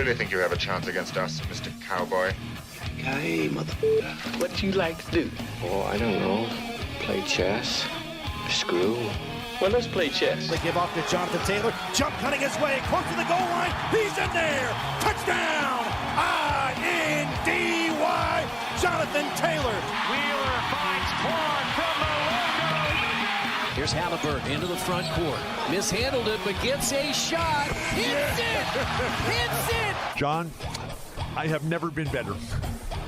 really think you have a chance against us, Mr. Cowboy? Hey, motherfucker. What you like to do? Oh, I don't know. Play chess. Screw. Well, let's play chess. They give off to Jonathan Taylor. Jump cutting his way. Close to the goal line. He's in there. Touchdown. I-N-D-Y. Jonathan Taylor. Wheeler finds Claude from the logo. Here's Halliburton into the front court. Mishandled it, but gets a shot. Hits it! Hits it! John, I have never been better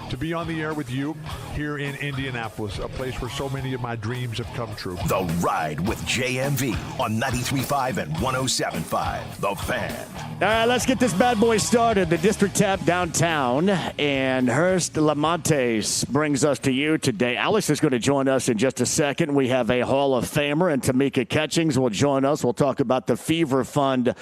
to be on the air with you here in Indianapolis, a place where so many of my dreams have come true. The Ride with JMV on 93.5 and 107.5. The Fan. All right, let's get this bad boy started. The District Tap downtown, and Hurst Lamontes brings us to you today. Alex is going to join us in just a second. We have a Hall of Famer, and Tamika Catchings will join us. We'll talk about the Fever Fund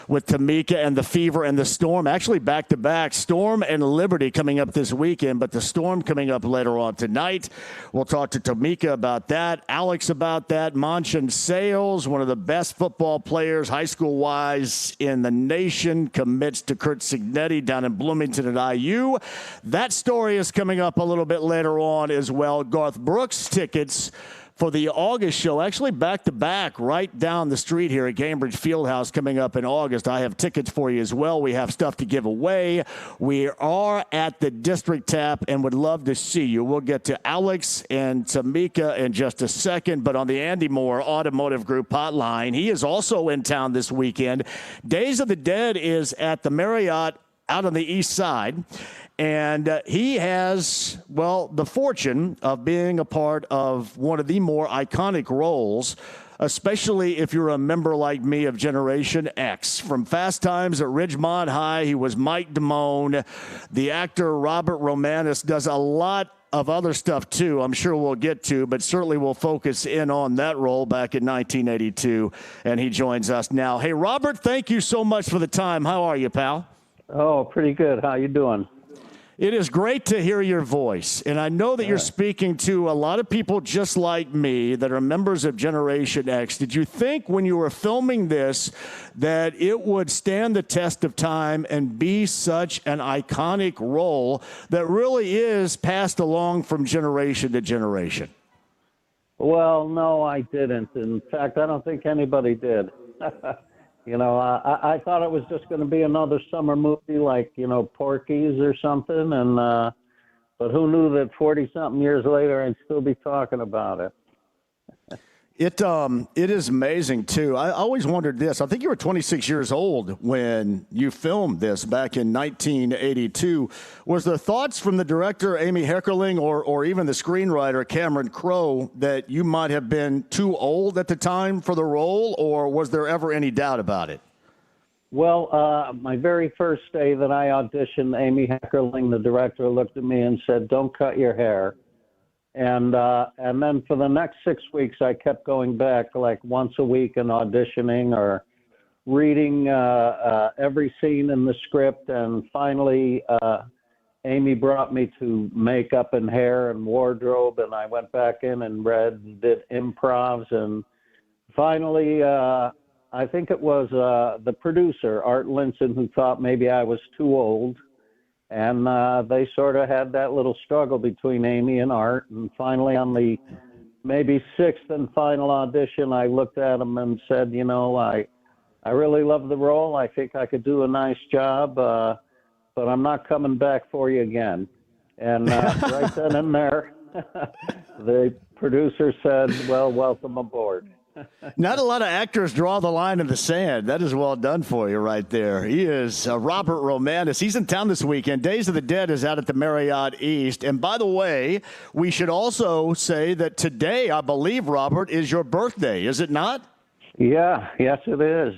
with Tamika and the Fever and the Storm. Actually, back-to-back, Storm and Liberty coming up this weekend, but the Storm coming up later on tonight. We'll talk to Tamika about that, Alex about that. Manchin Sales, one of the best football players, high school-wise, in the nation, commits to Kurt Signetti down in Bloomington at IU. That story is coming up a little bit later on as well. Garth Brooks tickets for the August show, actually back-to-back right down the street here at Cambridge Fieldhouse coming up in August. I have tickets for you as well. We have stuff to give away. We are at the District Tap and would love to see you. We'll get to Alex and Tamika in just a second, but on the Andy Moore Automotive Group hotline, he is also in town this weekend. Days of the Dead is at the Marriott out on the east side. And he has, well, the fortune of being a part of one of the more iconic roles, especially if you're a member like me of Generation X. From Fast Times at Ridgemont High, he was Mike Damone. The actor Robert Romanus does a lot of other stuff, too, I'm sure we'll get to, but certainly we'll focus in on that role back in 1982, and he joins us now. Hey, Robert, thank you so much for the time. How are you, pal? Oh, pretty good. How you doing? It is great to hear your voice, and I know that you're speaking to a lot of people just like me that are members of Generation X. Did you think when you were filming this that it would stand the test of time and be such an iconic role that really is passed along from generation to generation? Well, no, I didn't. In fact, I don't think anybody did. You know, I thought it was just going to be another summer movie like, you know, Porky's or something. And but who knew that 40-something years later I'd still be talking about it. It is amazing, too. I always wondered this. I think you were 26 years old when you filmed this back in 1982. Was the thoughts from the director, Amy Heckerling, or even the screenwriter, Cameron Crowe, that you might have been too old at the time for the role, or was there ever any doubt about it? Well, my very first day that I auditioned, Amy Heckerling, the director, looked at me and said, "Don't cut your hair." And then for the next 6 weeks, I kept going back like once a week and auditioning or reading every scene in the script. And finally, Amy brought me to makeup and hair and wardrobe, and I went back in and read and did improvs. And finally, I think it was the producer, Art Linson, who thought maybe I was too old. And they sort of had that little struggle between Amy and Art. And finally, on the maybe sixth and final audition, I looked at him and said, you know, I really love the role. I think I could do a nice job, but I'm not coming back for you again. And right then and there, the producer said, well, welcome aboard. Not a lot of actors draw the line in the sand. That is well done for you right there. He is Robert Romanus. He's in town this weekend. Days of the Dead is out at the Marriott East. And by the way, we should also say that today, I believe, Robert, is your birthday, is it not? Yeah, yes, it is.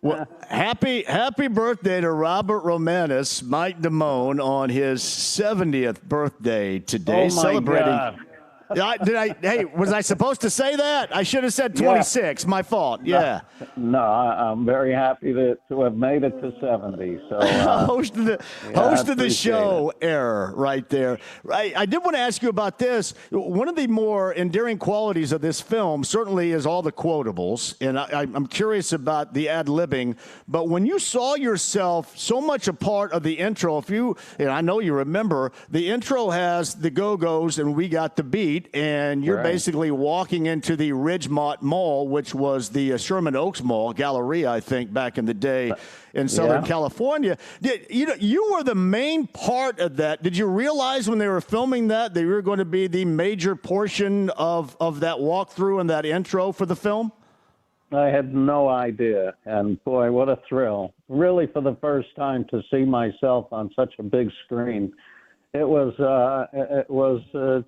Well, happy birthday to Robert Romanus, Mike Damone, on his 70th birthday today. Oh, my God. Hey, was I supposed to say that? I should have said 26. Yeah. My fault. Yeah. No, I'm very happy to have made it to 70. So host of the show error right there. I did want to ask you about this. One of the more endearing qualities of this film certainly is all the quotables, and I'm curious about the ad-libbing. But when you saw yourself so much a part of the intro, and I know you remember, the intro has the Go-Go's and We Got the Beat, and you're basically walking into the Ridgemont Mall, which was the Sherman Oaks Mall, Galleria, I think, back in the day in Southern California. You were the main part of that. Did you realize when they were filming that you were going to be the major portion of that walkthrough and that intro for the film? I had no idea, and boy, what a thrill. Really, for the first time to see myself on such a big screen, it was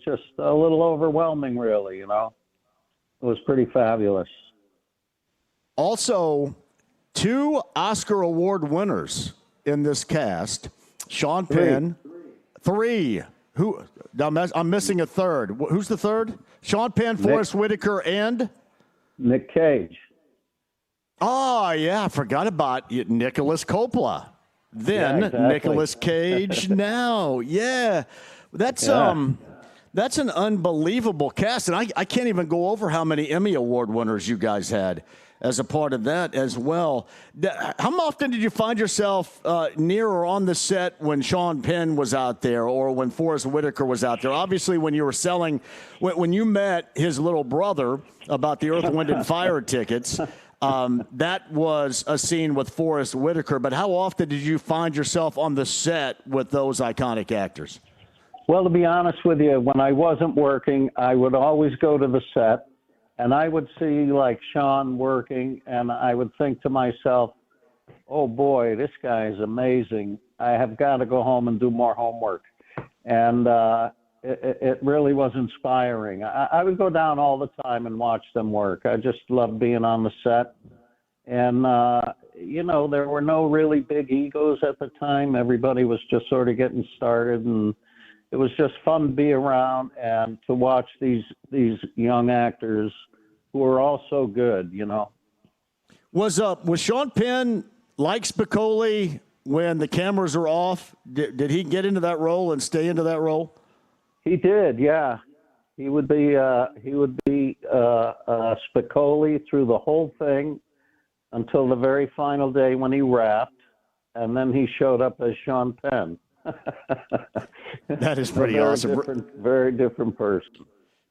just a little overwhelming, really, It was pretty fabulous. Also, 2 Oscar Award winners in this cast. Sean Penn. 3. Who? I'm missing a third. Who's the third? Sean Penn, Forrest Whitaker, and? Nick Cage. Oh, yeah, I forgot about Nicholas Coppola. Then Nicolas Cage now. Yeah. That's an unbelievable cast. And I can't even go over how many Emmy Award winners you guys had as a part of that as well. How often did you find yourself near or on the set when Sean Penn was out there or when Forrest Whitaker was out there? Obviously, when you were when you met his little brother about the Earth, Wind, and Fire tickets, that was a scene with Forrest Whitaker. But how often did you find yourself on the set with those iconic actors? Well, to be honest with you, when I wasn't working, I would always go to the set, and I would see, like, Sean working, and I would think to myself, oh, boy, this guy is amazing. I have got to go home and do more homework. And it really was inspiring. I would go down all the time and watch them work. I just loved being on the set. And, there were no really big egos at the time. Everybody was just sort of getting started, and it was just fun to be around and to watch these young actors who are all so good, Was Sean Penn like Spicoli when the cameras are off? Did he get into that role and stay into that role? He did, yeah. He would be Spicoli through the whole thing until the very final day when he wrapped, and then he showed up as Sean Penn. That is pretty awesome. Very different person.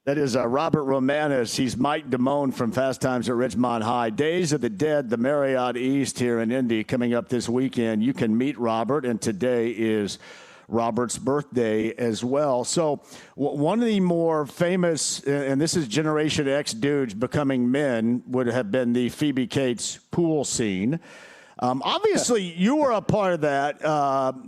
That is Robert Romanus. He's Mike Damone from Fast Times at Ridgemont High. Days of the Dead, the Marriott East here in Indy coming up this weekend. You can meet Robert, and today is Robert's birthday as well. So one of the more famous, and this is Generation X dudes becoming men, would have been the Phoebe Cates pool scene. Obviously, you were a part of that.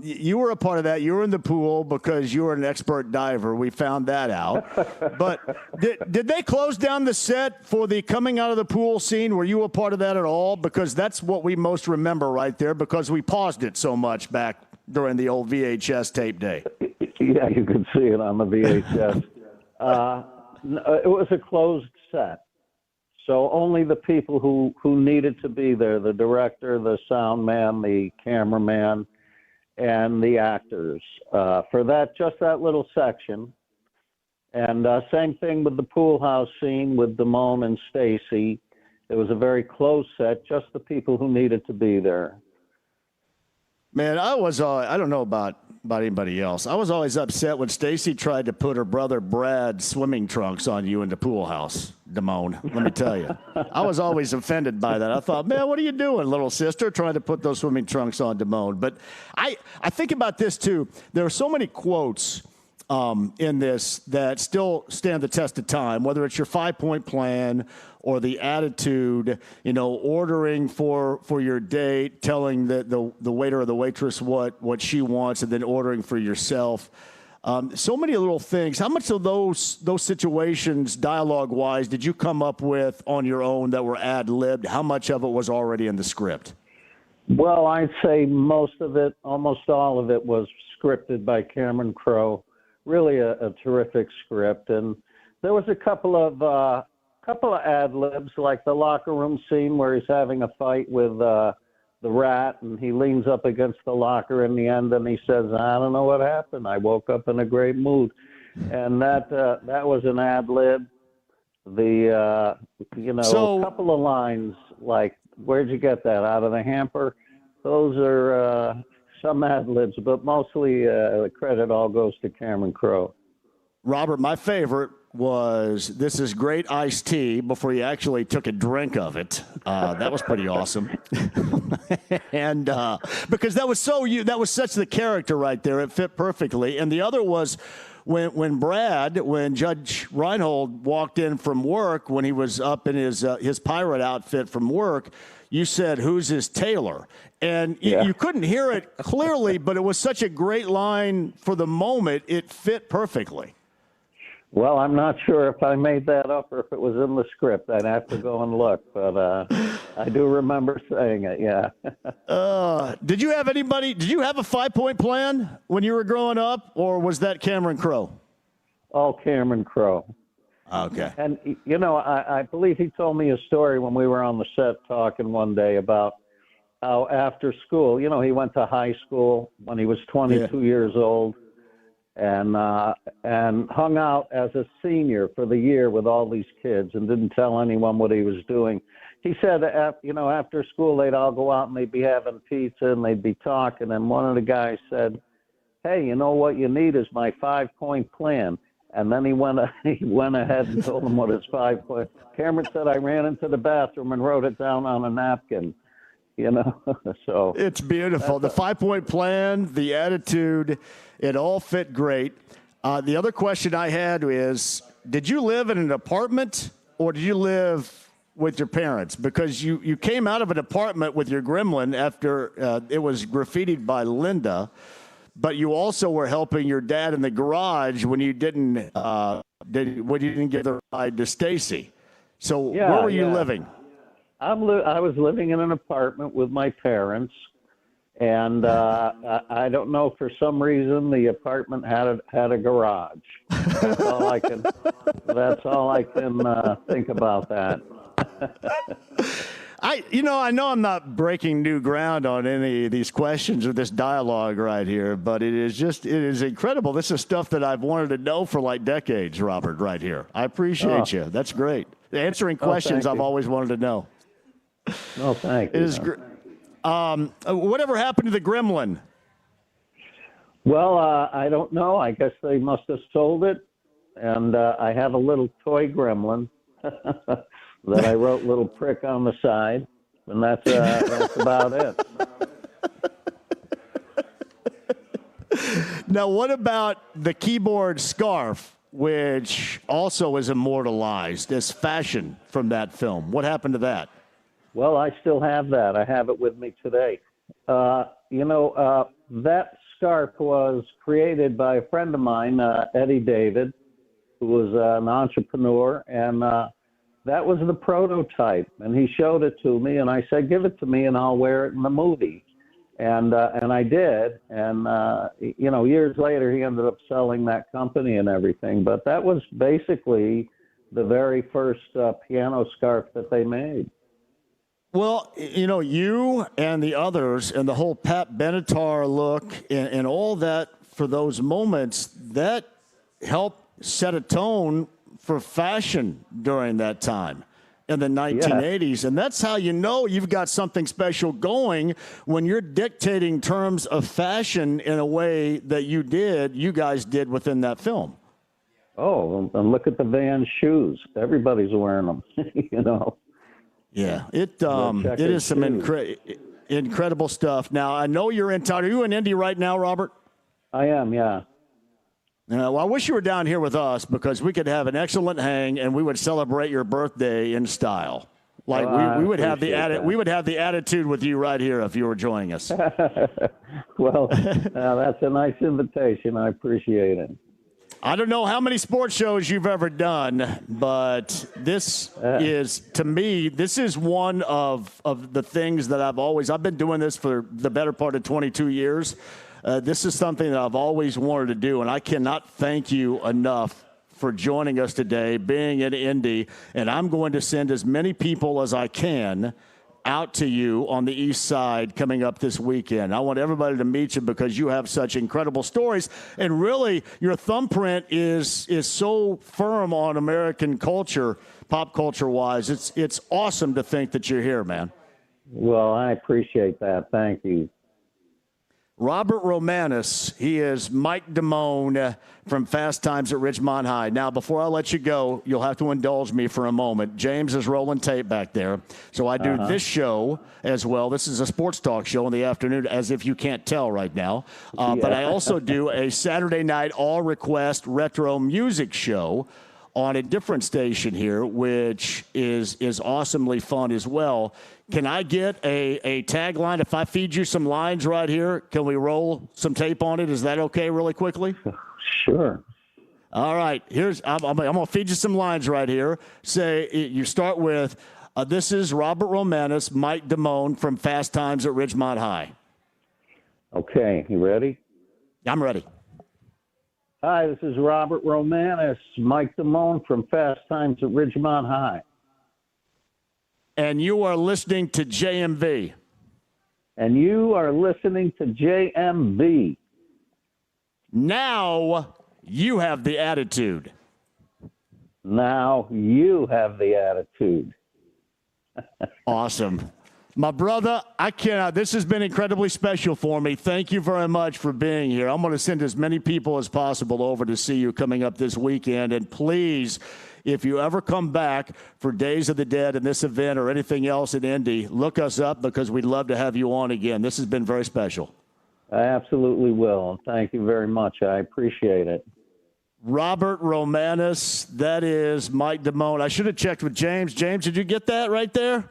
You were in the pool because you were an expert diver. We found that out. But did they close down the set for the coming out of the pool scene? Were you a part of that at all? Because that's what we most remember right there, because we paused it so much back during the old VHS tape day. Yeah, you could see it on the VHS. It was a closed set. So only the people who needed to be there, the director, the sound man, the cameraman, and the actors, for just that little section. And same thing with the pool house scene with Damone and Stacy. It was a very close set, just the people who needed to be there. Man, I don't know about anybody else. I was always upset when Stacy tried to put her brother Brad's swimming trunks on you in the pool house, Damone. Let me tell you. I was always offended by that. I thought, man, what are you doing, little sister, trying to put those swimming trunks on Damone? But I think about this, too. There are so many quotes in this that still stand the test of time, whether it's your 5-point plan or the attitude, ordering for your date, telling the waiter or the waitress what she wants, and then ordering for yourself. So many little things. How much of those situations, dialogue-wise, did you come up with on your own that were ad-libbed? How much of it was already in the script? Well, I'd say most of it, almost all of it, was scripted by Cameron Crowe. Really a terrific script. And There was a couple of ad libs, like the locker room scene where he's having a fight with the rat, and he leans up against the locker in the end, and he says, "I don't know what happened. I woke up in a great mood," and that was an ad lib. A couple of lines like, "Where'd you get that? Out of the hamper?" Those are some ad libs, but mostly the credit all goes to Cameron Crowe. Robert, my favorite was "This is great iced tea" before you actually took a drink of it. That was pretty awesome. And because that was such the character right there. It fit perfectly. And the other was when Judge Reinhold walked in from work, when he was up in his pirate outfit from work, you said, "Who's his tailor?" And you couldn't hear it clearly, but it was such a great line for the moment. It fit perfectly. Well, I'm not sure if I made that up or if it was in the script. I'd have to go and look, but I do remember saying it, yeah. Did you have a 5-point plan when you were growing up, or was that Cameron Crowe? All Cameron Crowe. Okay. And, I believe he told me a story when we were on the set talking one day about how after school, he went to high school when he was 22 years old, and hung out as a senior for the year with all these kids and didn't tell anyone what he was doing. He said, after school, they'd all go out and they'd be having pizza and they'd be talking. And one of the guys said, "Hey, you know what you need is my 5-point plan." And then he went ahead and told him what his 5-point. Cameron said, "I ran into the bathroom and wrote it down on a napkin." So it's beautiful. The 5-point plan, the attitude, it all fit great. The other question I had is, did you live in an apartment or did you live with your parents? Because you came out of an apartment with your gremlin after it was graffitied by Linda, but you also were helping your dad in the garage when you didn't give the ride to Stacy. So where were you living? I was living in an apartment with my parents, and I don't know, for some reason the apartment had a garage. That's all I can think about that. I know I'm not breaking new ground on any of these questions or this dialogue right here, but it is incredible. This is stuff that I've wanted to know for like decades, Robert, right here. I appreciate you. That's great. Answering questions I've always wanted to know. Oh, thank you. It is great. Whatever happened to the gremlin? Well, I don't know. I guess they must have sold it, and I have a little toy gremlin that I wrote "Little Prick" on the side, and that's about it. Now, what about the keyboard scarf, which also is immortalized as fashion from that film? What happened to that? Well, I still have that. I have it with me today. That scarf was created by a friend of mine, Eddie David, who was an entrepreneur, and that was the prototype. And he showed it to me, and I said, "Give it to me, and I'll wear it in the movie." And I did. And years later, he ended up selling that company and everything. But that was basically the very first piano scarf that they made. Well, you and the others and the whole Pat Benatar look and all that for those moments, that helped set a tone for fashion during that time in the 1980s. And that's how you've got something special going when you're dictating terms of fashion in a way that you guys did within that film. Oh, and look at the Vans shoes. Everybody's wearing them, Yeah, it is some incredible stuff. Now, I know you're in town. Are you in Indy right now, Robert? I am, yeah. Well, I wish you were down here with us because we could have an excellent hang and we would celebrate your birthday in style. Like we would have the attitude with you right here if you were joining us. Well, that's a nice invitation. I appreciate it. I don't know how many sports shows you've ever done, but this is, to me, this is one of the things that I've been doing this for the better part of 22 years. This is something that I've always wanted to do, and I cannot thank you enough for joining us today, being in Indy, and I'm going to send as many people as I can out to you on the east side coming up this weekend. I want everybody to meet you because you have such incredible stories, and really your thumbprint is so firm on American culture, pop culture wise. It's awesome to think that you're here, man. Well, I appreciate that. Thank you. Robert Romanus, he is Mike Damone from Fast Times at Ridgemont High. Now, before I let you go, you'll have to indulge me for a moment. James is rolling tape back there. So I do this show as well. This is a sports talk show in the afternoon, as if you can't tell right now. But I also do a Saturday night all-request retro music show on a different station here, which is awesomely fun as well. Can I get a tagline? If I feed you some lines right here, can we roll some tape on it? Is that okay really quickly? Sure. All right. I'm going to feed you some lines right here. Say, you start with, this is Robert Romanus, Mike Damone from Fast Times at Ridgemont High. Okay. You ready? I'm ready. Hi, this is Robert Romanus, Mike Damone from Fast Times at Ridgemont High. And you are listening to JMV. And you are listening to JMV. Now you have the attitude. Now you have the attitude. Awesome. My brother, I cannot. This has been incredibly special for me. Thank you very much for being here. I'm going to send as many people as possible over to see you coming up this weekend. And please, if you ever come back for Days of the Dead and this event or anything else in Indy, look us up because we'd love to have you on again. This has been very special. I absolutely will. Thank you very much. I appreciate it. Robert Romanus, that is Mike Damone. I should have checked with James. James, did you get that right there?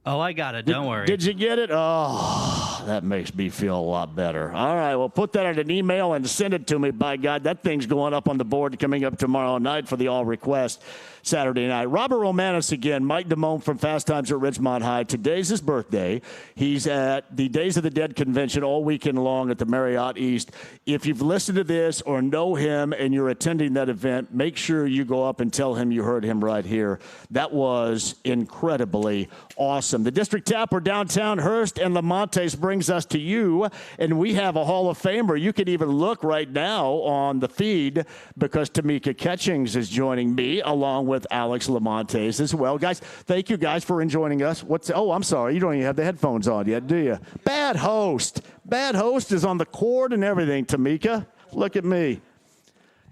Oh, I got it. Don't worry. Did you get it? Oh, that makes me feel a lot better. All right, well, put that in an email and send it to me. By God, that thing's going up on the board coming up tomorrow night for the All Request Saturday night. Robert Romanus again, Mike Damone from Fast Times at Ridgemont High. Today's his birthday. He's at the Days of the Dead convention all weekend long at the Marriott East. If you've listened to this or know him and you're attending that event, make sure you go up and tell him you heard him right here. That was incredibly awesome. The District Tapper downtown Hearst and Lamontes brings us to you, and we have a Hall of Famer. You can even look right now on the feed because Tamika Catchings is joining me along with Alex Lamontes as well. Guys, thank you guys for joining us. I'm sorry. You don't even have the headphones on yet, do you? Bad host. Bad host is on the cord and everything, Tamika. Look at me.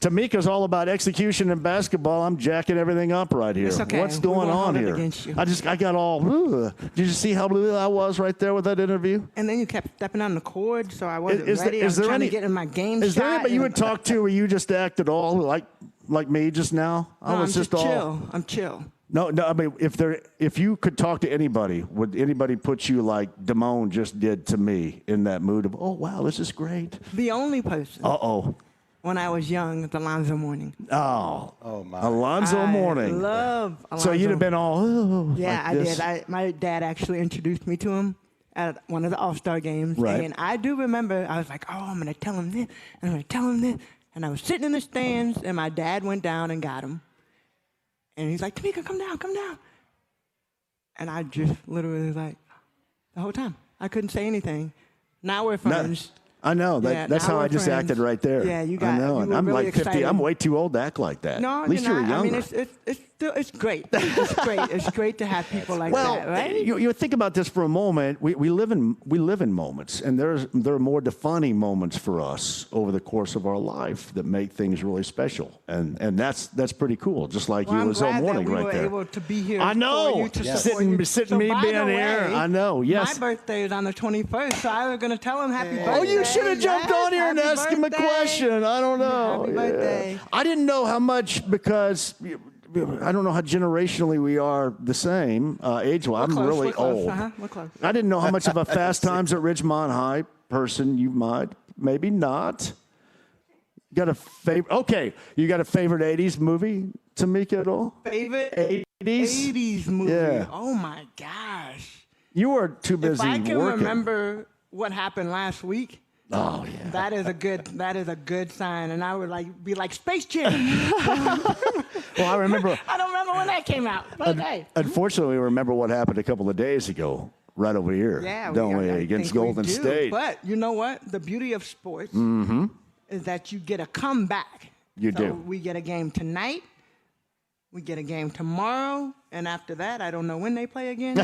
Tamika's all about execution in basketball. I'm jacking everything up right here. It's okay. What's going on here? I got all. Did you see how blue I was right there with that interview? And then you kept stepping on the cord, so I wasn't ready. I was trying to get in my game. Is there anybody you would talk to where you just acted all like me just now? I'm chill. No. I mean, if you could talk to anybody, would anybody put you like Damone just did to me in that mood of, oh wow, this is great? The only person. When I was young, it's Alonzo Mourning. Oh my. Alonzo Mourning. Love Alonzo. So you'd have been all, yeah, like this. I did. My dad actually introduced me to him at one of the All-Star games. Right. And I do remember, I was like, I'm going to tell him this, and I'm going to tell him this. And I was sitting in the stands, and my dad went down and got him. And he's like, Tamika, come down. And I just literally was like, the whole time. I couldn't say anything. Now we're friends. I know. That's how I just acted right there. Yeah, you got it. I know. And I'm really like 50. excited. I'm way too old to act like that. No, at least you were younger. I mean, it's great. It's great. It's great to have people like that, right? You think about this for a moment. We live in moments, and there are more defining moments for us over the course of our life that make things really special, and that's pretty cool. Just like you was all morning right there. I'm glad that we were able to be here. I know. Sitting me being here. I know. Yes. My birthday is on the 21st, so I was going to tell him happy birthday. Oh, you should have jumped on here and asked him a question. I don't know. Happy birthday. I didn't know how much because I don't know how generationally we are the same age-wise. I'm really old. We're close. I didn't know how much of a Fast Times at Ridgemont High person you might. Maybe not. Got a favorite? Okay, you got a favorite 80s movie, Tamika, at all? Favorite 80s? 80s movie. Yeah. Oh, my gosh. You were too busy working. If I can working. remember what happened last week, Oh yeah. That is a good sign. And I would be like Space Jam. Well, I remember. I don't remember when that came out. But hey. Unfortunately, we remember what happened a couple of days ago, right over here. Yeah, don't we? I Against think we Golden do. State. But you know what? The beauty of sports is that you get a comeback. You so do. We get a game tonight. We get a game tomorrow. And after that, I don't know when they play again.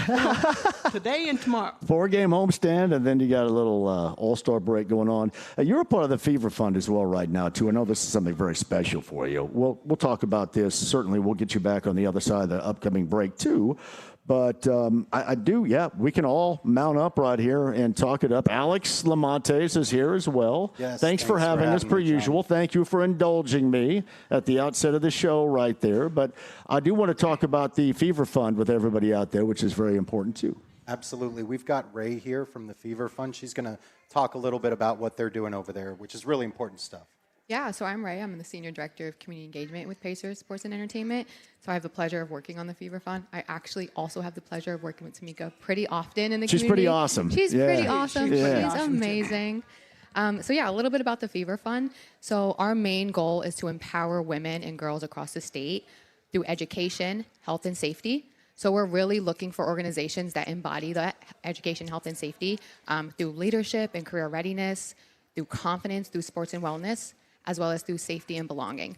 Today and tomorrow. 4-game homestand, and then you got a little all-star break going on. You're a part of the Fever Fund as well right now, too. I know this is something very special for you. We'll talk about this. Certainly, we'll get you back on the other side of the upcoming break, too. But we can all mount up right here and talk it up. Alex Lamontes is here as well. Yes, thanks for having us, per usual. Thank you for indulging me at the outset of the show right there. But I do want to talk about the Fever Fund with everybody out there, which is very important, too. Absolutely. We've got Ray here from the Fever Fund. She's going to talk a little bit about what they're doing over there, which is really important stuff. Yeah, so I'm Ray. I'm the Senior Director of Community Engagement with Pacers Sports and Entertainment. So I have the pleasure of working on the Fever Fund. I actually also have the pleasure of working with Tamika pretty often in the community. She's pretty awesome. She's pretty awesome. Yeah. She's amazing. A little bit about the Fever Fund. So our main goal is to empower women and girls across the state through education, health, and safety. So we're really looking for organizations that embody that education, health, and safety through leadership and career readiness, through confidence, through sports and wellness, as well as through safety and belonging.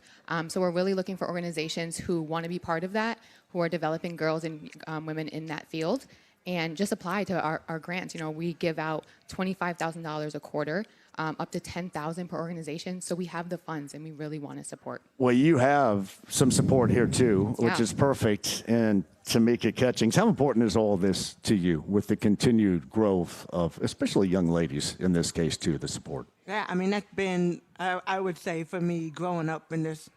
So we're really looking for organizations who want to be part of that, who are developing girls and women in that field, and just apply to our grants. You know, we give out $25,000 a quarter, up to $10,000 per organization. So we have the funds, and we really want to support. Well, you have some support here, too, which is perfect. And Tamika Catchings, how important is all this to you with the continued growth of, especially young ladies in this case, too, the support? Yeah, I mean, that's been, I would say, for me, growing up in this,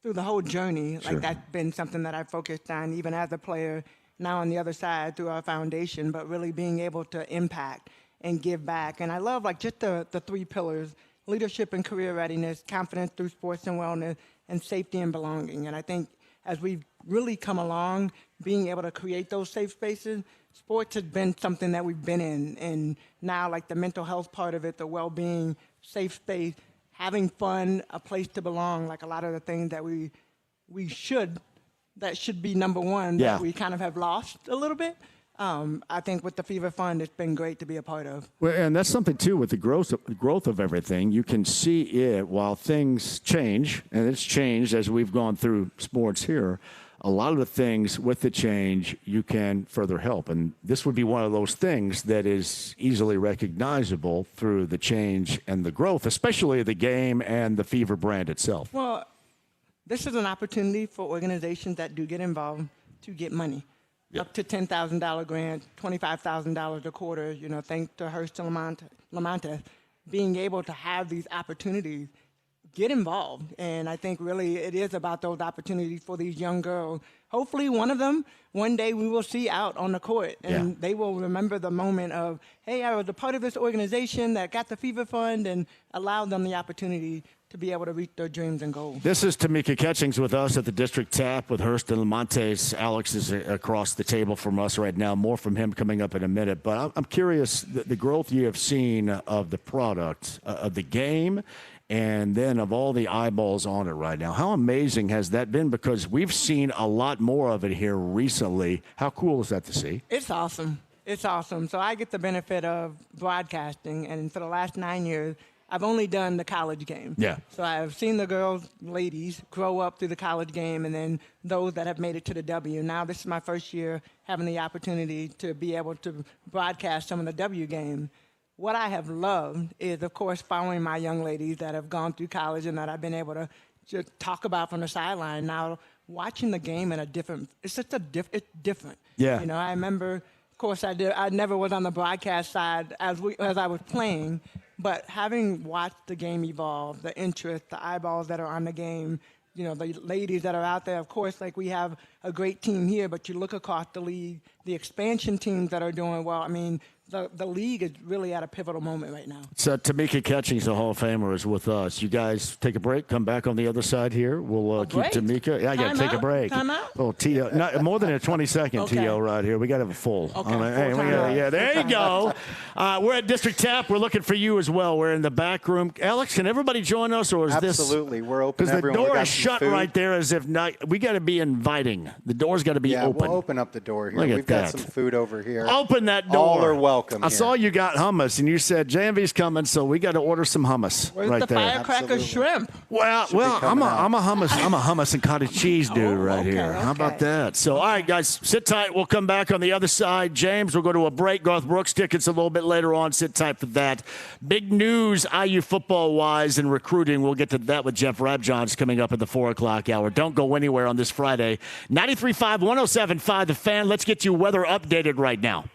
through the whole journey, Sure. like that's been something that I focused on, even as a player, now on the other side through our foundation, but really being able to impact and give back. And I love, like, just the 3 pillars: leadership and career readiness, confidence through sports and wellness, and safety and belonging. And I think as we've really come along, being able to create those safe spaces, sports has been something that we've been in. And now, like, the mental health part of it, the well-being, safe space, having fun, a place to belong, like a lot of the things that that should be number one, that we kind of have lost a little bit. I think with the Fever Fund, it's been great to be a part of. Well, and that's something, too, with the growth of everything. You can see it while things change, and it's changed as we've gone through sports here. A lot of the things with the change, you can further help. And this would be one of those things that is easily recognizable through the change and the growth, especially the game and the Fever brand itself. Well, this is an opportunity for organizations that do get involved to get money. Yep. Up to $10,000 grant, $25,000 a quarter, you know, thanks to Hurst and Lamont, being able to have these opportunities, get involved. And I think really it is about those opportunities for these young girls. Hopefully one of them, one day we will see out on the court, and they will remember the moment of, hey, I was a part of this organization that got the Fever Fund and allowed them the opportunity to be able to reach their dreams and goals. This is Tamika Catchings with us at the District Tap with Hurst and Lamontes. Alex is across the table from us right now. More from him coming up in a minute. But I'm curious, the growth you have seen of the product, of the game, and then of all the eyeballs on it right now. How amazing has that been? Because we've seen a lot more of it here recently. How cool is that to see? It's awesome. It's awesome. So I get the benefit of broadcasting, and for the last 9 years, I've only done the college game. Yeah. So I've seen the girls, ladies, grow up through the college game, and then those that have made it to the W. Now this is my first year having the opportunity to be able to broadcast some of the W games. What I have loved is, of course, following my young ladies that have gone through college and that I've been able to just talk about from the sideline. Now watching the game in a different, it's just it's different. Yeah. You know, I remember, of course, I never was on the broadcast side as I was playing. But having watched the game evolve, the interest, the eyeballs that are on the game, you know, the ladies that are out there, of course, like we have a great team here, but you look across the league, the expansion teams that are doing well. I mean, the league is really at a pivotal moment right now. So Tamika Catchings, the Hall of Famer, is with us. You guys take a break. Come back on the other side here. We'll keep break? Tamika. Yeah, I got to take a break. Time out? Oh, T.O. Not more than a 20-second Okay. T.O. right here. We got to have a full. Okay, Hey, full time. yeah, there you go. We're at District Tap. We're looking for you as well. We're in the back room. Alex, can everybody join us, or is Absolutely. We're open. Because the Everyone. We door got is some shut food. right there, as if not. We got to be inviting. The door's got to be open. We'll open up the door here. Look at We've got that. some food over here. Open that door. All are welcome. I here. saw you got hummus, and you said JMV's coming, so we got to order some hummus. Where's right the there. firecracker shrimp? Well, I'm a hummus and cottage cheese dude right here. How about that? So, all right, guys, sit tight. We'll come back on the other side. James, we'll go to a break. Garth Brooks tickets a little bit later on. Sit tight for that. Big news, IU football-wise and recruiting. We'll get to that with Jeff Rabjohns coming up at the 4 o'clock hour. Don't go anywhere on this Friday. 93.5, 107.5 The Fan. Let's get you weather updated right now.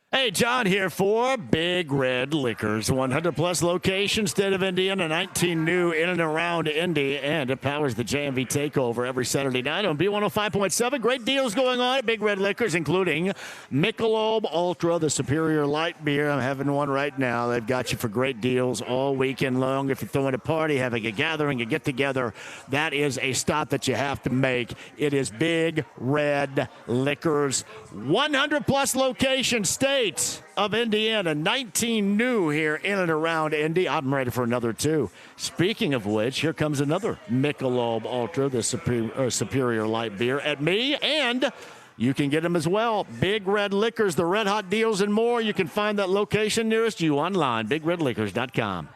Hey, John here for Big Red Liquors. 100-plus locations, state of Indiana, 19 new in and around Indy, and it powers the JMV Takeover every Saturday night on B105.7. Great deals going on at Big Red Liquors, including Michelob Ultra, the superior light beer. I'm having one right now. They've got you for great deals all weekend long. If you're throwing a party, having a gathering, a get-together, that is a stop that you have to make. It is Big Red Liquors. 100-plus locations, state of Indiana, 19 new here in and around Indy. I'm ready for another two. Speaking of which, here comes another Michelob Ultra, the superior light beer at me, and you can get them as well. Big Red Liquors, the red hot deals and more. You can find that location nearest you online, bigredliquors.com.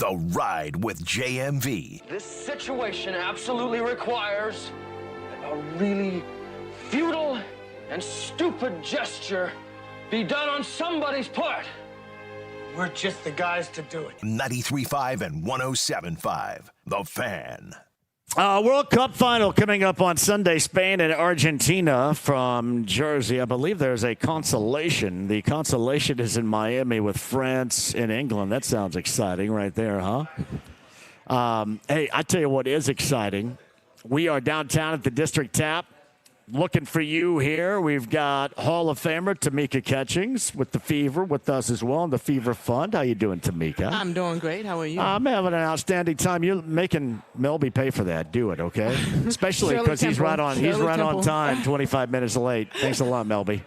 The Ride with JMV. This situation absolutely requires a really futile and stupid gesture be done on somebody's part. We're just the guys to do it. 93.5 and 107.5. The Fan. World Cup final coming up on Sunday. Spain and Argentina from Jersey. I believe there's a consolation. The consolation is in Miami with France and England. That sounds exciting right there, huh? Hey, I tell you what is exciting. We are downtown at the District Tap. Looking for you here. We've got Hall of Famer Tamika Catchings with the Fever with us as well, and the Fever Fund. How you doing, Tamika? I'm doing great. How are you? I'm having an outstanding time. You're making Melby pay for that. Do it, okay? Especially because he's right on. He's right on time. 25 minutes late. Thanks a lot, Melby.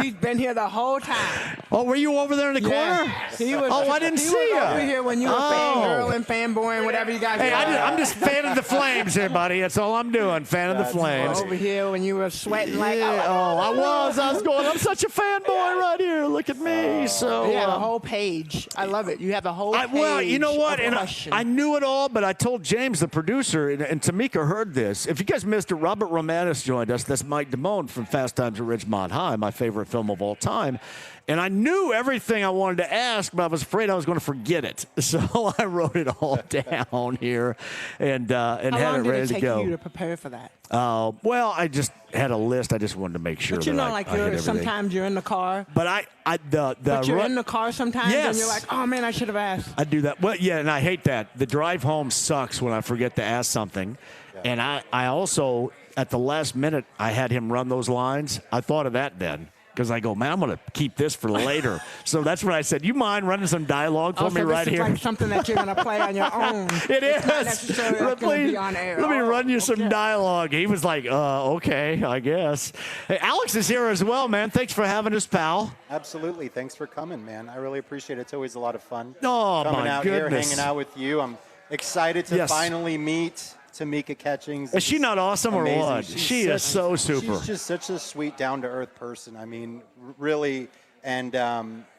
He's been here the whole time. Oh, were you over there in the corner? He was, I didn't see you. Over here when you were fangirl and fanboy and whatever you guys. Hey, I'm just fanning the flames here, buddy. That's all I'm doing. Fanning the flames. Over here when you were sweating like. I was going. I'm such a fanboy right here. Look at me. So you have a whole page. I love it. You have a whole page. Well, you know what? And I knew it all, but I told James, the producer, and Tamika heard this. If you guys missed it, Robert Romanus joined us. That's Mike Damone from Fast Times at Ridgemont High, my favorite film of all time. And I knew everything I wanted to ask, but I was afraid I was going to forget it. So I wrote it all down here and had it ready to go. How long did it take you to prepare for that? Well, I just had a list. I just wanted to make sure. But you that know, I like hit everything. sometimes you're in the car. But But you're in the car sometimes, yes. and you're like, oh man, I should have asked. I do that. Well, yeah, and I hate that. The drive home sucks when I forget to ask something. Yeah. And I also, at the last minute, I had him run those lines. I thought of that then. Because I go, man, I'm going to keep this for later. So that's when I said, you mind running some dialogue for me right here? This is like something that you're going to play on your own. It is. Not necessarily going to be on air. Let me run you some dialogue. He was like, okay, I guess. Hey, Alex is here as well, man. Thanks for having us, pal. Absolutely. Thanks for coming, man. I really appreciate it. It's always a lot of fun. Oh, coming out here, goodness. hanging out with you. I'm excited to finally meet Tamika Catchings. Is she not awesome amazing. Or what? She is so super. She's just such a sweet, down-to-earth person. I mean, really. And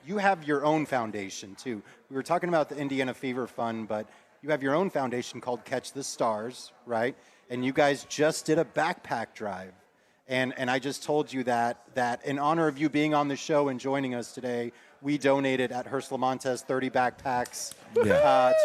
you have your own foundation, too. We were talking about the Indiana Fever Fund, but you have your own foundation called Catch the Stars, right? And you guys just did a backpack drive. And I just told you that in honor of you being on the show and joining us today, we donated at Hearst Lamontes 30 backpacks to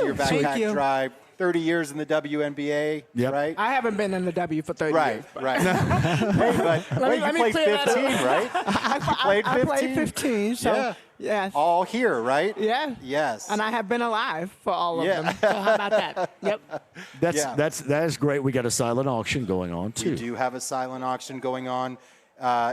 your backpack drive. 30 years in the WNBA, right? I haven't been in the W for 30 years. Right. Hey, but you played 15, right? I played 15, so yes. All here, right? Yeah. Yes. And I have been alive for all of them. So how about that? Yep. That is great. We got a silent auction going on, too. We do have a silent auction going on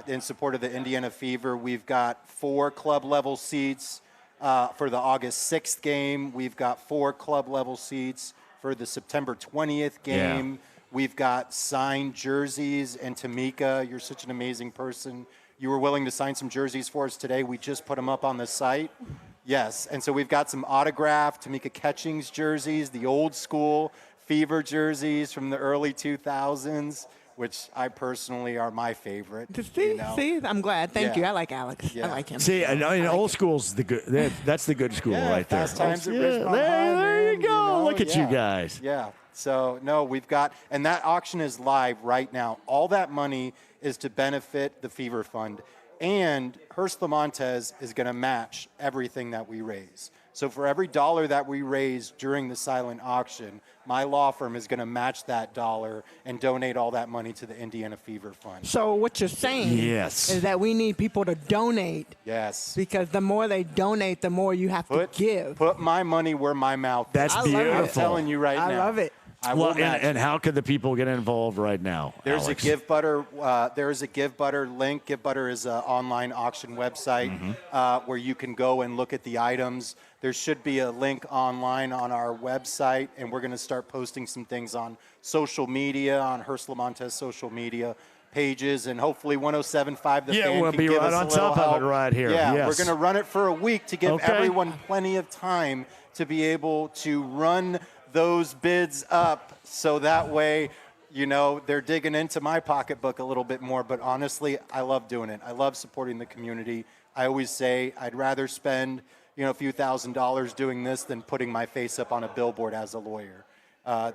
in support of the Indiana Fever. We've got 4 club-level seats for the August 6th game. We've got 4 club-level seats for the September 20th game. Yeah. We've got signed jerseys. And Tamika, you're such an amazing person. You were willing to sign some jerseys for us today. We just put them up on the site. Yes, and so we've got some autographed Tamika Catchings jerseys, the old school Fever jerseys from the early 2000s, which I personally are my favorite. See, I'm glad. Thank you. I like Alex. Yeah. I like him. See, old school's the good. That's the good school right there. Fast Times at Ridgemont High, there you go. Look at you guys. Yeah. So no, we've got, and that auction is live right now. All that money is to benefit the Fever Fund, and Hearst Lamontes is going to match everything that we raise. So for every dollar that we raise during the silent auction, my law firm is going to match that dollar and donate all that money to the Indiana Fever Fund. So what you're saying is that we need people to donate. Yes. Because the more they donate, the more you have to give. Put my money where my mouth is. That's beautiful. I'm telling you right now. I love it. And how can the people get involved right now? There's Alex? a Give Butter. There is a Give Butter link. Give Butter is an online auction website where you can go and look at the items. There should be a link online on our website, and we're going to start posting some things on social media, on Hearst Lamontes social media pages, and hopefully 107.5 The Fan we'll can be give right us on a little top help. of it right here. Yeah, yes. We're going to run it for a week to give everyone plenty of time to be able to run those bids up, so that way, you know, they're digging into my pocketbook a little bit more. But honestly, I love doing it. I love supporting the community. I always say I'd rather spend, a few $1,000s doing this than putting my face up on a billboard as a lawyer.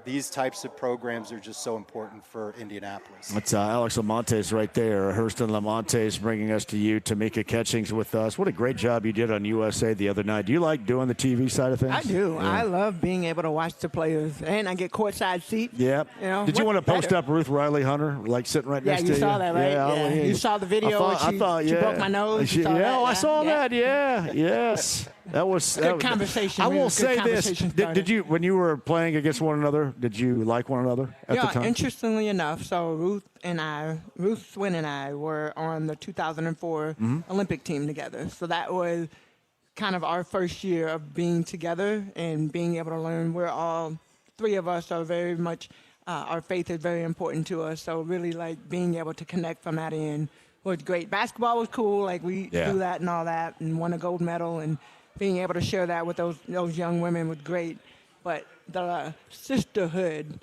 These types of programs are just so important for Indianapolis. That's Alex Lamontes right there. Hurston Lamontes bringing us to you. Tamika Catchings with us. What a great job you did on USA the other night. Do you like doing the TV side of things? I do. Yeah. I love being able to watch the players, and I get courtside seats. Yep. Did you want to post up Ruth Riley Hunter, like sitting right next to you? Yeah, you saw that, right? Yeah. You saw the video. I thought, she broke my nose. I saw that. Yeah. Yes. That was good conversation. I will say this: did you, when you were playing against one another, did you like one another at the time? Interestingly enough, so Ruth Swin and I were on the 2004 Olympic team together. So that was kind of our first year of being together and being able to learn. We're all three of us are very much our faith is very important to us. So really, like being able to connect from that end was great. Basketball was cool. Like we do that and all that, and won a gold medal and. Being able to share that with those young women was great, but the sisterhood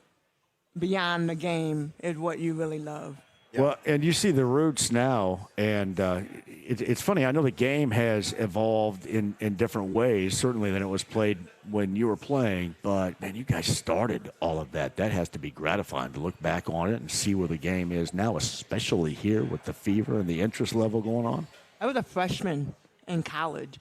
beyond the game is what you really love. Well, and you see the roots now, and it's funny. I know the game has evolved in different ways, certainly than it was played when you were playing, but, man, you guys started all of that. That has to be gratifying to look back on it and see where the game is now, especially here with the fever and the interest level going on. I was a freshman in college.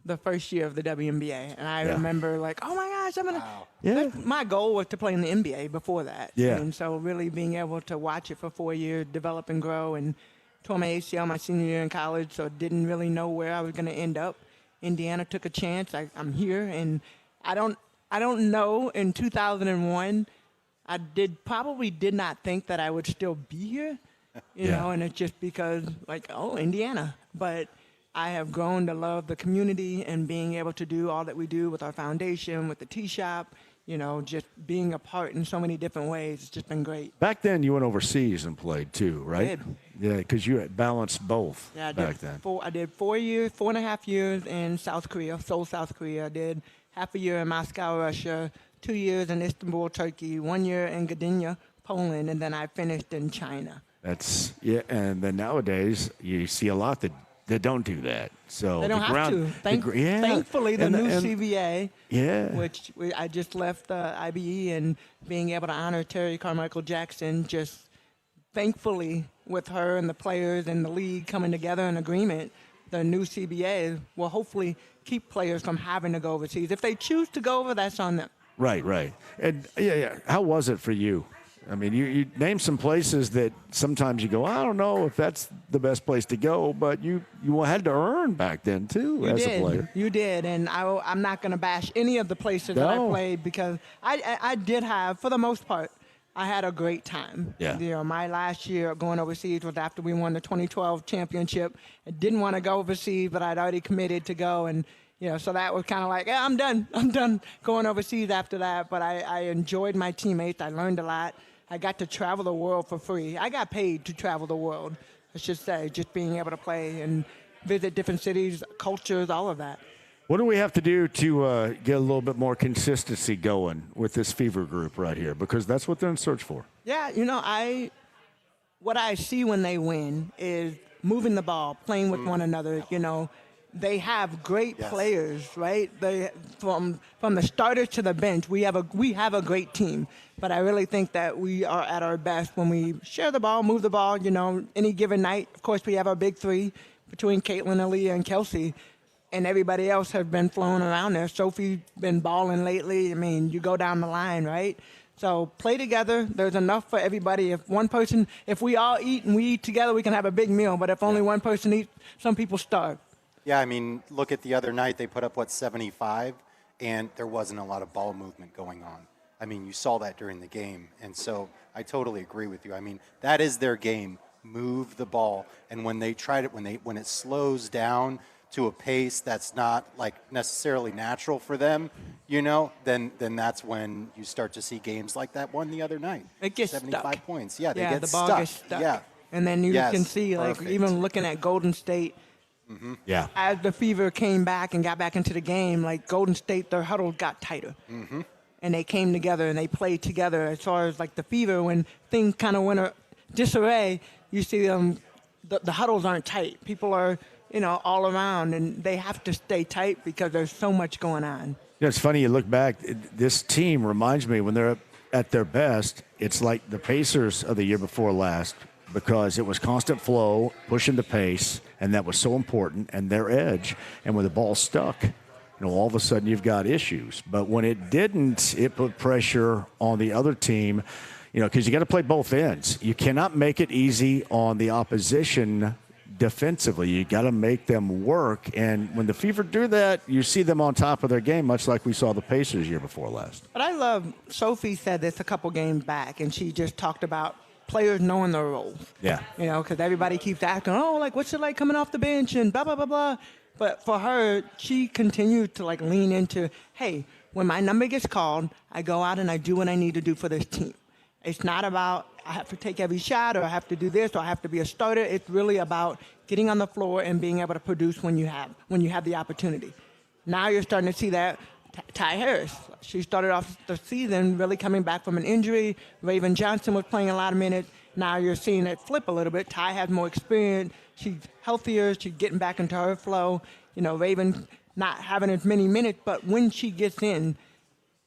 The first year of the WNBA, and I remember like, oh my gosh, I'm gonna. Wow. Yeah. My goal was to play in the NBA before that. Yeah. And so really being able to watch it for 4 years, develop and grow, and tore my ACL my senior year in college, so didn't really know where I was gonna end up. Indiana took a chance. I'm here, and I don't know. In 2001, I probably did not think that I would still be here, you know, and it's just because like, oh, Indiana, but. I have grown to love the community and being able to do all that we do with our foundation, with the tea shop, just being a part in so many different ways. It's just been great. Back then, you went overseas and played too, right? I did. Yeah, because you had balanced both back then. I did 4.5 years in South Korea, Seoul, South Korea. I did half a year in Moscow, Russia, 2 years in Istanbul, Turkey, 1 year in Gdynia, Poland, and then I finished in China. And then nowadays, you see a lot that don't do that. So they don't have to. Thankfully, the new CBA, which I just left IBE, and being able to honor Terry Carmichael Jackson, just thankfully with her and the players and the league coming together in agreement, the new CBA will hopefully keep players from having to go overseas. If they choose to go over, that's on them. Right. And how was it for you? I mean, you name some places that sometimes you go, I don't know if that's the best place to go, but you had to earn back then, too, a player. You did, and I'm not going to bash any of the places that I played because I did have, for the most part, I had a great time. Yeah. My last year going overseas was after we won the 2012 championship. I didn't want to go overseas, but I'd already committed to go, and so that was kind of like, I'm done going overseas after that, but I enjoyed my teammates. I learned a lot. I got to travel the world for free. I got paid to travel the world, I should say, just being able to play and visit different cities, cultures, all of that. What do we have to do to get a little bit more consistency going with this Fever group right here? Because that's what they're in search for. Yeah, what I see when they win is moving the ball, playing with one another, They have great players, right? They from the starters to the bench. We have a great team, but I really think that we are at our best when we share the ball, move the ball. Any given night. Of course, we have our big three between Caitlin, Aaliyah, and Kelsey, and everybody else has been flowing around there. Sophie's been balling lately. I mean, you go down the line, right? So play together. There's enough for everybody. If we all eat and we eat together, we can have a big meal. But if only one person eats, some people starve. Yeah, I mean, look at the other night. They put up, 75, and there wasn't a lot of ball movement going on. I mean, you saw that during the game, and so I totally agree with you. I mean, that is their game, move the ball. And when they tried it, when it slows down to a pace that's not, necessarily natural for them, then that's when you start to see games like that one the other night. It gets 75 stuck. points. Yeah, they get the ball stuck. gets stuck. Yeah. And then you can see, perfect. even looking at Golden State, Yeah. as the Fever came back and got back into the game, Golden State, their huddle got tighter. And they came together and they played together. As far as the Fever, when things kind of went disarray, you see the huddles aren't tight. People are all around, and they have to stay tight because there's so much going on. It's funny, you look back, this team reminds me when they're at their best, it's like the Pacers of the year before last because it was constant flow, pushing the pace, and that was so important, and their edge. And when the ball stuck, all of a sudden you've got issues. But when it didn't, it put pressure on the other team, because you got to play both ends. You cannot make it easy on the opposition defensively. You got to make them work. And when the Fever do that, you see them on top of their game, much like we saw the Pacers year before last. But I love, Sophie said this a couple games back, and she just talked about players knowing their roles. Yeah. Because everybody keeps asking, what's it like coming off the bench and blah, blah, blah, blah. But for her, she continued to lean into, hey, when my number gets called, I go out and I do what I need to do for this team. It's not about I have to take every shot or I have to do this or I have to be a starter. It's really about getting on the floor and being able to produce when you have the opportunity. Now you're starting to see that. Ty Harris, she started off the season really coming back from an injury. Raven Johnson was playing a lot of minutes. Now you're seeing it flip a little bit. Ty has more experience. She's healthier. She's getting back into her flow. Raven not having as many minutes, but when she gets in,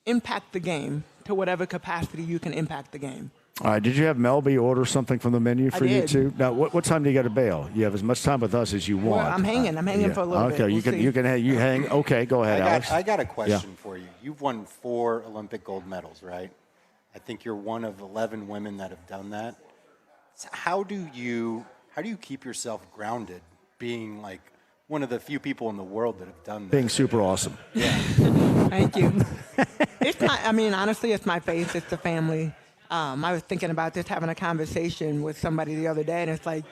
impact the game to whatever capacity you can impact the game. All right, did you have Melby order something from the menu for you too? Now, what time do you got to bail? You have as much time with us as you want. Well, I'm hanging for a little bit. Okay, you can hang. Okay, go ahead, Alex. I got a question for you. You've won 4 Olympic gold medals, right? I think you're one of 11 women that have done that. So how do you keep yourself grounded, being like one of the few people in the world that have done that? Being super awesome. Yeah. Thank you. Honestly, it's my faith. It's the family. I was thinking about this, having a conversation with somebody the other day, and it's like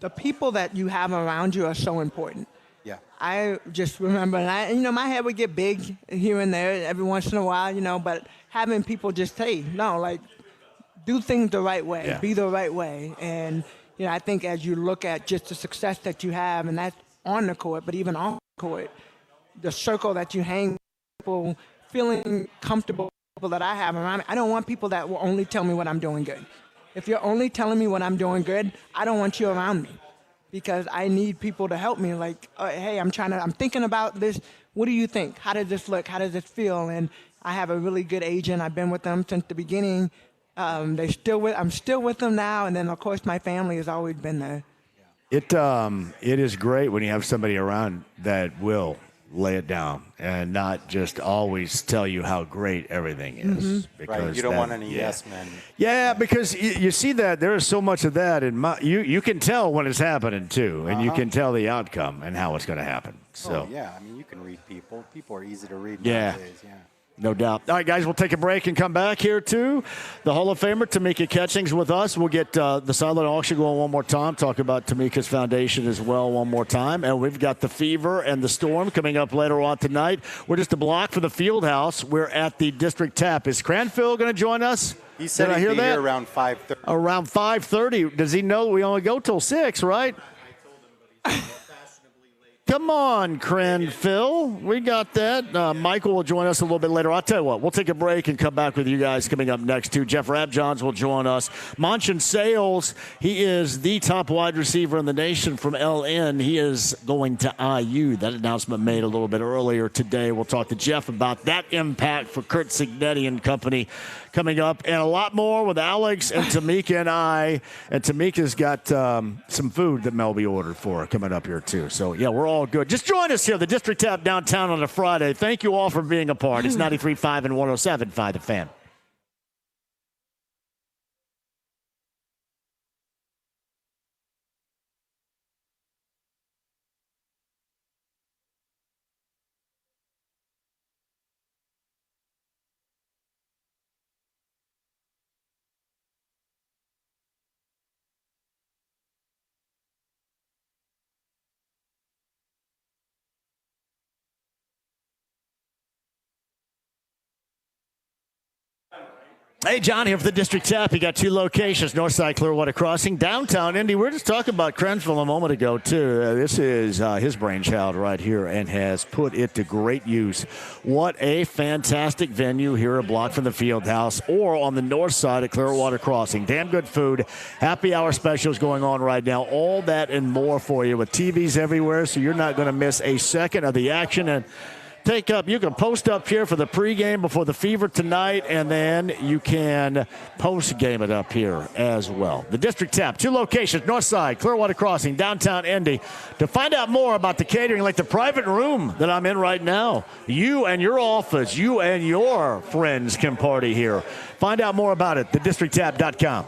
the people that you have around you are so important. Yeah. I just remember, my head would get big here and there every once in a while, but having people just say, no, do things the right way, be the right way. And, I think as you look at just the success that you have, and that's on the court, but even off the court, the circle that you hang with, people feeling comfortable that I have around me. I don't want people that will only tell me what I'm doing good. If you're only telling me what I'm doing good, I don't want you around me because I need people to help me. Hey, I'm thinking about this. What do you think? How does this look? How does this feel? And I have a really good agent. I've been with them since the beginning. I'm still with them now. And then of course my family has always been there. It is great when you have somebody around that will lay it down and not just always tell you how great everything is. Mm-hmm. Because right, you don't want any yes men. Yeah, because you see that there is so much of that, and you can tell when it's happening too, and you can tell the outcome and how it's going to happen. So yeah, you can read people. People are easy to read nowadays. Yeah. No doubt. All right, guys, we'll take a break and come back here to the Hall of Famer, Tamika Catchings, with us. We'll get the silent auction going one more time, talk about Tamika's foundation as well one more time. And we've got the Fever and the Storm coming up later on tonight. We're just a block from the field house. We're at the District Tap. Is Cranfield going to join us? He said he'd be here around 5:30. Around 5:30. Does he know we only go till 6, right? Come on, Cranfield. We got that. Michael will join us a little bit later. I'll tell you what, we'll take a break and come back with you guys coming up next, too. Jeff Rabjohns will join us. Manchin Sales, he is the top wide receiver in the nation from LN. He is going to IU. That announcement made a little bit earlier today. We'll talk to Jeff about that impact for Kurt Signetti and company coming up, and a lot more with Alex and Tamika and I. And Tamika's got some food that Melby ordered for her coming up here, too. So, yeah, we're all good. Just join us here, the District Tap downtown on a Friday. Thank you all for being a part. It's 93.5 and 107.5 The Fan. Hey, John here for the District Tap. You got two locations, Northside Clearwater Crossing, downtown Indy. We were just talking about Crensville a moment ago, too. This is his brainchild right here and has put it to great use. What a fantastic venue here, a block from the field house or on the north side of Clearwater Crossing. Damn good food. Happy hour specials going on right now. All that and more for you with TVs everywhere, so you're not going to miss a second of the action. And you can post up here for the pregame before the Fever tonight, and then you can post-game it up here as well. The District Tap, two locations, Northside, Clearwater Crossing, downtown Indy. To find out more about the catering, like the private room that I'm in right now, you and your office, you and your friends can party here. Find out more about it, thedistricttap.com.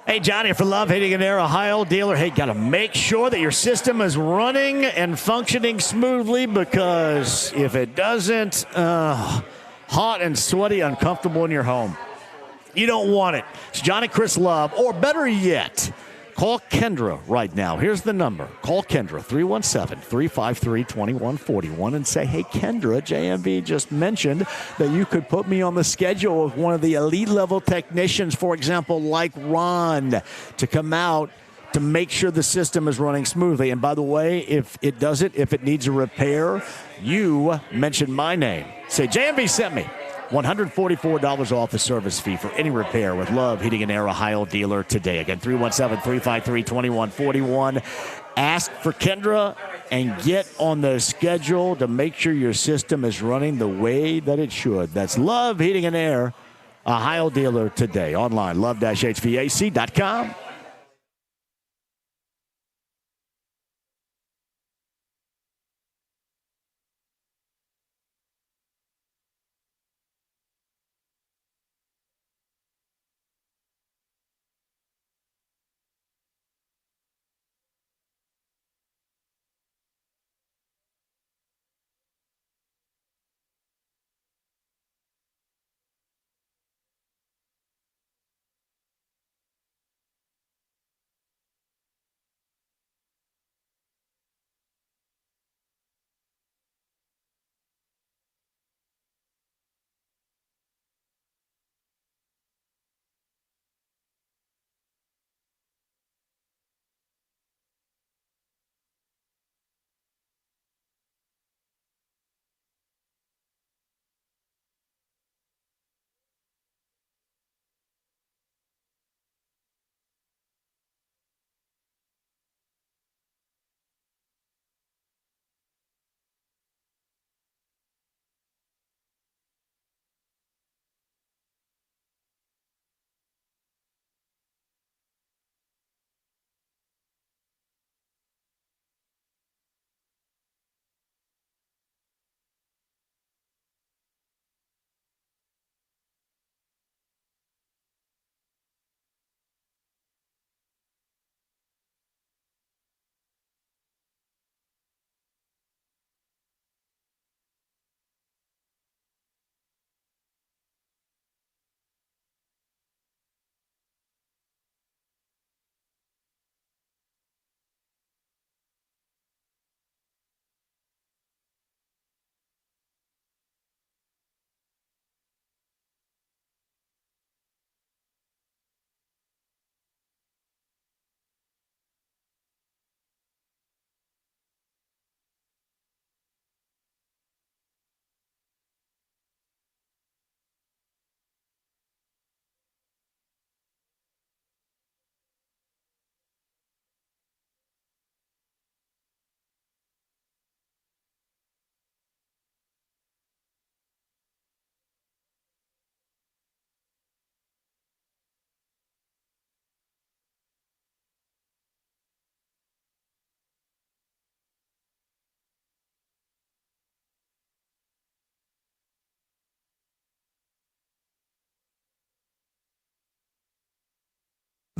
Hey, Johnny, for Love Heating and Air, Ohio dealer. Hey, got to make sure that your system is running and functioning smoothly, because if it doesn't, hot and sweaty, uncomfortable in your home. You don't want it. It's Johnny Chris Love, or better yet, call Kendra right now. Here's the number. Call Kendra, 317-353-2141, and say, hey, Kendra, JMV just mentioned that you could put me on the schedule with one of the elite-level technicians, for example, like Ron, to come out to make sure the system is running smoothly. And by the way, if it doesn't, if it needs a repair, you mention my name. Say, JMV sent me. $144 off the service fee for any repair with Love Heating and Air, Ohio dealer today. Again, 317-353-2141. Ask for Kendra and get on the schedule to make sure your system is running the way that it should. That's Love Heating and Air, Ohio dealer today. Online, love-hvac.com.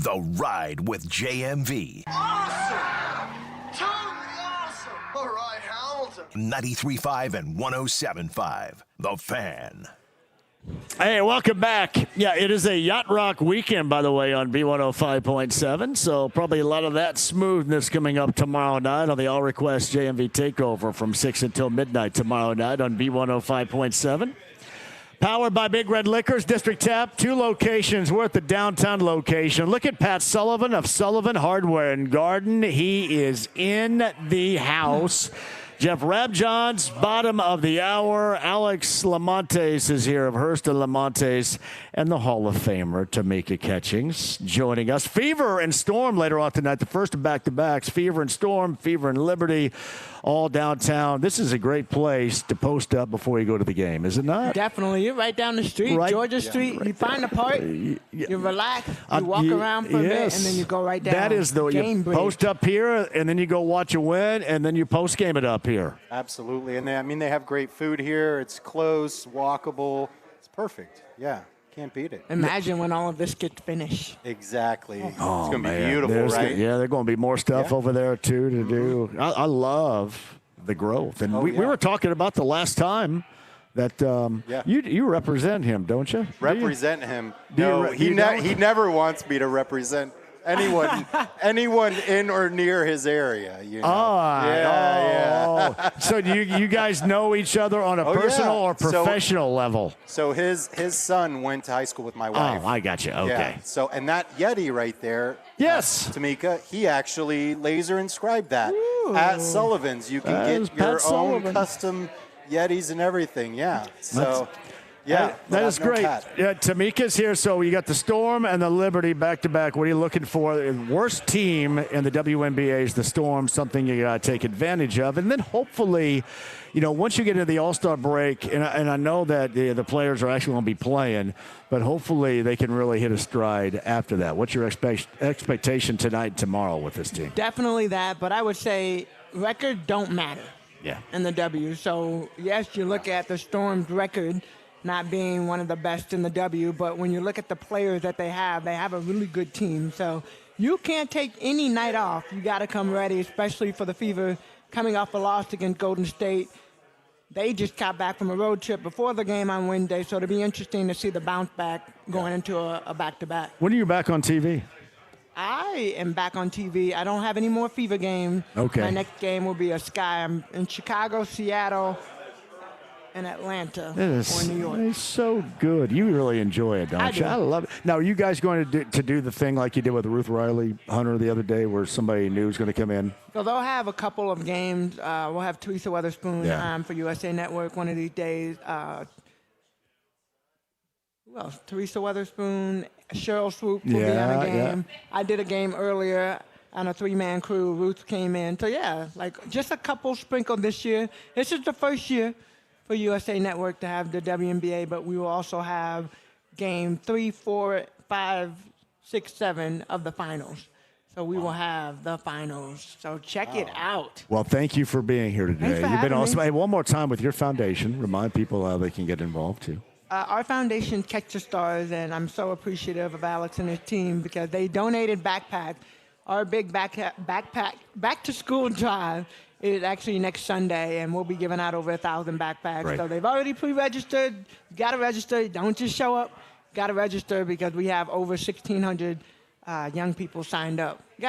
The Ride with JMV. Awesome! Totally awesome! All right, Hamilton. 93.5 and 107.5. The Fan. Hey, welcome back. Yeah, it is a Yacht Rock weekend, by the way, on B105.7, so probably a lot of that smoothness coming up tomorrow night on the All Request JMV Takeover from 6 until midnight tomorrow night on B105.7. Powered by Big Red Liquors, District Tap, 2 locations. We're at the downtown location. Look at Pat Sullivan of Sullivan Hardware and Garden. He is in the house. Jeff Rabjohn's bottom of the hour. Alex Lamontes is here of Hurst and Lamontes, and the Hall of Famer Tamika Catchings joining us. Fever and Storm later on tonight, the first of back-to-backs. Fever and Storm, Fever and Liberty, all downtown. This is a great place to post up before you go to the game, is it not? Definitely. You're right down the street, Right- Georgia Street. right you find a park, you relax, you walk around for a bit, and then you go right down. That is the game you break. post up here, and then you go watch a win, and then you post game it up here. Absolutely. And they have great food here. It's close, walkable. It's perfect. Yeah. Can't beat it. Imagine when all of this gets finished. Exactly. Oh, it's going to be man. beautiful, There's right? Yeah, there's going to be more stuff Yeah. over there, too, to do. I love the growth. And we were talking about the last time that you represent him, don't you? Represent him. Do you No, re- he you don't? he never wants me to represent anyone in or near his area. You know? Yeah. So do you guys know each other on a personal or professional level? So his son went to high school with my wife. Oh, I got you. Okay. Yeah. So and that Yeti right there. Yes. Tamika, he actually laser inscribed that at Sullivan's. You can That is get Pat your own Sullivan. custom Yetis and everything. Yeah. So. That is great. Yeah, Tamika's here, so you got the Storm and the Liberty back-to-back. What are you looking for? The worst team in the WNBA is the Storm, something you got to take advantage of. And then hopefully, once you get into the All-Star break, and I know that the players are actually going to be playing, but hopefully they can really hit a stride after that. What's your expectation tonight and tomorrow with this team? Definitely that, but I would say record don't matter Yeah. in the W. So, yes, you look at the Storm's record not being one of the best in the W, but when you look at the players that they have a really good team. So you can't take any night off. You got to come ready, especially for the Fever coming off a loss against Golden State. They just got back from a road trip before the game on Wednesday, so it'll be interesting to see the bounce back going into a back-to-back. When are you back on TV? I am back on TV. I don't have any more Fever games. Okay. My next game will be a Sky. I'm in Chicago, Seattle, and Atlanta or New York. It's so good. You really enjoy it, don't I you? do. I love it. Now, are you guys going to do the thing like you did with Ruth Riley Hunter the other day where somebody new is going to come in? So they'll have a couple of games. We'll have Teresa Weatherspoon for USA Network one of these days. Who else? Teresa Weatherspoon, Cheryl Swoop will be on a game. I did a game earlier on a 3-man crew. Ruth came in. So, just a couple sprinkled this year. This is the first year for USA Network to have the WNBA, but we will also have game 3, 4, 5, 6, 7 of the finals. So we will have the finals. So check it out. Well, thank you for being here today. Thanks for You've been having awesome. me. Hey, one more time with your foundation. Remind people how they can get involved, too. Our foundation, Catch the Stars, and I'm so appreciative of Alex and his team because they donated backpacks. Our big back-to-school drive is actually next Sunday, and we'll be giving out over 1,000 backpacks. Right. So they've already pre-registered. You got to register. Don't just show up. You got to register because we have over 1,600 young people signed up. You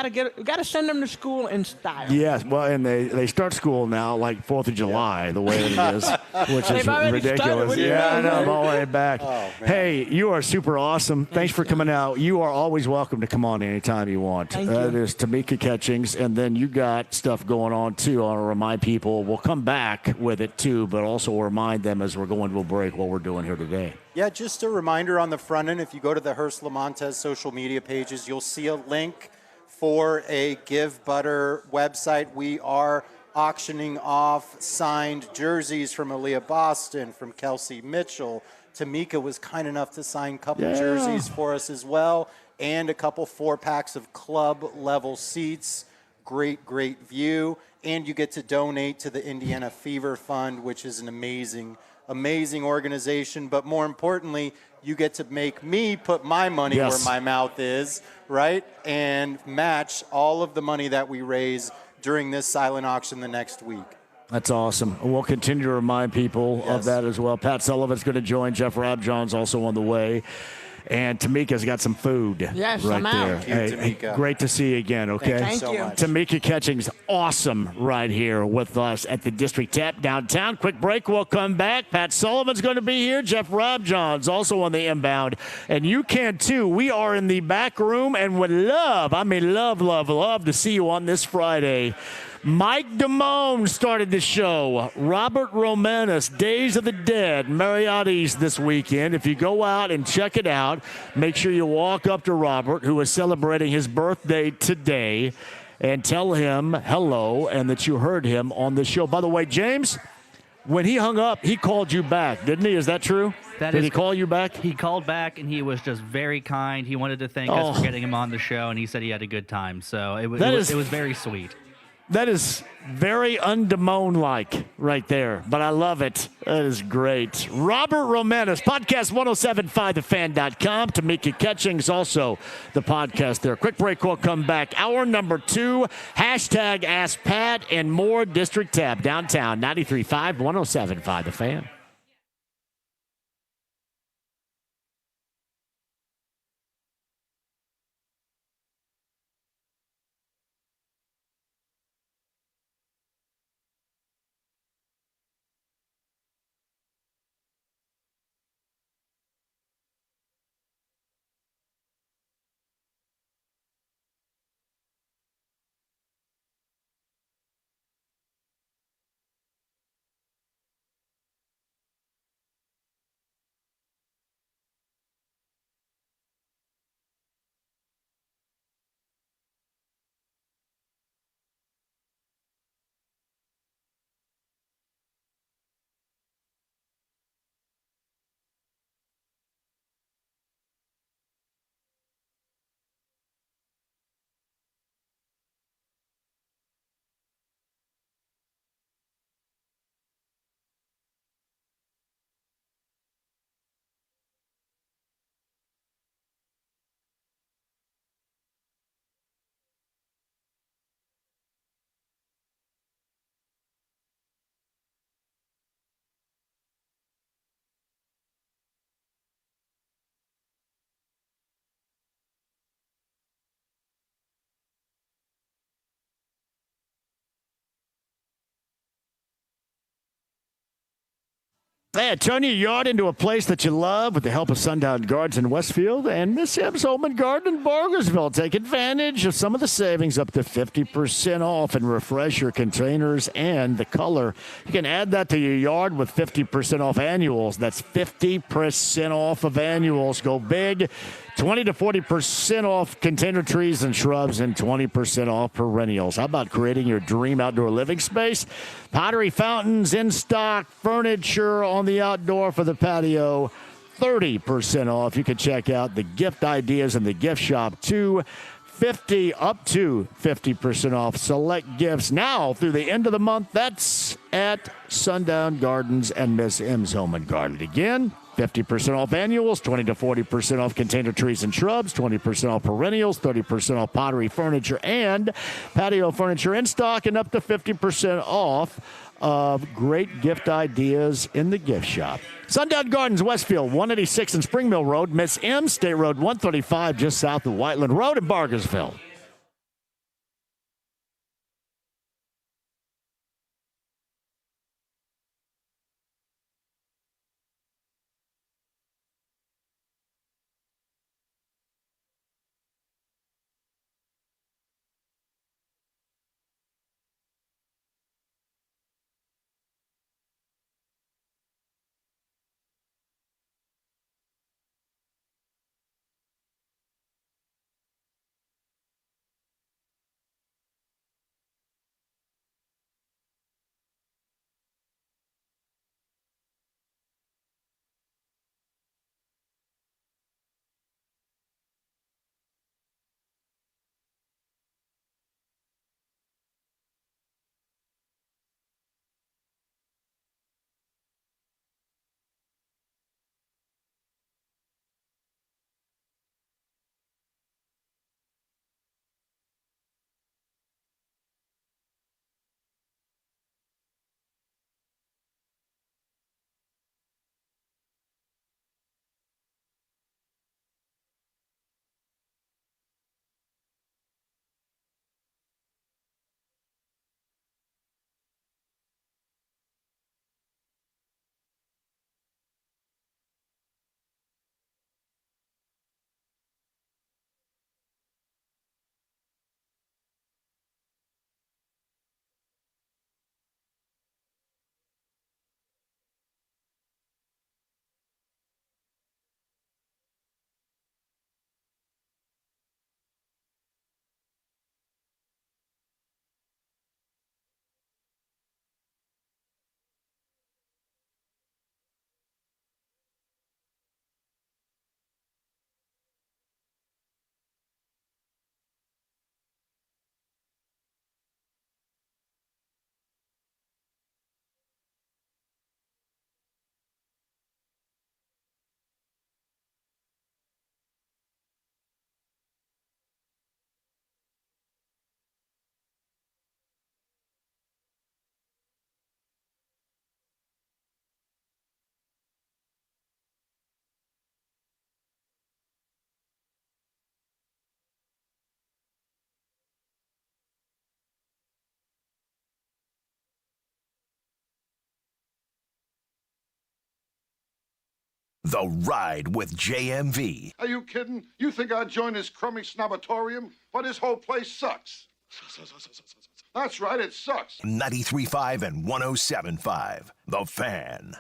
got to send them to school in style. Yes, well, and they start school now like 4th of July, the way it is, which is They've already started. ridiculous. What do you Yeah, I mean? know. I'm all the way back. Hey, you are super awesome. Thanks for coming out. You are always welcome to come on anytime you want. Thank you. There's Tamika Catchings, and then you got stuff going on, too. I want to remind people. We'll come back with it, too, but also remind them as we're going to a break what we're doing here today. Yeah, just a reminder on the front end, if you go to the Hearst Lamontes social media pages, you'll see a link for a Give Butter website. We are auctioning off signed jerseys from Aaliyah Boston, from Kelsey Mitchell. Tamika was kind enough to sign a couple jerseys for us as well, and a couple 4-packs of club-level seats. Great view. And you get to donate to the Indiana Fever Fund, which is an amazing amazing organization, but more importantly, you get to make me put my money Yes. where my mouth is, right? And match all of the money that we raise during this silent auction the next week. That's awesome. We'll continue to remind people of that as well. Pat Sullivan's going to join. Jeff Rabjohn's also on the way. And Tamika's got some food Yes, right I'm there. out. Thank you, Hey, Tamika. great to see you again, okay? Thank you so much. Tamika Catching's awesome right here with us at the District Tap downtown. Quick break, we'll come back. Pat Sullivan's going to be here. Jeff Rabjohn's also on the inbound. And you can too. We are in the back room and would love to see you on this Friday. Mike Damone started the show. Robert Romanus, Days of the Dead, Mariotti's this weekend. If you go out and check it out, make sure you walk up to Robert, who is celebrating his birthday today, and tell him hello and that you heard him on the show. By the way, James, when he hung up, he called you back, didn't he? Is that true? Did he call you back? He called back, and he was just very kind. He wanted to thank us for getting him on the show, and he said he had a good time. So it was very sweet. That is very undemone-like right there, but I love it. That is great. Robert Romanus, podcast 1075thefan.com. Tamika Catching's also the podcast there. Quick break, we'll come back. Hour number 2, hashtag Ask Pat and more District Tab downtown, 93.5, 1075 The Fan. Hey, turn your yard into a place that you love with the help of Sundown Gardens in Westfield and Miss M's Home and Garden in Bargersville. Take advantage of some of the savings up to 50% off and refresh your containers and the color. You can add that to your yard with 50% off annuals. That's 50% off of annuals. Go big. 20 to 40% off container trees and shrubs and 20% off perennials. How about creating your dream outdoor living space? Pottery fountains in stock, furniture on the outdoor for the patio, 30% off. You can check out the gift ideas in the gift shop too. Up to 50% off select gifts now through the end of the month. That's at Sundown Gardens and Miss M's Home and Garden. Again, 50% off annuals, 20 to 40% off container trees and shrubs, 20% off perennials, 30% off pottery furniture and patio furniture in stock, and up to 50% off of great gift ideas in the gift shop. Sundown Gardens, Westfield, 186 and Spring Mill Road, Miss M, State Road 135, just south of Whiteland Road in Bargersville. The Ride with JMV. Are you kidding? You think I'd join this crummy snobatorium? But this whole place sucks. That's right, it sucks. 93.5 and 107.5. The Fan.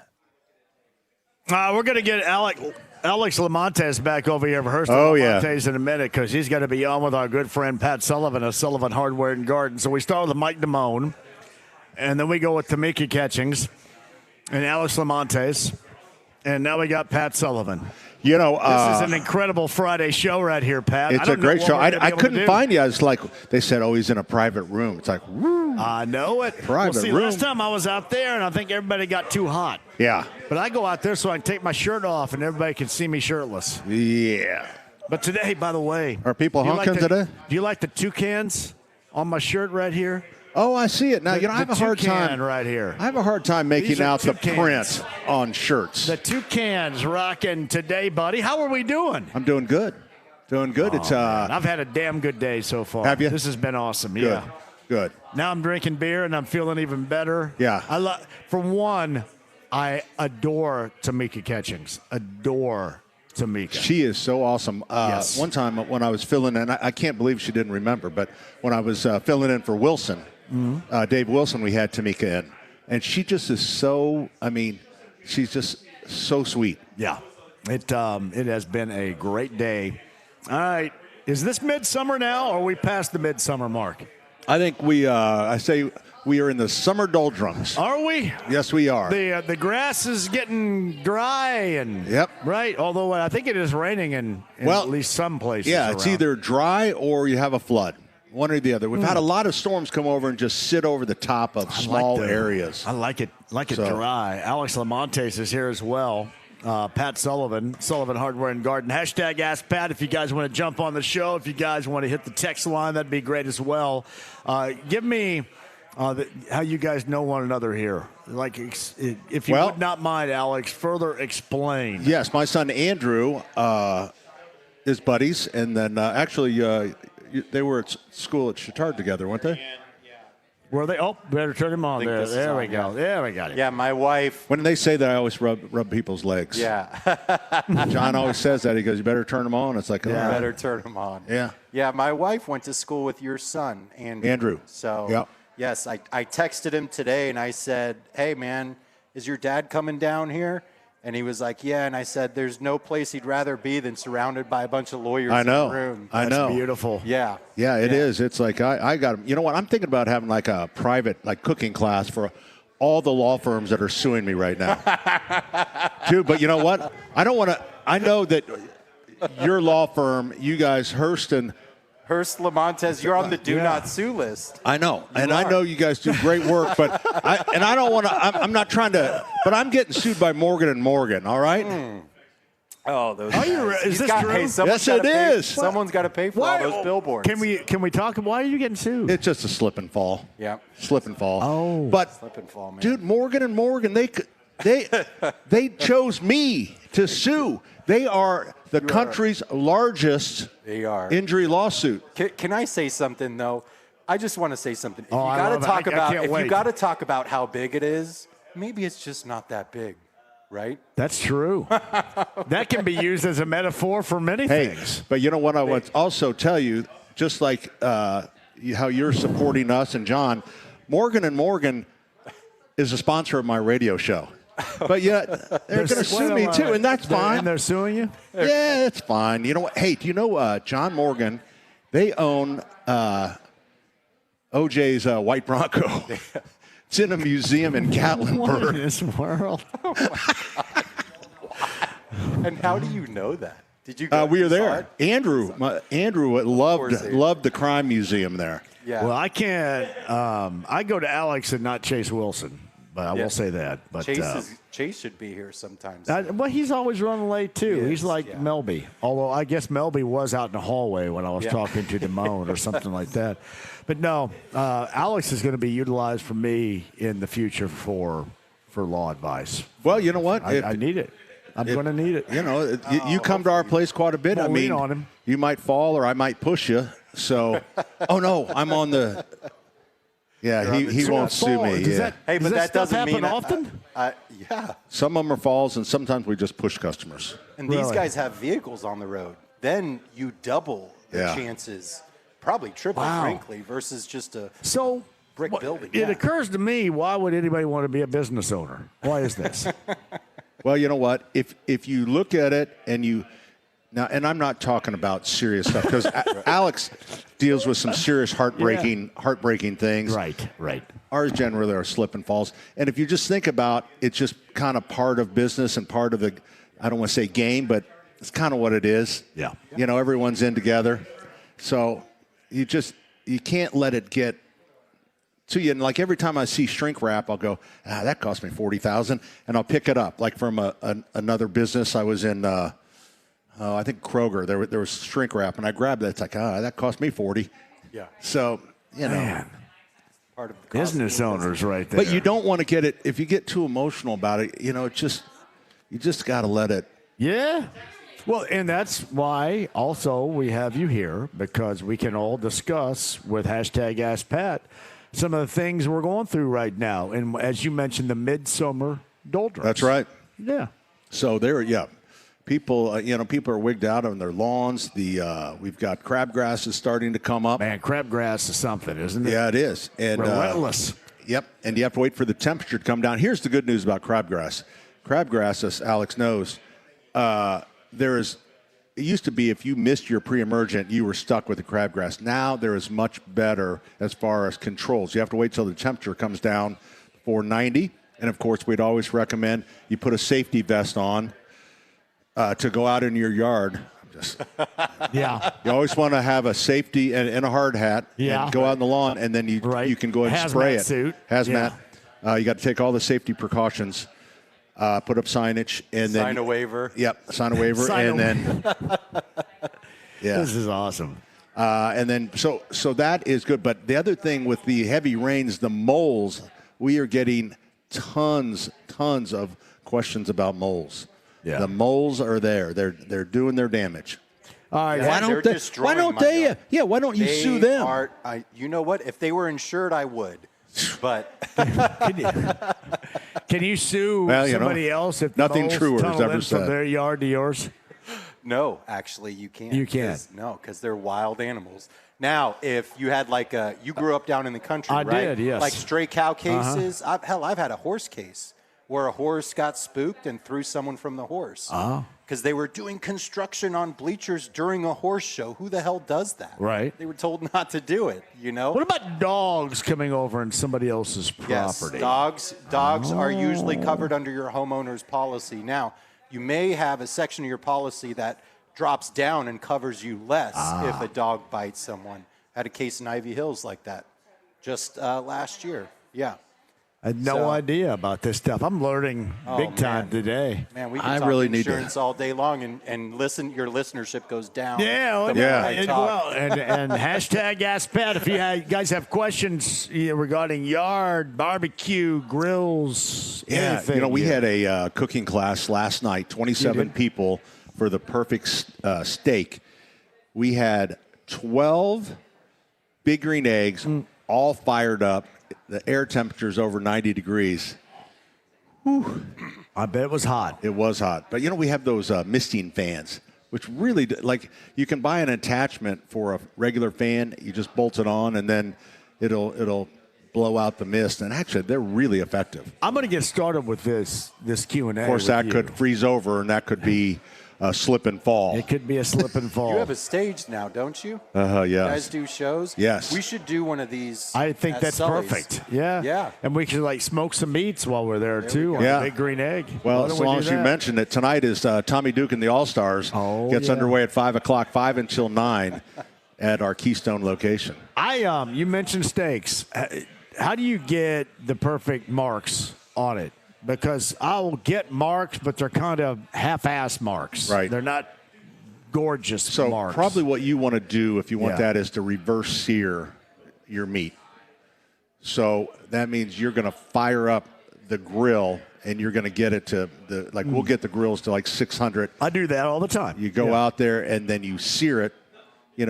We're going to get Alex Lamontes back over here for Hurst Lamontes in a minute because he's going to be on with our good friend Pat Sullivan of Sullivan Hardware and Garden. So we start with Mike Damone, and then we go with Tamika Catchings and Alex Lamontes, and now we got Pat Sullivan. You know, this is an incredible Friday show right here, Pat. It's a great show. I couldn't find you. It's like they said, oh, he's in a private room. It's like, woo. I know it. Private room. Last time I was out there, and I think everybody got too hot. Yeah. But I go out there so I can take my shirt off, and everybody can see me shirtless. Yeah. But today, by the way. Are people honking today? Do you like the toucans on my shirt right here? Oh, I see it now. I have a hard time right here. I have a hard time making out the print on shirts. The toucans rocking today, buddy. How are we doing? I'm doing good. Doing good. It's I've had a damn good day so far. Have you? This has been awesome. Good. Yeah. Good. Now I'm drinking beer and I'm feeling even better. Yeah. For one, I adore Tamika Catchings. Adore Tamika. She is so awesome. Yes. One time when I was filling in, I can't believe she didn't remember, but when I was filling in for Wilson, Dave Wilson, we had Tamika in. And she just is so, she's just so sweet. Yeah. It has been a great day. All right. Is this midsummer now, or are we past the midsummer mark? I think I say we are in the summer doldrums. Are we? Yes, we are. The grass is getting dry and right. Although I think it is raining in at least some places. Yeah, it's either dry or you have a flood. One or the other. We've had a lot of storms come over and just sit over the top of small areas. I like it dry. Alex Lamontes is here as well. Pat Sullivan, Sullivan Hardware and Garden. Hashtag Ask Pat if you guys want to jump on the show. If you guys want to hit the text line, that'd be great as well. Give me how you guys know one another here. Like, if you would not mind, Alex, further explain. Yes, my son Andrew is buddies, and then actually they were at school at Chittard together, weren't they? Were they? Oh, better turn him on there. There we go. There we got it. Yeah, my wife. When they say that, I always rub people's legs. Yeah. John always says that. He goes, you better turn them on. It's like, yeah, right. Better turn them on. Yeah. Yeah, my wife went to school with your son, Andrew. So, yes, I texted him today, and I said, hey, man, is your dad coming down here? And he was like, yeah. And I said, there's no place he'd rather be than surrounded by a bunch of lawyers in the room. I know. That's beautiful. Yeah. Yeah, it is. It's like I got him. You know what? I'm thinking about having like a private cooking class for all the law firms that are suing me right now. Dude, but you know what? I don't want to. I know that your law firm, you guys, Hurst Lamontes, you're on the do not sue list. I know. I know you guys do great work, but I don't want to. I'm not trying to. But I'm getting sued by Morgan & Morgan. All right. Oh, those. Is this true? Hey, yes, it is. Someone's got to pay for all those billboards. Can we talk? Why are you getting sued? It's just a slip and fall. Yeah. Slip and fall. Oh. But slip and fall, man. Dude, Morgan & Morgan, they chose me to sue. They are the country's largest injury lawsuit. Can I say something though? I just want to say something. If you got to talk about how big it is, maybe it's just not that big, right? That's true. That can be used as a metaphor for many things. But you know what I would also tell you, just like how you're supporting us and John, Morgan & Morgan is a sponsor of my radio show. But yet they're going to sue me too, and that's fine. And they're suing you? Yeah, it's fine. You know what? Hey, do you know John Morgan? They own OJ's white Bronco. It's in a museum in Gatlinburg. What in this world? Oh my God. And how do you know that? Did you? We were there. Andrew loved the crime museum there. Yeah. Well, I can't. I go to Alex and not Chase Wilson. But I will say that. But Chase should be here sometimes. Well, he's always running late, too. He's like Melby. Although I guess Melby was out in the hallway when I was talking to Damone or something like that. But no, Alex is going to be utilized for me in the future for law advice. Well, you know what? I need it. I'm going to need it. You know, you come to our place quite a bit. I mean, on him. You might fall or I might push you. So, oh, no, I'm on the Yeah, he won't sue me. Yeah. Hey, but that doesn't happen mean often. Yeah. Some of them are falls, and sometimes we just push customers. And these guys have vehicles on the road. Then you double the chances, probably triple, frankly, versus just a brick building. It occurs to me, why would anybody want to be a business owner? Why is this? Well, you know what? If you look at it and you now, and I'm not talking about serious stuff because Alex deals with some serious heartbreaking things. Right. Ours generally are slip and falls. And if you just think about it's just kind of part of business and part of the, I don't want to say game, but it's kind of what it is. Yeah. You know, everyone's in together. So you can't let it get to you. And like every time I see shrink wrap, I'll go, that cost me $40,000, and I'll pick it up. Like from another business I was in, I think Kroger, there was shrink wrap, and I grabbed that. It's like, that cost me $40. Yeah. So, you know. Man. Part of the business owners right there. But you don't want to get it, if you get too emotional about it, you know, you just got to let it. Yeah. Well, and that's why also we have you here, because we can all discuss with hashtag Ask Pat some of the things we're going through right now. And as you mentioned, the midsummer doldrums. That's right. Yeah. So people, people are wigged out on their lawns. We've got crabgrass is starting to come up. Man, crabgrass is something, isn't it? Yeah, it is. And relentless. Yep. And you have to wait for the temperature to come down. Here's the good news about crabgrass. Crabgrass, as Alex knows, it used to be if you missed your pre-emergent, you were stuck with the crabgrass. Now there is much better as far as controls. You have to wait till the temperature comes down before 90. And, of course, we'd always recommend you put a safety vest on to go out in your yard. Yeah. You always want to have a safety and a hard hat. Yeah. And go out in the lawn, and then you can go ahead and spray it. Suit. Hazmat. You got to take all the safety precautions. Put up signage and then sign a waiver. Yep, sign a waiver, then this is awesome. And then so that is good. But the other thing with the heavy rains, the moles, we are getting tons of questions about moles. Yeah. The moles are there. They're doing their damage. All right. Why don't they? Yeah. Why don't you sue them? You know what? If they were insured, I would. But can you sue somebody else if nothing the truer tunnel is ever in said from their yard to yours? No, actually, you can't. You can't. No, because they're wild animals. Now, if you had you grew up down in the country, I right? did, yes. Like stray cow cases. I've had a horse case where a horse got spooked and threw someone from the horse. Oh. Because they were doing construction on bleachers during a horse show. Who the hell does that? Right. They were told not to do it, you know? What about dogs coming over in somebody else's Yes, property? dogs are usually covered under your homeowner's policy. Now, you may have a section of your policy that drops down and covers you less if a dog bites someone. I had a case in Ivy Hills like that just last year. Yeah. I had no idea about this stuff. I'm learning big time today. Man, we can talk insurance all day long, and listen. Your listenership goes down. And hashtag Ask Pat if you guys have questions regarding yard, barbecue, grills, anything. We had a cooking class last night. 27 people for the perfect steak. We had 12 big green eggs, all fired up. The air temperature is over 90 degrees. Whew. I bet it was hot. It was hot. But, we have those misting fans, which really, you can buy an attachment for a regular fan. You just bolt it on, and then it'll blow out the mist. And actually, they're really effective. I'm going to get started with this Q&A. Of course, that could freeze over, and that could be a slip and fall. It could be a slip and fall. You have a stage now, don't you? Yes. You guys do shows? Yes. We should do one of these. I think that's Sully's. perfect. Yeah. Yeah. And we could smoke some meats while we're there too. Yeah. On a big green egg. Well, as long as you mentioned it, tonight is Tommy Duke and the All-Stars. Gets underway at 5 o'clock, 5 until 9 at our Keystone location. You mentioned steaks. How do you get the perfect marks on it? Because I'll get marks, but they're kind of half-ass marks. Right. They're not gorgeous marks. Probably what you want to do if you want that is to reverse sear your meat. So that means you're going to fire up the grill and you're going to get it to we'll get the grills to 600. I do that all the time. You go out there and then you sear it,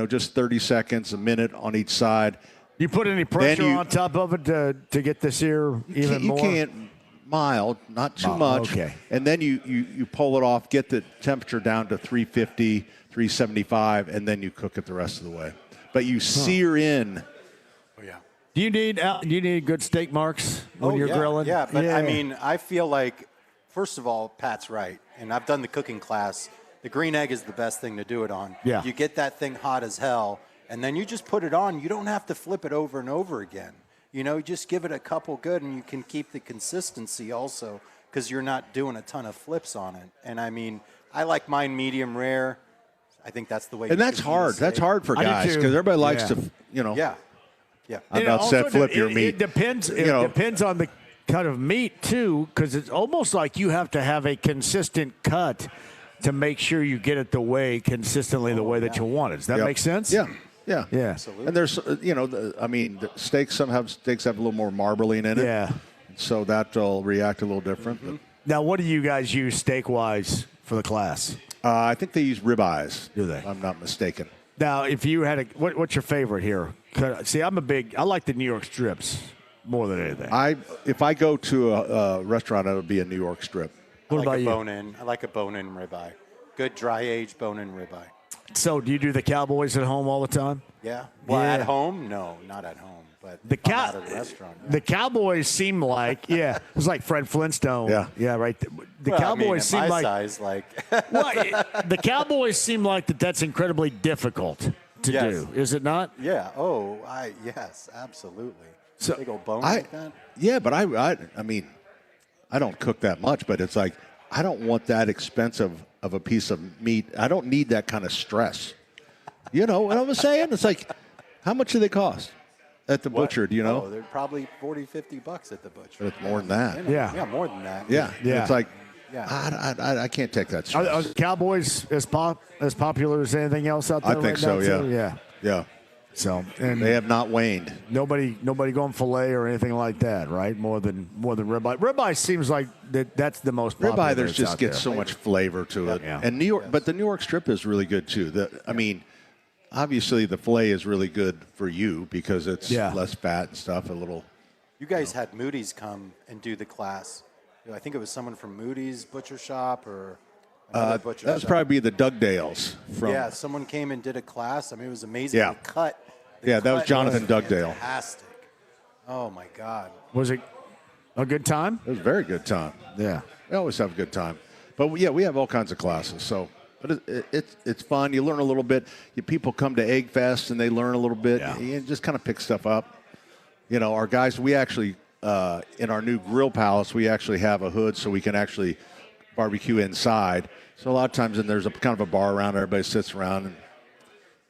just 30 seconds, a minute on each side. You put any pressure on top of it to get this here even more? You can't mild, not too much. Okay. And then you pull it off, get the temperature down to 350, 375, and then you cook it the rest of the way. But you sear in. Oh, yeah. Do you need good steak marks when you're grilling? Yeah, but I mean, I feel like, first of all, Pat's right. And I've done the cooking class. The green egg is the best thing to do it on. Yeah. You get that thing hot as hell, and then you just put it on. You don't have to flip it over and over again. You know, just give it a couple good, and you can keep the consistency also because you're not doing a ton of flips on it. And, I mean, I like mine medium rare. I think that's the way. And that's hard. That's hard for guys because everybody likes to, you know. Yeah. Yeah. I about said flip your meat. It depends. It depends on the cut of meat too, because it's almost like you have to have a consistent cut to make sure you get it consistently the way that you want it. Does that make sense? Yeah. Yeah. Yeah. Absolutely. And there's, the steaks, some steaks have a little more marbling in it. Yeah. So that'll react a little different. Mm-hmm. Now, what do you guys use steak-wise for the class? I think they use ribeyes. Do they? If I'm not mistaken. Now, if you had what's your favorite here? See, I like the New York strips more than anything. If I go to a restaurant, it would be a New York strip. What about you? I like a bone-in ribeye. Good dry-aged bone-in ribeye. So, do you do the Cowboys at home all the time? Yeah. Well, at home? No, not at home. But out at a restaurant. Yeah. The Cowboys seem like, it was like Fred Flintstone. Yeah, right. The Cowboys seem my like size, like. the Cowboys seem like that's incredibly difficult to do. Is it not? Yeah. Oh, yes, absolutely. So big old bone like that. Yeah, but I mean, I don't cook that much, but it's like I don't want that expensive of a piece of meat. I don't need that kind of stress. You know what I'm saying? It's like, how much do they cost at the butcher? Do you know? Oh, they're probably $40-$50 at the butcher. But it's more than that. Yeah, more than that. Yeah. It's like, yeah. I can't take that stress. Are the Cowboys as popular as anything else out there? I think so. Yeah. Yeah. So and they have not waned. Nobody going filet or anything like that, right? More than ribeye. Ribeye seems like that's the most popular. Ribeye, just gets so much flavor to it. Yeah. And New York, but the New York strip is really good too. I mean, obviously the filet is really good for you because it's less fat and stuff. You guys had Moody's come and do the class. I think it was someone from Moody's Butcher Shop or another butcher that was shop. probably the Dugdales. Yeah, someone came and did a class. I mean, it was amazing. Yeah. The cut. That was Jonathan Dugdale. Fantastic. Oh, my God. Was it a good time? It was a very good time. Yeah. We always have a good time. But, we have all kinds of classes. So, but it's fun. You learn a little bit. People come to Egg Fest, and they learn a little bit. Yeah. You just kind of pick stuff up. You know, our guys, we actually, in our new grill palace, we actually have a hood so we can actually barbecue inside. So a lot of times, then there's a kind of a bar around. Everybody sits around and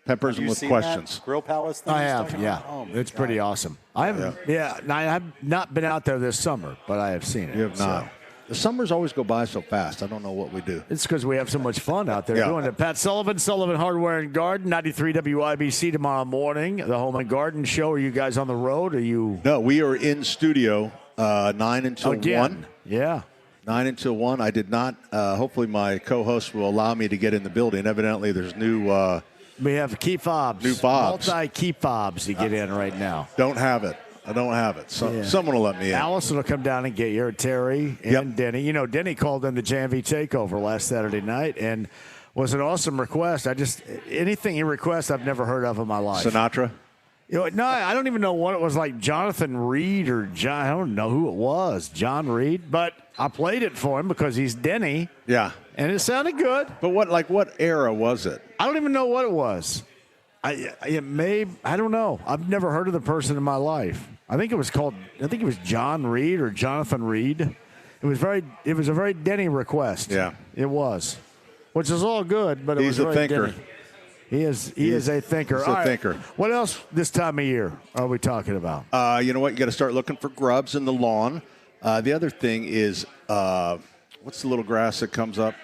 peppers them with questions. That Grill Palace thing I have, yeah. Oh, it's pretty awesome. I have not been out there this summer, but I have seen it. You have not. So. The summers always go by so fast. I don't know what we do. It's because we have so much fun out there doing it. Pat Sullivan, Sullivan Hardware and Garden, 93 WIBC tomorrow morning. The Home and Garden Show. Are you guys on the road? Are you? No, we are in studio 9 until 1. Yeah. 9 until 1. I did not. Hopefully my co-host will allow me to get in the building. Evidently there's new... we have key fobs. New fobs. Multi-key fobs you get in right now. Don't have it. I don't have it. So someone will let me in. Allison will come down and get you, or Terry and Denny. You know, Denny called in the JMV takeover last Saturday night and was an awesome request. Anything he requests, I've never heard of in my life. Sinatra? No, I don't even know what it was, like Jonathan Reed or John. I don't know who it was, John Reed. But I played it for him because he's Denny. Yeah. And it sounded good. But what era was it? I don't even know what it was. I don't know. I've never heard of the person in my life. I think it was John Reed or Jonathan Reed. It was a very Denny request. Yeah. It was. Which is all good, but he's it was a thinker. Denny. He is a thinker. He's a thinker. What else this time of year are we talking about? You know what? You got to start looking for grubs in the lawn. The other thing is, what's the little grass that comes up?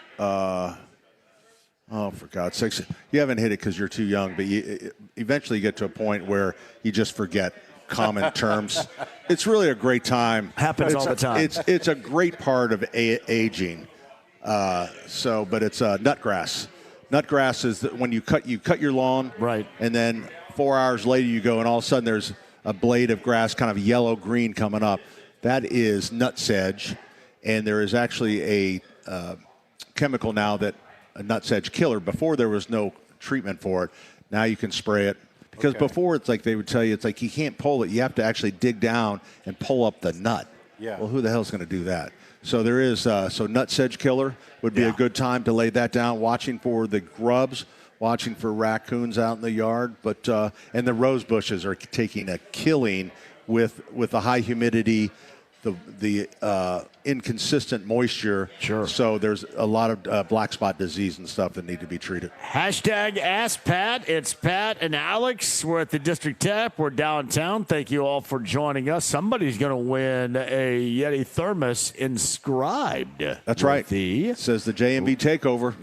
Oh, for God's sakes. You haven't hit it because you're too young, but you eventually get to a point where you just forget common terms. It's really a great time. Happens all the time. It's a great part of aging. But it's nutgrass. Nutgrass is when you cut your lawn, right, and then 4 hours later you go, and all of a sudden there's a blade of grass, kind of yellow-green coming up. That is nutsedge, and there is actually a chemical now that a nutsedge killer. Before there was no treatment for it. Now you can spray it. Because before it's like they would tell you, it's like you can't pull it. You have to actually dig down and pull up the nut. Yeah. Well, who the hell is going to do that? So there is, so nutsedge killer would be a good time to lay that down, watching for the grubs, watching for raccoons out in the yard. But and the rose bushes are taking a killing with the high humidity, the inconsistent moisture. Sure. So there's a lot of black spot disease and stuff that need to be treated. Hashtag Ask Pat. It's Pat and Alex. We're at the District Tap. We're downtown. Thank you all for joining us. Somebody's going to win a Yeti thermos inscribed. That's right. It says the JMV takeover.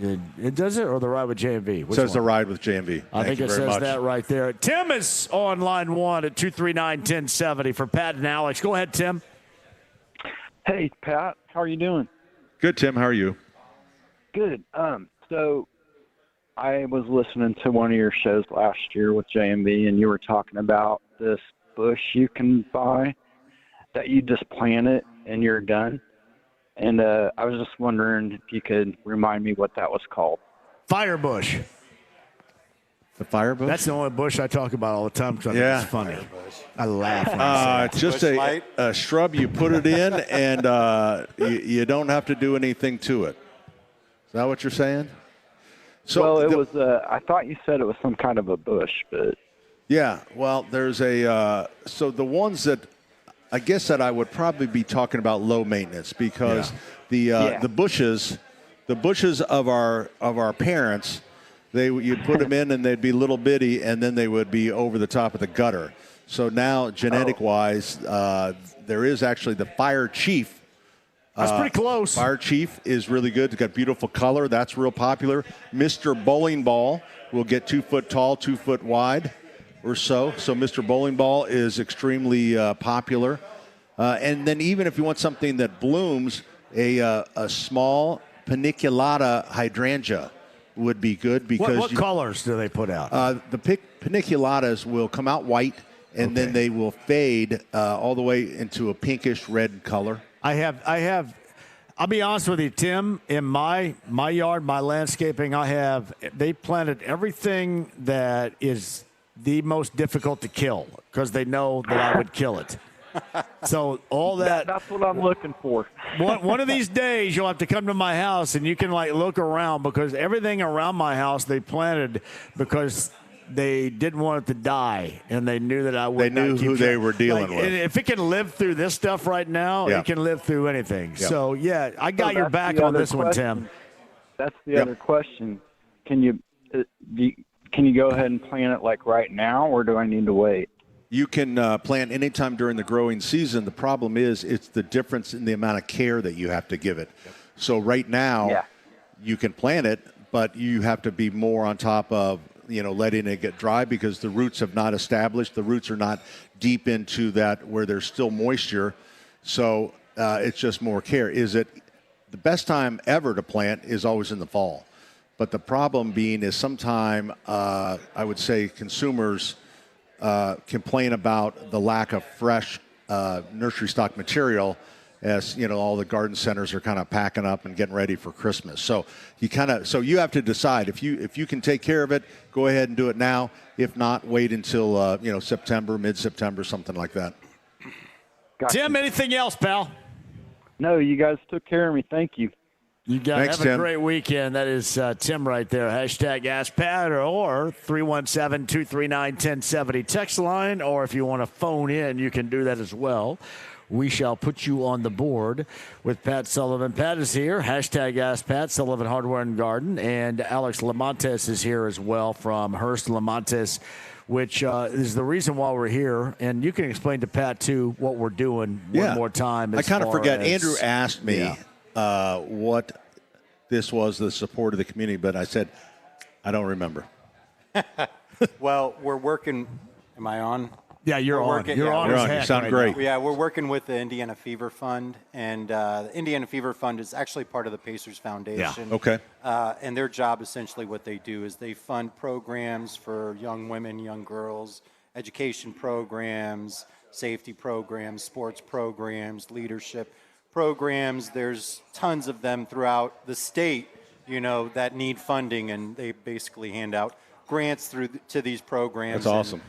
It does it, or the ride with JMV? It says the ride with JMV. I think it says that right there. Tim is on line 1 at 239-1070 for Pat and Alex. Go ahead, Tim. Hey, Pat. How are you doing? Good, Tim. How are you? Good. So I was listening to one of your shows last year with JMV, and you were talking about this bush you can buy that you just plant it and you're done. And I was just wondering if you could remind me what that was called. Firebush. The firebush? That's the only bush I talk about all the time because I think it's funny. I laugh when I say it. Just a shrub. You put it in, and you don't have to do anything to it. Is that what you're saying? So well, it was. I thought you said it was some kind of a bush, but yeah. Well, there's a. So the ones that I guess that I would probably be talking about low maintenance because the bushes of our parents. You'd put them in, and they'd be little bitty, and then they would be over the top of the gutter. So now, genetic-wise, there is actually the Fire Chief. That's pretty close. Fire Chief is really good. It's got beautiful color. That's real popular. Mr. Bowling Ball will get 2 foot tall, 2 foot wide or so. So Mr. Bowling Ball is extremely popular. And then even if you want something that blooms, a small paniculata hydrangea would be good because what colors do they put out? The paniculatas will come out white, and then they will fade all the way into a pinkish red color. I'll be honest with you, Tim, in my yard, my landscaping, they planted everything that is the most difficult to kill because they know that I would kill it. So all that's what I'm looking for. One of these days you'll have to come to my house and you can look around because everything around my house they planted because they didn't want it to die and they knew that I would. They knew who they were dealing with. If it can live through this stuff right now, it can live through anything. Yeah. So I got your back on this one, Tim. That's the other question. Can you go ahead and plant it right now, or do I need to wait? You can plant anytime during the growing season. The problem is it's the difference in the amount of care that you have to give it. Yep. So right now, you can plant it, but you have to be more on top of letting it get dry because the roots have not established. The roots are not deep into that where there's still moisture. So it's just more care. The best time ever to plant is always in the fall. But the problem being is sometime I would say consumers complain about the lack of fresh nursery stock material as all the garden centers are kind of packing up and getting ready for Christmas. So you have to decide if you can take care of it, go ahead and do it now. If not, wait until September, mid-September, something like that. Gotcha. Tim, anything else, pal? No, you guys took care of me. Thank you. You guys Thanks, have a Tim. great weekend. That is Tim right there. Hashtag AskPat or 317-239-1070 text line. Or if you want to phone in, you can do that as well. We shall put you on the board with Pat Sullivan. Pat is here. Hashtag AskPat, Sullivan Hardware and Garden. And Alex Lamontes is here as well from Hearst Lamontes, which is the reason why we're here. And you can explain to Pat, too, what we're doing one more time. I kind of forget. Andrew asked me what this was, the support of the community, but I said, I don't remember. Well, we're working. Am I on? Yeah, you're on. You're on. You sound great. Yeah, we're working with the Indiana Fever Fund, and the Indiana Fever Fund is actually part of the Pacers Foundation. Yeah. Okay. And their job, essentially, what they do is they fund programs for young women, young girls, education programs, safety programs, sports programs, leadership programs. There's tons of them throughout the state, that need funding, and they basically hand out grants to these programs. That's awesome.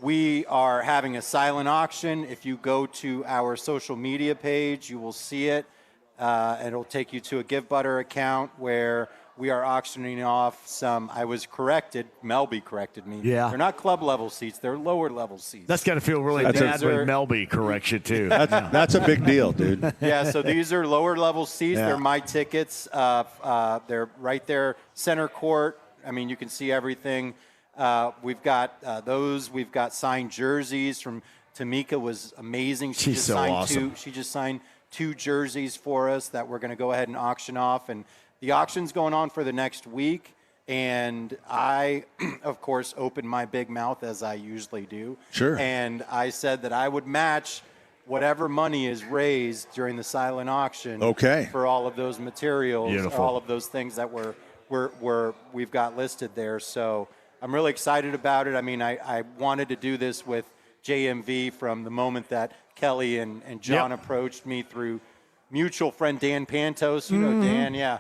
We are having a silent auction. If you go to our social media page, you will see it. It'll take you to a Give Butter account where we are auctioning off some. I was corrected. Melby corrected me. Yeah. They're not club level seats. They're lower level seats. That's got to feel really bad when Melby corrects you, too. That's a big deal, dude. Yeah, so these are lower level seats. Yeah. They're my tickets. They're right there, center court. I mean, you can see everything. We've got those. We've got signed jerseys from Tamika. Was amazing. She's so awesome. She just signed 2 jerseys for us that we're going to go ahead and auction off. And the auction's going on for the next week. And I, of course, opened my big mouth as I usually do. Sure. And I said that I would match whatever money is raised during the silent auction. Okay. For all of those materials, Beautiful. all of those things that we've got listed there. So I'm really excited about it. I mean, I wanted to do this with JMV from the moment that Kelly and John approached me through mutual friend Dan Pantos. You know Dan, yeah.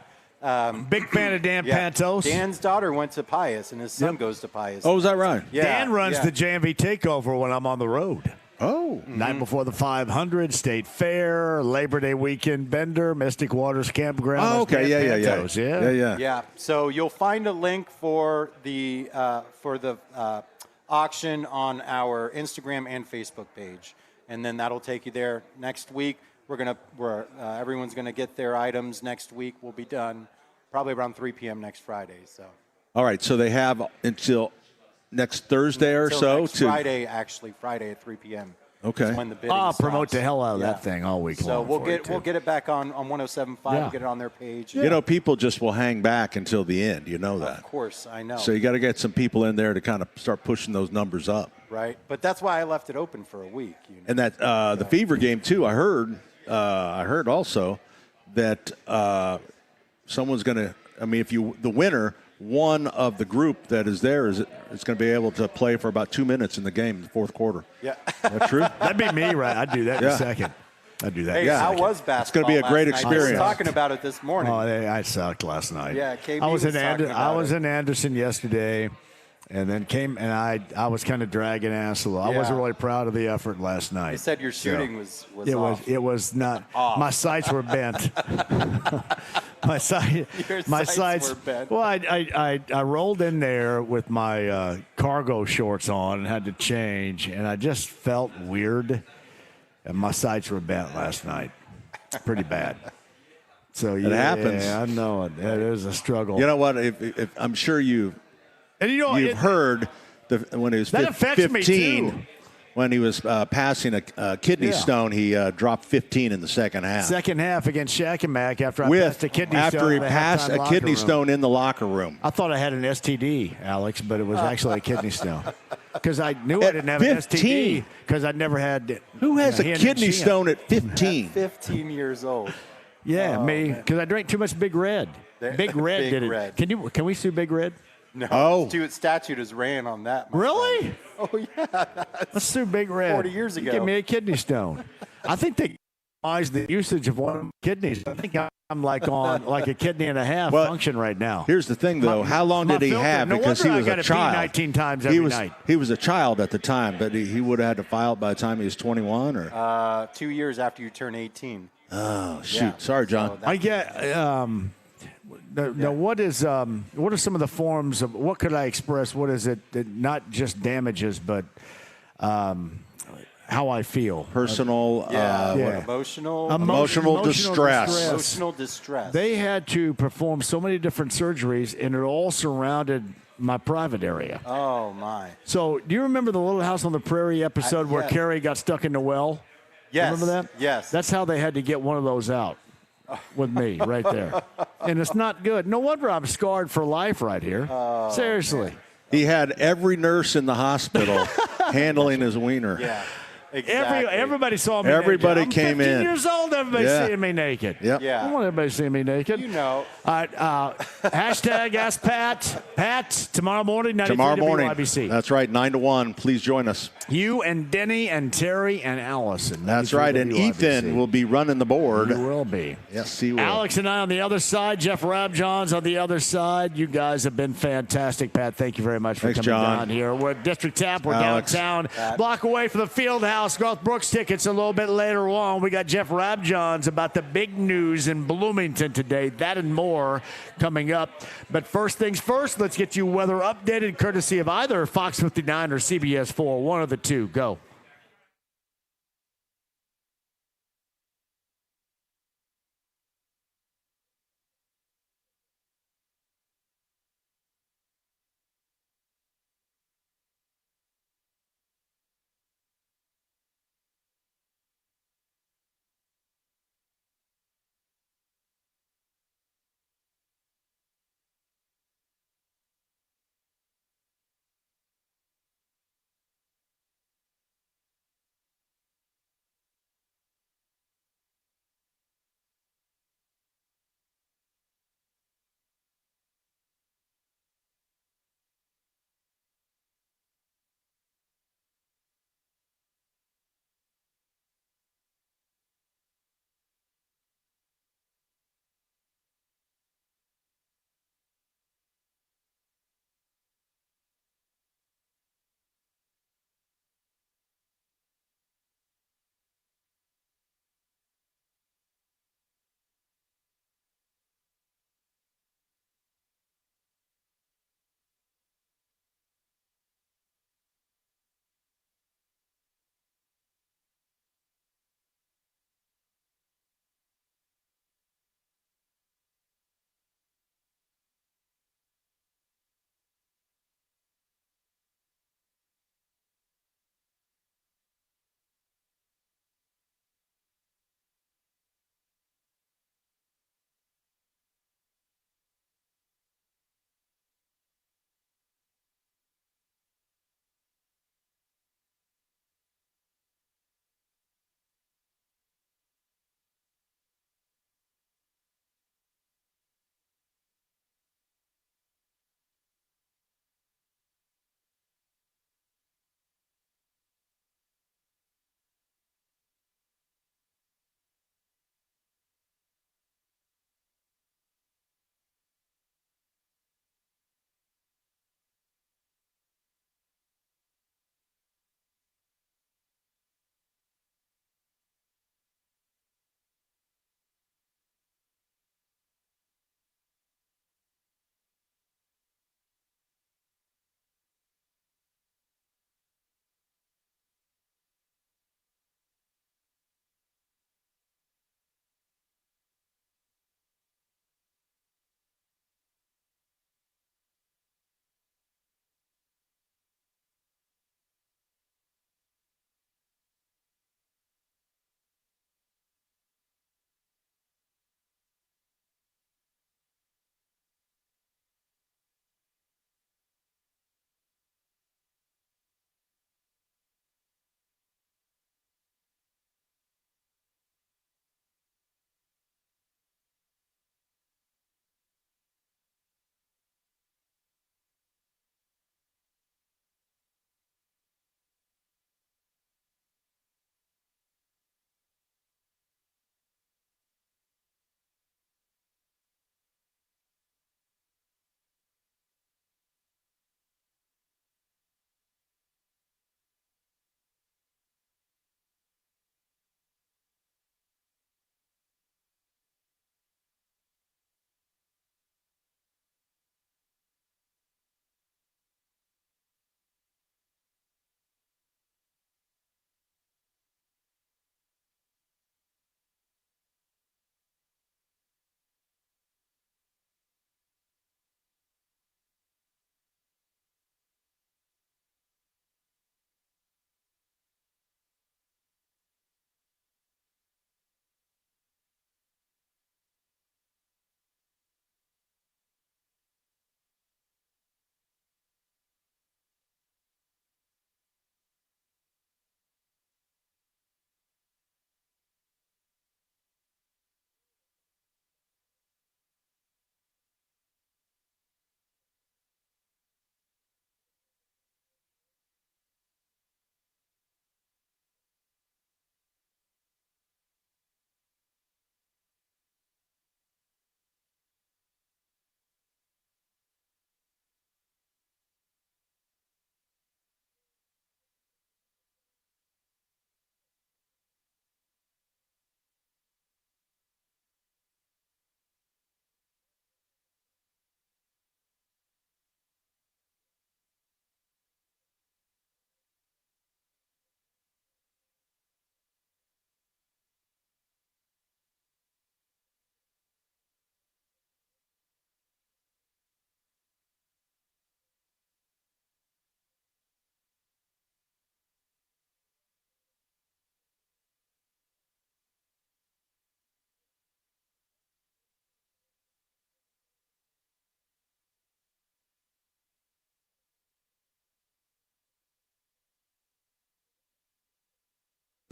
Big fan of Dan Pantos. Dan's daughter went to Pius, and his son goes to Pius. Oh, is that right? Yeah, Dan runs the JMV Takeover when I'm on the road. Oh. Night before the 500, State Fair, Labor Day weekend bender, Mystic Waters Campground. Oh, okay, yeah. Yeah. So you'll find a link for the auction on our Instagram and Facebook page, and then that'll take you there. Next week, everyone's gonna get their items. Next week, we'll be done probably around 3 p.m. next Friday. So. All right, so they have until next Thursday or so next Friday at 3 p.m. Okay. is when the bidding I'll stops. promote the hell out of that thing all week So long. we'll get it back on 107.5. We'll get it on their page. People just will hang back until the end. You know that. Of course, I know. So you got to get some people in there to kind of start pushing those numbers up. Right, but that's why I left it open for a week. And that the Fever game too. I heard also that someone's going to. I mean, the winner. One of the group that is there is going to be able to play for about 2 minutes in the game, the fourth quarter. Yeah. Is that true? That'd be me, right? I'd do that in a second. I'd do that. Hey, how was basketball? It's going to be a great experience. I was talking about it this morning. Oh, I sucked last night. Yeah, KB I was in Anderson yesterday, and then I was kind of dragging ass a little. I wasn't really proud of the effort last night. You said your shooting was off. It was not. Off. My sights were bent. My sights were bent. Well, I rolled in there with my cargo shorts on and had to change, and I just felt weird, and my sights were bent last night, pretty bad. So it happens. I know it. It is a struggle. You know what? If I'm sure you've heard when he was 15. When he was passing a kidney stone, he dropped 15 in the second half. Second half against Shaq and Mac after I passed a kidney stone. After he passed a kidney stone in the locker room. I thought I had an STD, Alex, but it was actually a kidney stone. Because I knew I didn't have an STD because I'd never had. Who has a kidney stone at 15? 15 years old. Yeah, me. Because I drank too much Big Red. Big Red did it. Red. Can we sue Big Red? No. Statute is ran on that. Really? Friend. Oh, yeah. Let's sue Big Red. 40 years ago. Give me a kidney stone. I think they minimize the usage of one of my kidneys. I think I'm on a kidney and a half function right now. Here's the thing, though. How long did he have? No because he wonder was I got a child. Pee 19 times every night. He was a child at the time, but he would have had to file it by the time he was 21, or 2 years after you turn 18. Oh shoot! Yeah. Sorry, John. I get. Now, what are some of the forms of what could I express? What is it that not just damages, but how I feel? Personal, emotional distress. Emotional distress. They had to perform so many different surgeries, and it all surrounded my private area. Oh my! So, do you remember the Little House on the Prairie episode where Carrie got stuck in the well? Yes. Remember that? Yes. That's how they had to get one of those out. With me right there. And it's not good. No wonder I'm scarred for life right here. Seriously. He had every nurse in the hospital handling his wiener. Yeah. Exactly. Everybody saw me Everybody naked. came I'm 15 in. years old. Everybody's Yeah. seeing me naked. Yep. Yeah. I don't want everybody seeing me naked. You know. All right. Hashtag Ask Pat. Pat, tomorrow morning, 93 Tomorrow morning. WIBC. That's right, 9 to 1. Please join us. You and Denny and Terry and Allison. That's 93 right. And WIBC. Ethan will be running the board. You will be. Yes, he will. Alex and I on the other side. Jeff Rabjohns on the other side. You guys have been fantastic. Pat, thank you very much for Thanks, coming John. down here. We're at District Tap. We're Alex. downtown. Pat. Block away from the field house. Garth Brooks tickets a little bit later on. We got Jeff Rabjohns about the big news in Bloomington today. That and more coming up. But first things first, let's get you weather updated courtesy of either Fox 59 or CBS 4. One of the two. Go.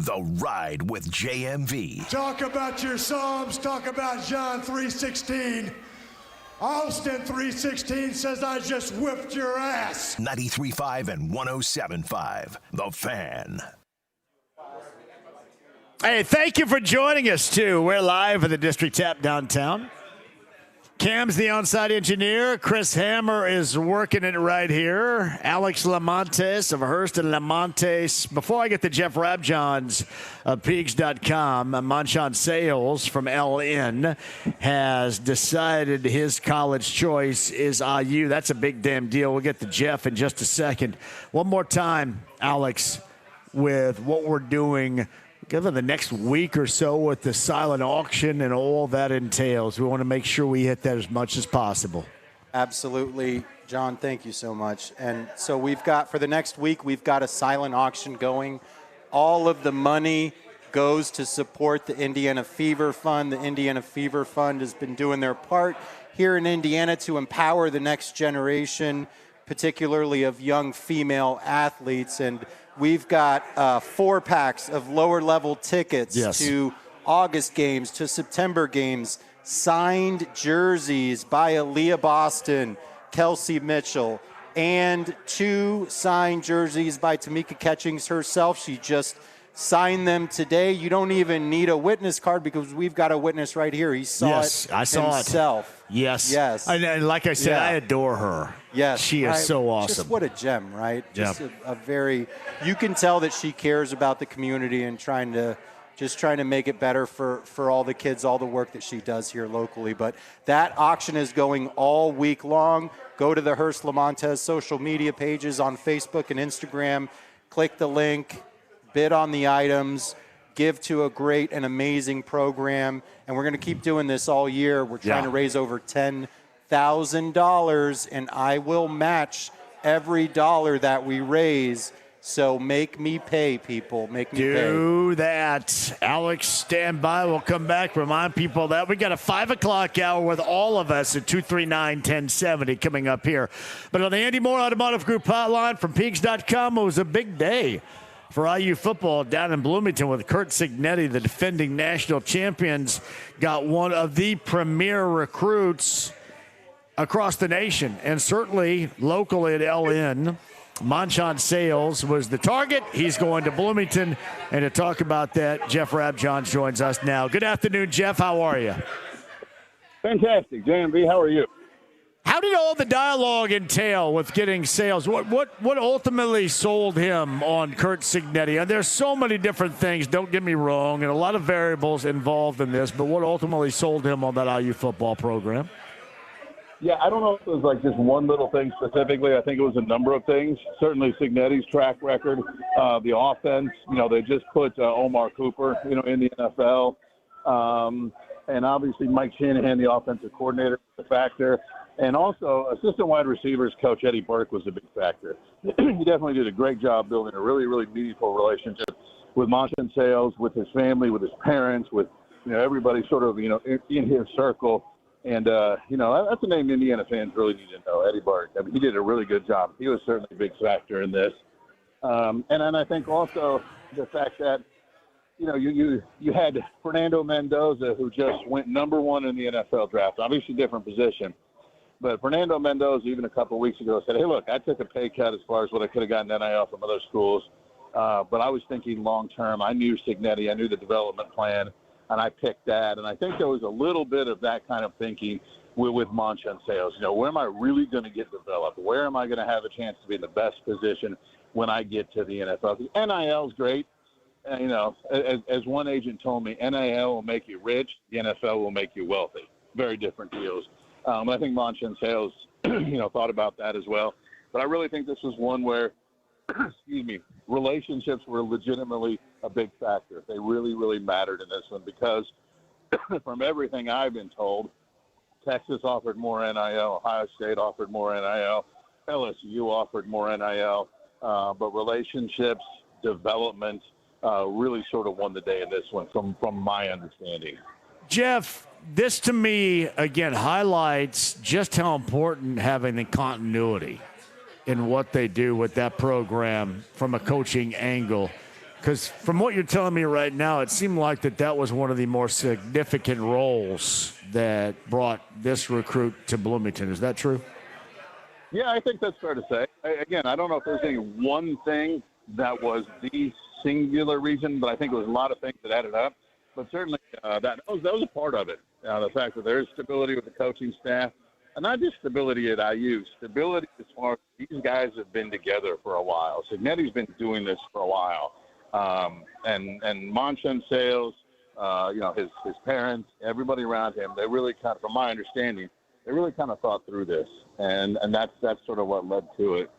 The Ride with JMV. Talk about your Psalms. Talk about John 3:16. Austin 3:16 says, I just whipped your ass. 93.5 and 107.5. The Fan. Hey, thank you for joining us, too. We're live at the District Tap downtown. Cam's the on-site engineer. Chris Hammer is working it right here. Alex Lamontes of Hearst and Lamontes. Before I get to Jeff Rabjohns of Pigs.com, Manchan Sales from LN has decided his college choice is IU. That's a big damn deal. We'll get to Jeff in just a second. One more time, Alex, with what we're doing given the next week or so with the silent auction and all that entails. We want to make sure we hit that as much as possible. Absolutely. John, thank you so much. And so we've got, for the next week, we've got a silent auction going. All of the money goes to support the Indiana Fever Fund. The Indiana Fever Fund has been doing their part here in Indiana to empower the next generation, particularly of young female athletes. And we've got 4-packs of lower-level tickets to August games, to September games, signed jerseys by Aaliyah Boston, Kelsey Mitchell, and 2 signed jerseys by Tamika Catchings herself. She just signed them today. You don't even need a witness card because we've got a witness right here. He saw it I saw himself. It. Yes. Yes. And like I said, I adore her. Yes. She is so awesome. Just what a gem, right? Just a very, you can tell that she cares about the community and trying to make it better for all the kids, all the work that she does here locally. But that auction is going all week long. Go to the Hearst Lamontes social media pages on Facebook and Instagram. Click the link, bid on the items, give to a great and amazing program. And we're going to keep doing this all year. We're trying to raise over $10,000, and I will match every dollar that we raise. So make me pay, people. Make me pay. Do that. Alex, stand by. We'll come back. Remind people that we got a 5 o'clock hour with all of us at 239-1070 coming up here. But on the Andy Moore Automotive Group hotline from Pigs.com, it was a big day for IU football down in Bloomington with Curt Cignetti, the defending national champions, got one of the premier recruits across the nation, and certainly locally at LN. Manchan Sales was the target. He's going to Bloomington, and to talk about that, Jeff Rabjohns joins us now. Good afternoon, Jeff. How are you? Fantastic. JMV, how are you? How did all the dialogue entail with getting Sales? What ultimately sold him on Curt Cignetti? And there's so many different things, don't get me wrong, and a lot of variables involved in this, but what ultimately sold him on that IU football program? Yeah, I don't know if it was like just one little thing specifically. I think it was a number of things. Certainly Cignetti's track record, the offense. They just put Omar Cooper, in the NFL. And obviously Mike Shanahan, the offensive coordinator, was a factor. And also, assistant wide receivers coach Eddie Burke was a big factor. He definitely did a great job building a really, really meaningful relationship with Manchan Sales, with his family, with his parents, with everybody sort of in his circle. And that's a name Indiana fans really need to know. Eddie Burke. I mean, he did a really good job. He was certainly a big factor in this. And then I think also the fact that you had Fernando Mendoza, who just went number 1 in the NFL draft. Obviously, different position. But Fernando Mendoza, even a couple of weeks ago, said, hey, look, I took a pay cut as far as what I could have gotten NIL from other schools. But I was thinking long-term. I knew Cignetti. I knew the development plan, and I picked that. And I think there was a little bit of that kind of thinking with Manchan Sales. Where am I really going to get developed? Where am I going to have a chance to be in the best position when I get to the NFL? The NIL is great. As one agent told me, NIL will make you rich. The NFL will make you wealthy. Very different deals. I think Manchan Sales, thought about that as well. But I really think this was one where, relationships were legitimately a big factor. They really, really mattered in this one because from everything I've been told, Texas offered more NIL, Ohio State offered more NIL, LSU offered more NIL, but relationships, development really sort of won the day in this one from my understanding. Jeff, this to me, again, highlights just how important having the continuity in what they do with that program from a coaching angle Because from what you're telling me right now, it seemed like that was one of the more significant roles that brought this recruit to Bloomington. Is that true? Yeah, I think that's fair to say. Again, I don't know if there's any one thing that was the singular reason, but I think it was a lot of things that added up. But certainly that was a part of it. The fact that there is stability with the coaching staff, and not just stability at IU, stability as far as these guys have been together for a while. Signetti's been doing this for a while. And Monchen Sales, his parents, everybody around him, they really kind of, from my understanding, they really kind of thought through this, and that's sort of what led to it.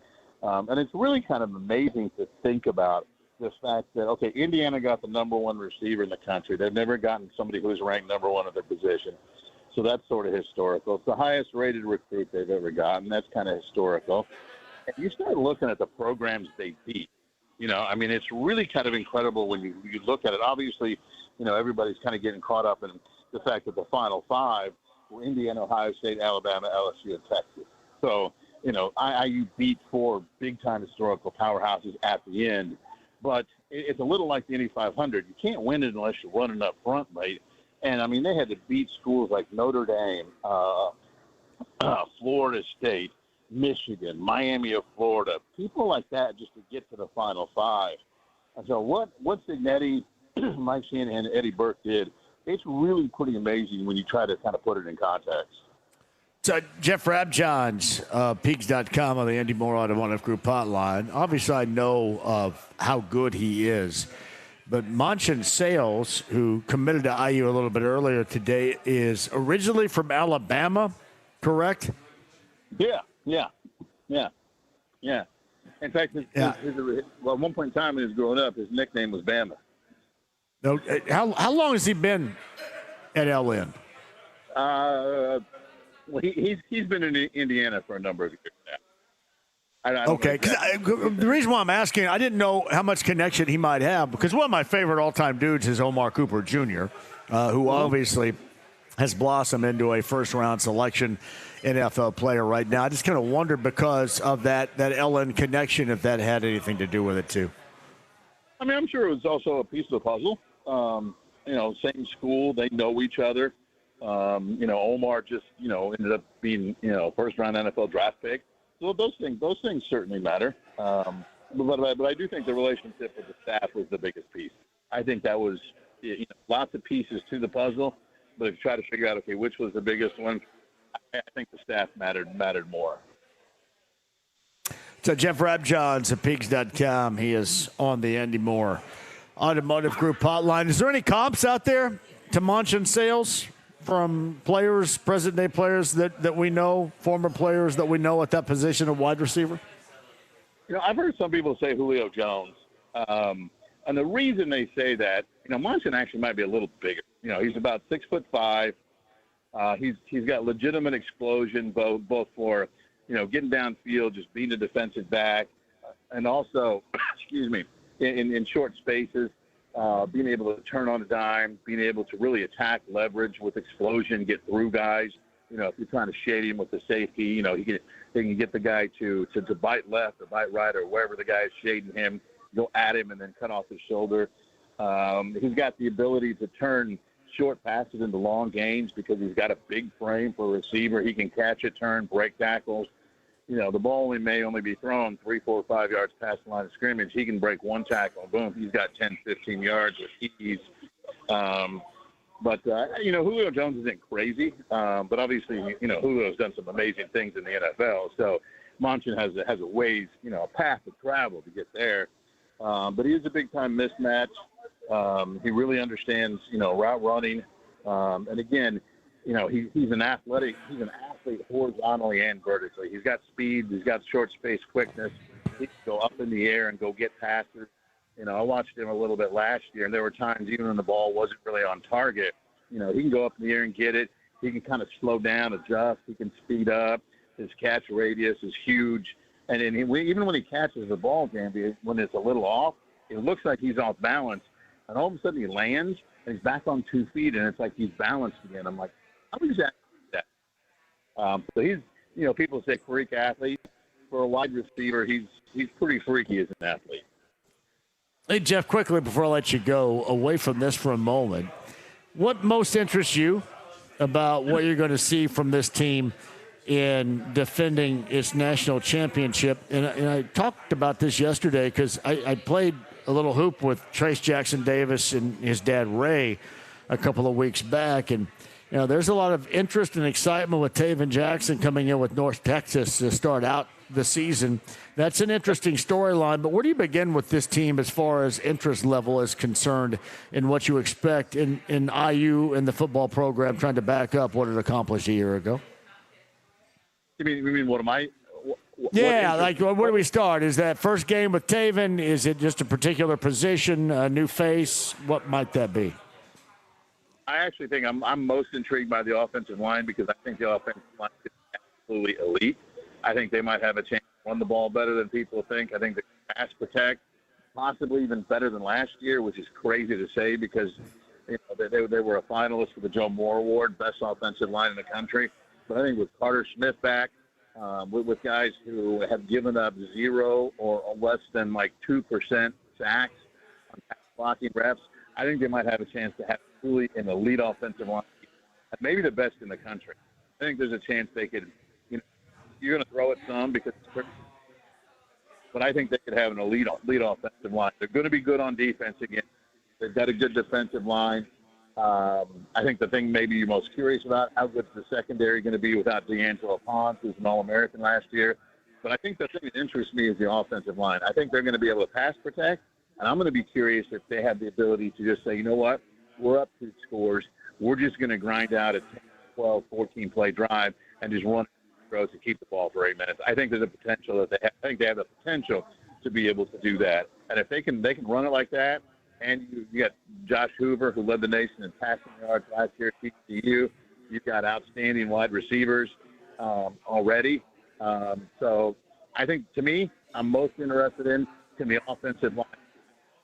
And it's really kind of amazing to think about the fact that, okay, Indiana got the number one receiver in the country. They've never gotten somebody who's ranked number one at their position. So that's sort of historical. It's the highest rated recruit they've ever gotten. That's kind of historical. And you start looking at the programs they beat. It's really kind of incredible when you look at it. Obviously, everybody's kind of getting caught up in the fact that the Final Five were Indiana, Ohio State, Alabama, LSU, and Texas. So, IU beat four big-time historical powerhouses at the end. But it's a little like the Indy 500. You can't win it unless you're running up front, mate. And, they had to beat schools like Notre Dame, Florida State, Michigan, Miami of Florida, people like that just to get to the Final Five. And so what Signetti, Mike Shanahan, and Eddie Burke did, it's really pretty amazing when you try to kind of put it in context. So Jeff Rabjohns, Peaks.com on the Andy Moore Automotive Group hotline. Obviously, I know of how good he is. But Monchen Sales, who committed to IU a little bit earlier today, is originally from Alabama, correct? Yeah. In fact, at one point in time when he was growing up, his nickname was Bama. No, how long has he been at LN? Well, he's been in Indiana for a number of years now. Okay, the reason why I'm asking, I didn't know how much connection he might have, because one of my favorite all-time dudes is Omar Cooper Jr., who obviously has blossomed into a first-round selection NFL player right now. I just kind of wondered, because of that LN connection, if that had anything to do with it too. I'm sure it was also a piece of the puzzle. Same school, they know each other. Omar just, ended up being, first-round NFL draft pick. So those things certainly matter. But I do think the relationship with the staff was the biggest piece. I think that was lots of pieces to the puzzle. But if you try to figure out, okay, which was the biggest one, I think the staff mattered more. So Jeff Rabjohns at Peaks.com. He is on the Andy Moore Automotive Group hotline. Is there any comps out there to Monchen Sales from players, present-day players that we know, former players that we know at that position of wide receiver? I've heard some people say Julio Jones. And the reason they say that, Monchen actually might be a little bigger. He's about 6'5". He's got legitimate explosion, both for, getting downfield, just being a defensive back, and also, in short spaces, being able to turn on a dime, being able to really attack leverage with explosion, get through guys. If you're trying to shade him with the safety, he can get the guy to bite left or bite right or wherever the guy is shading him, go at him and then cut off his shoulder. He's got the ability to turn short passes into long gains because he's got a big frame for a receiver. He can catch it, turn, break tackles. The ball may only be thrown 3, 4, 5 yards past the line of scrimmage. He can break one tackle, boom, he's got 10, 15 yards with ease. But Julio Jones isn't crazy, but obviously, Julio's done some amazing things in the NFL. So Monchen has a ways, a path to travel to get there. But he is a big-time mismatch. He really understands, route running. And again, he's an athlete horizontally and vertically. He's got speed. He's got short space quickness. He can go up in the air and go get passes. I watched him a little bit last year, and there were times even when the ball wasn't really on target. He can go up in the air and get it. He can kind of slow down, adjust. He can speed up. His catch radius is huge. And then even when he catches the ball, Gamby, when it's a little off, it looks like he's off balance. And all of a sudden he lands, and he's back on 2 feet, and it's like he's balanced again. I'm like, how exactly is that? So he's, people say freak athlete. For a wide receiver, he's pretty freaky as an athlete. Hey, Jeff, quickly before I let you go, away from this for a moment, what most interests you about what you're going to see from this team in defending its national championship? And I talked about this yesterday because I played a little hoop with Trace Jackson Davis and his dad Ray a couple of weeks back, and there's a lot of interest and excitement with Taven Jackson coming in with North Texas to start out the season. That's an interesting storyline, but where do you begin with this team as far as interest level is concerned in what you expect in IU and the football program trying to back up what it accomplished a year ago? You mean what am I? Yeah, where do we start? Is that first game with Taven? Is it just a particular position, a new face? What might that be? I actually think I'm most intrigued by the offensive line because I think the offensive line is absolutely elite. I think they might have a chance to run the ball better than people think. I think they can pass protect, possibly even better than last year, which is crazy to say because they were a finalist for the Joe Moore Award, best offensive line in the country. But I think with Carter Smith back, with guys who have given up 0 or less than 2% sacks on pass blocking reps, I think they might have a chance to have truly an elite offensive line, maybe the best in the country. I think there's a chance they could, you're going to throw it some because it's pretty, but I think they could have an elite offensive line. They're going to be good on defense again. They've got a good defensive line. I think the thing maybe you're most curious about, how good is the secondary going to be without D'Angelo Ponce, who's an All-American last year. But I think the thing that interests me is the offensive line. I think they're going to be able to pass protect, and I'm going to be curious if they have the ability to just say, you know what, we're up 2 scores. We're just going to grind out a 10, 12, 14-play drive and just run to keep the ball for 8 minutes. I think there's a potential that I think they have the potential to be able to do that. And if they can run it like that, and you got Josh Hoover, who led the nation in passing yards last year at TCU. You've got outstanding wide receivers already. So I think, to me, I'm most interested in can the offensive line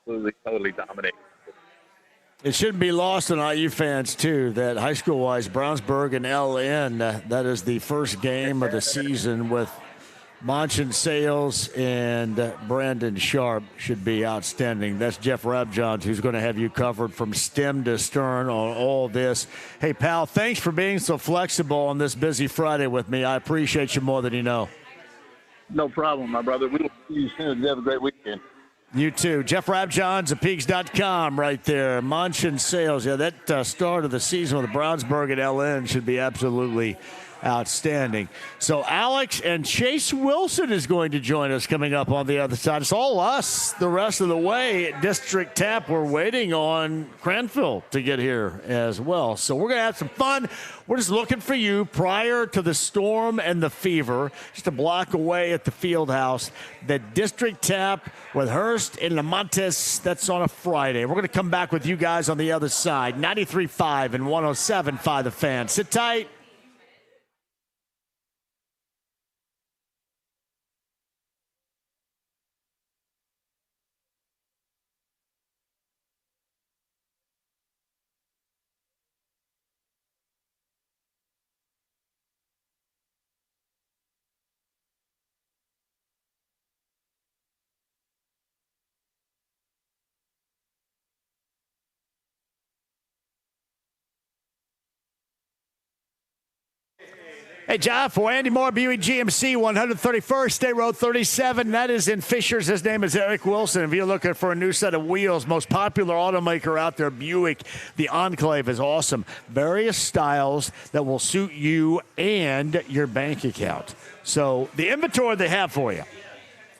absolutely, totally dominate. It shouldn't be lost on IU fans, too, that high school-wise, Brownsburg and LN, that is the first game of the season with Monchin Sales and Brandon Sharp should be outstanding. That's Jeff Rabjohns, who's going to have you covered from stem to stern on all this. Hey, pal, thanks for being so flexible on this busy Friday with me. I appreciate you more than you know. No problem, my brother. We will see you soon. You have a great weekend. You too. Jeff Rabjohns at Peaks.com right there. Monchin Sales. Yeah, that start of the season with Brownsburg and LN should be absolutely outstanding. So Alex and Chase Wilson is going to join us coming up on the other side. It's all us the rest of the way at District Tap. We're waiting on Cranfield to get here as well. So we're going to have some fun. We're just looking for you prior to the Storm and the Fever, just a block away at the Field House. The District Tap with Hurst and Lamontes. That's on a Friday. We're going to come back with you guys on the other side. 93.5 and 107.5 The Fan. Sit tight. Hey, John, for Andy Moore, Buick GMC, 131st State Road 37. That is in Fishers. His name is Eric Wilson. If you're looking for a new set of wheels, most popular automaker out there, Buick, the Enclave is awesome. Various styles that will suit you and your bank account. So the inventory they have for you.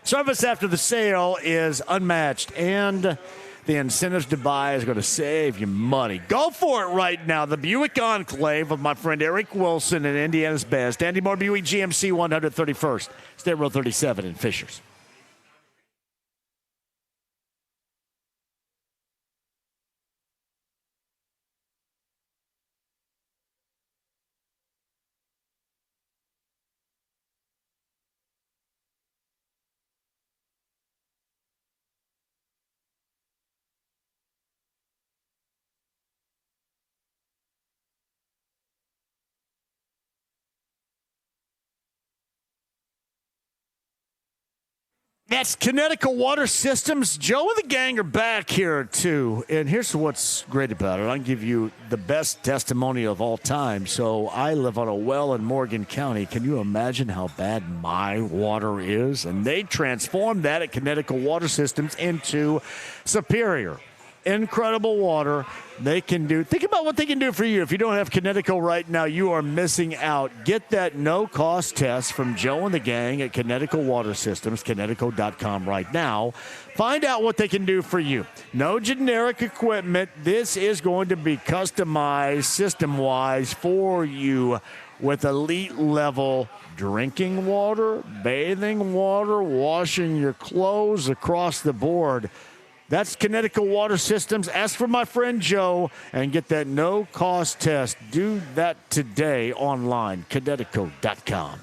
Service after the sale is unmatched, and the incentives to buy is going to save you money. Go for it right now. The Buick Enclave of my friend Eric Wilson and Indiana's best. Andy Moore, Buick GMC, 131st State Road 37 in Fishers. That's Connecticut Water Systems. Joe and the gang are back here, too. And here's what's great about it. I'll give you the best testimony of all time. So I live on a well in Morgan County. Can you imagine how bad my water is? And they transformed that at Connecticut Water Systems into superior. Incredible water they can do. Think about what they can do for you. If you don't have Connecticut right now, you are missing out. Get that no-cost test from Joe and the gang at Connecticut Water Systems, Connecticut.com right now. Find out what they can do for you. No generic equipment. This is going to be customized system-wise for you with elite-level drinking water, bathing water, washing your clothes across the board. That's Connecticut Water Systems. Ask for my friend Joe and get that no-cost test. Do that today online, Connecticut.com.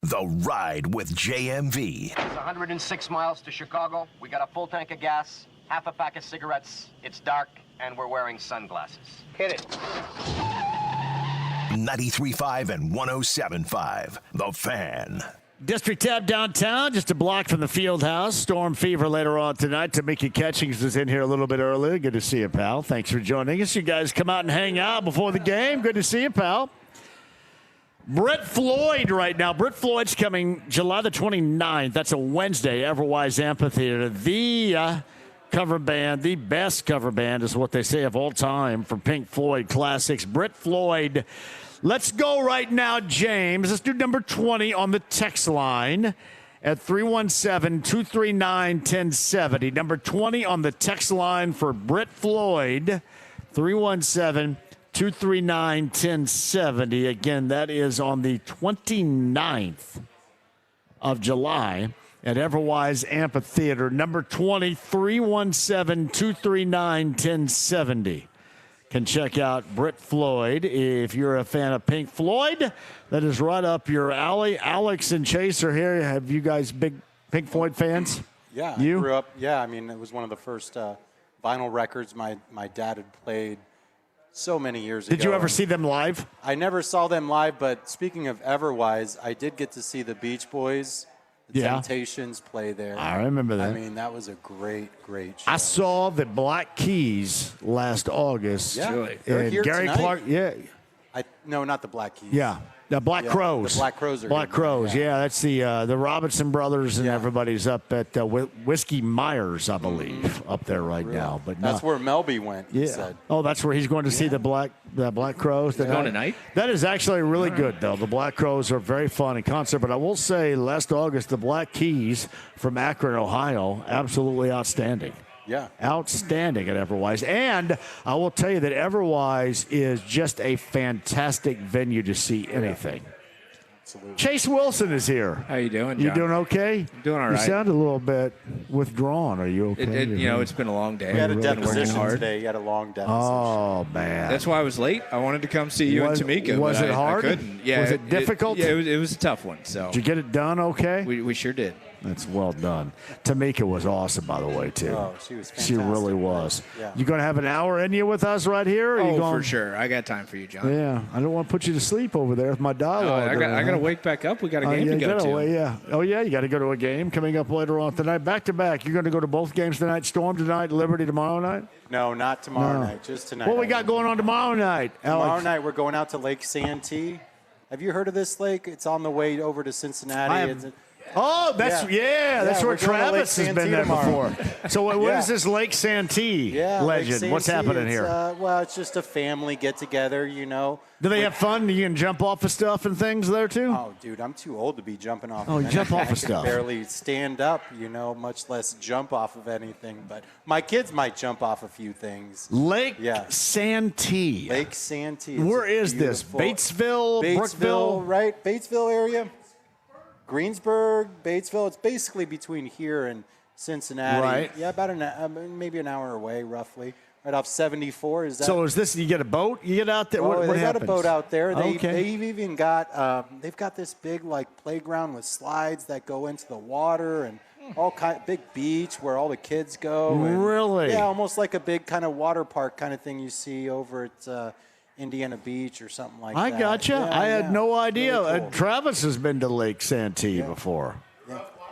The Ride with JMV. It's 106 miles to Chicago. We got a full tank of gas, half a pack of cigarettes. It's dark, and we're wearing sunglasses. Hit it. 93.5 and 107.5. The Fan. District Tab downtown, just a block from the field house. Storm Fever later on tonight. Tamika Catchings is in here a little bit earlier. Good to see you, pal. Thanks for joining us. You guys come out and hang out before the game. Good to see you, pal. Brett Floyd right now. Brett Floyd's coming July the 29th. That's a Wednesday, Everwise Amphitheater. The cover band, the best cover band is what they say of all time for Pink Floyd classics. Brett Floyd. Let's go right now, James. Let's do number 20 on the text line. at 317-239-1070. Number 20 on the text line for Britt Floyd, 317-239-1070. Again, that is on the 29th of July at Everwise Amphitheater. Number 20, 317-239-1070. Can check out Britt Floyd if you're a fan of Pink Floyd. That is right up your alley. Alex and Chase are here. Have you guys big Pink Floyd fans? Yeah, you? I grew up. Yeah, I mean, it was one of the first vinyl records my dad had played so many years ago. Did you ever see them live? I never saw them live, but speaking of Everwise, I did get to see the Beach Boys, the Temptations play there. I remember that. I mean, that was a great show. I saw the Black Keys last August. Yeah, they're and here Gary tonight. Clark. Yeah. No, not the Black Keys. Yeah. The Black Crows. The Black Crows are Black here. Crows, yeah. That's the Robinson brothers and everybody's up at Whiskey Myers, I believe, up there right now. But that's where Melby went, he said. Oh, that's where he's going to see the Black Crows. He's going tonight? That is actually really good, though. The Black Crows are very fun in concert. But I will say, last August, the Black Keys from Akron, Ohio, absolutely outstanding. Yeah. Outstanding at Everwise. And I will tell you that Everwise is just a fantastic venue to see anything. Absolutely. Chase Wilson is here. How you doing, John? You doing okay? Doing all right. You sound a little bit withdrawn. Are you okay? It's been a long day. We had a We've been working deposition hard. today. You had a long deposition. Oh, man. That's why I was late. I wanted to come see you and Tamika. Was but it hard? I couldn't. Yeah, Was it difficult? It was a tough one. So Did you get it done okay? We sure did. That's well done. Tamika was awesome, by the way, too. Oh, she was fantastic. She really was. Yeah. You going to have an hour in you with us right here? Or you going... for sure. I got time for you, John. Yeah. I don't want to put you to sleep over there with my dialogue. I got to wake back up. We got a game to go to. Yeah. Oh, yeah. You got to go to a game coming up later on tonight. Back to back. You're going to go to both games tonight? Storm tonight, Liberty tomorrow night? No, not tomorrow night. Just tonight. What we got going on tomorrow night, Tomorrow Alex? night, we're going out to Lake Santee. Have you heard of this lake? It's on the way over to Cincinnati. Oh, that's that's where we're going to Lake Travis has been Santee there tomorrow. before. So what is this Lake Santee legend? Lake What's Santee, happening here? Well, it's just a family get-together, you know. Do they have fun? You can jump off of stuff and things there, too? Oh, dude, I'm too old to be jumping off Oh, of you jump anything. off of I can stuff. barely stand up, you know, much less jump off of anything. But my kids might jump off a few things. Lake Santee. Lake Santee. Where is this? Batesville, Brookville? Right? Batesville area? Greensburg, Batesville. It's basically between here and Cincinnati. Right. Yeah, about maybe an hour away, roughly. Right off 74. Is that? So is this? You get a boat? You get out there? Oh, what they got happens? a boat out there. They've even got they've got this big like playground with slides that go into the water and all big beach where all the kids go. And, Really? Yeah, almost like a big kind of water park kind of thing you see over at Indiana Beach or something like that. I gotcha. Yeah, I had no idea. Really cool. Travis has been to Lake Santee before.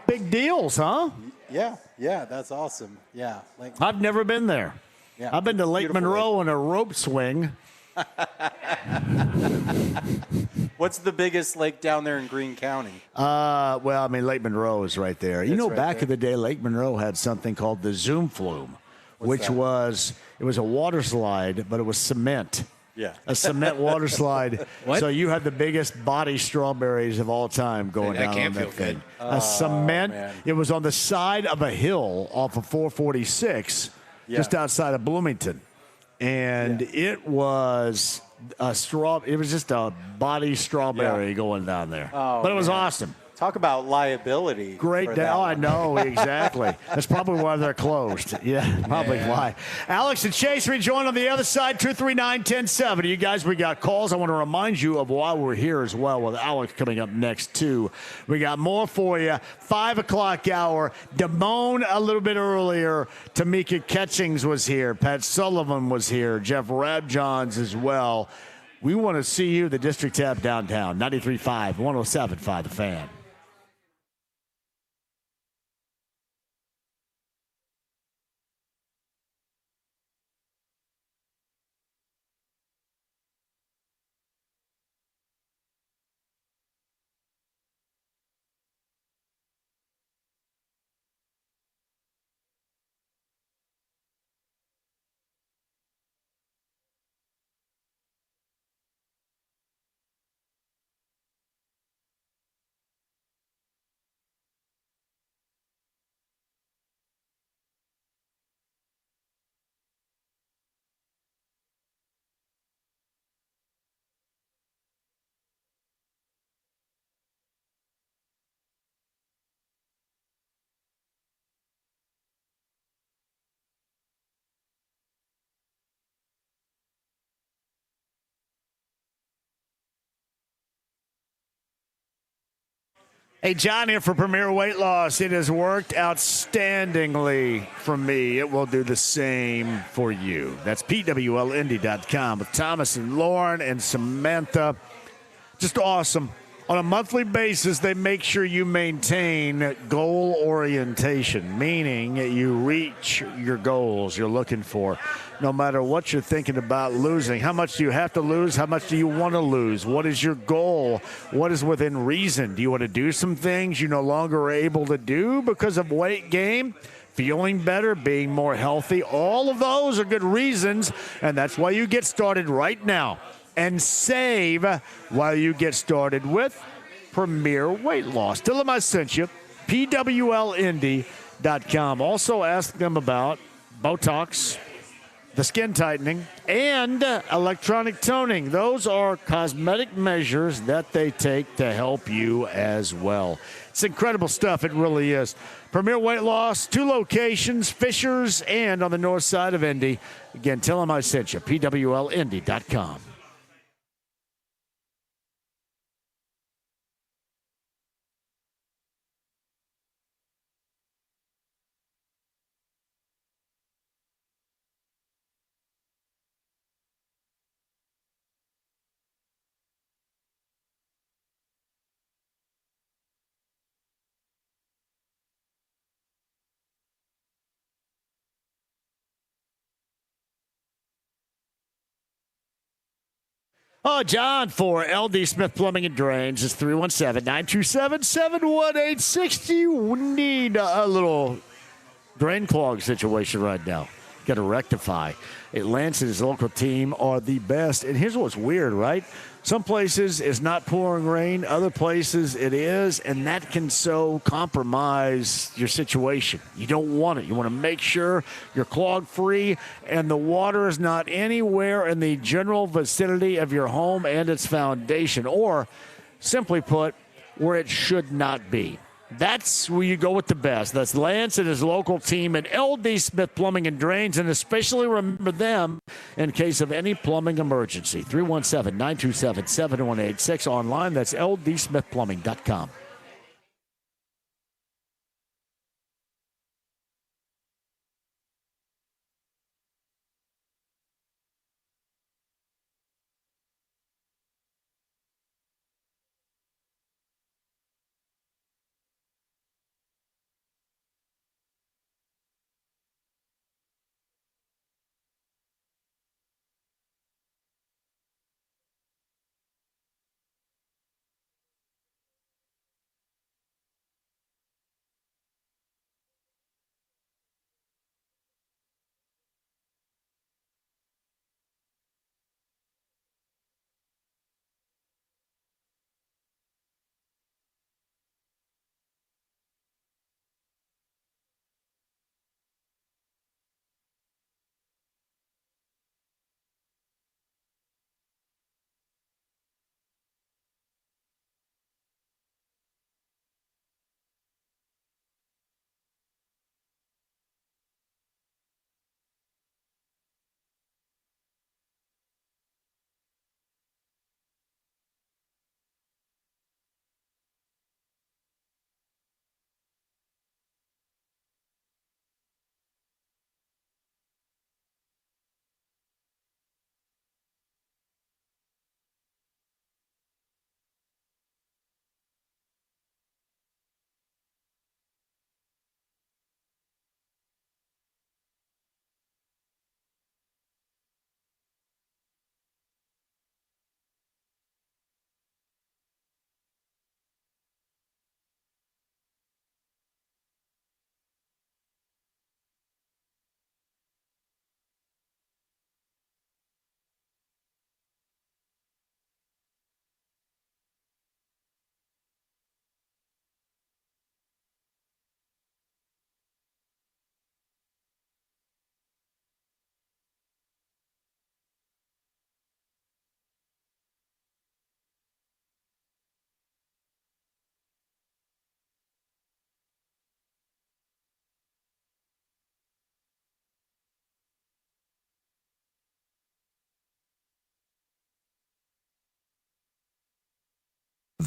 Big deals, huh? Yeah, that's awesome. Yeah, I've never been there. Yeah, I've been to Lake Monroe on a rope swing. What's the biggest lake down there in Greene County? Well, I mean, Lake Monroe is right there. You know, right back there. in the day, Lake Monroe had something called the Zoom Flume, which that? was a water slide, but it was cement. Yeah. A cement water slide. What? So you had the biggest body strawberries of all time going That down can't on that feel thing. good. A cement. man. It was on the side of a hill off of 446, just outside of Bloomington. And it was a straw. It was just a body strawberry going down there. Oh, but it was man. awesome. Talk about liability. Great for day. that Oh, I one. know, exactly. That's probably why they're closed. Yeah, probably why. Alex and Chase rejoin on the other side, 239-1070. You guys, we got calls. I want to remind you of why we're here as well with Alex coming up next, too. We got more for you. 5 o'clock hour. Damone a little bit earlier. Tamika Catchings was here. Pat Sullivan was here. Jeff Rabjohns as well. We want to see you, the District Tap downtown, 93.5, 107.5, The Fan. Hey, John here for Premier Weight Loss. It has worked outstandingly for me. It will do the same for you. That's PWLindy.com with Thomas and Lauren and Samantha. Just awesome. On a monthly basis, they make sure you maintain goal orientation, meaning you reach your goals you're looking for. No matter what you're thinking about losing, how much do you have to lose? How much do you want to lose? What is your goal? What is within reason? Do you want to do some things you no longer are able to do because of weight gain? Feeling better, being more healthy? All of those are good reasons, and that's why you get started right now. And save while you get started with Premier Weight Loss. Tell them I sent you. PWLindy.com. Also ask them about Botox, the skin tightening, and electronic toning. Those are cosmetic measures that they take to help you as well. It's incredible stuff. It really is. Premier Weight Loss, 2 locations, Fishers and on the north side of Indy. Again, tell them I sent you. PWLindy.com. Oh, John for LD Smith Plumbing and Drains is 317-927-7186. You need a little drain clog situation right now. Got to rectify. Lance and his local team are the best. And here's what's weird, right? Some places it's not pouring rain. Other places it is. And that can so compromise your situation. You don't want it. You want to make sure you're clog free and the water is not anywhere in the general vicinity of your home and its foundation. Or, simply put, where it should not be. That's where you go with the best. That's Lance and his local team at LD Smith Plumbing and Drains, and especially remember them in case of any plumbing emergency. 317-927-7186 online. That's ldsmithplumbing.com.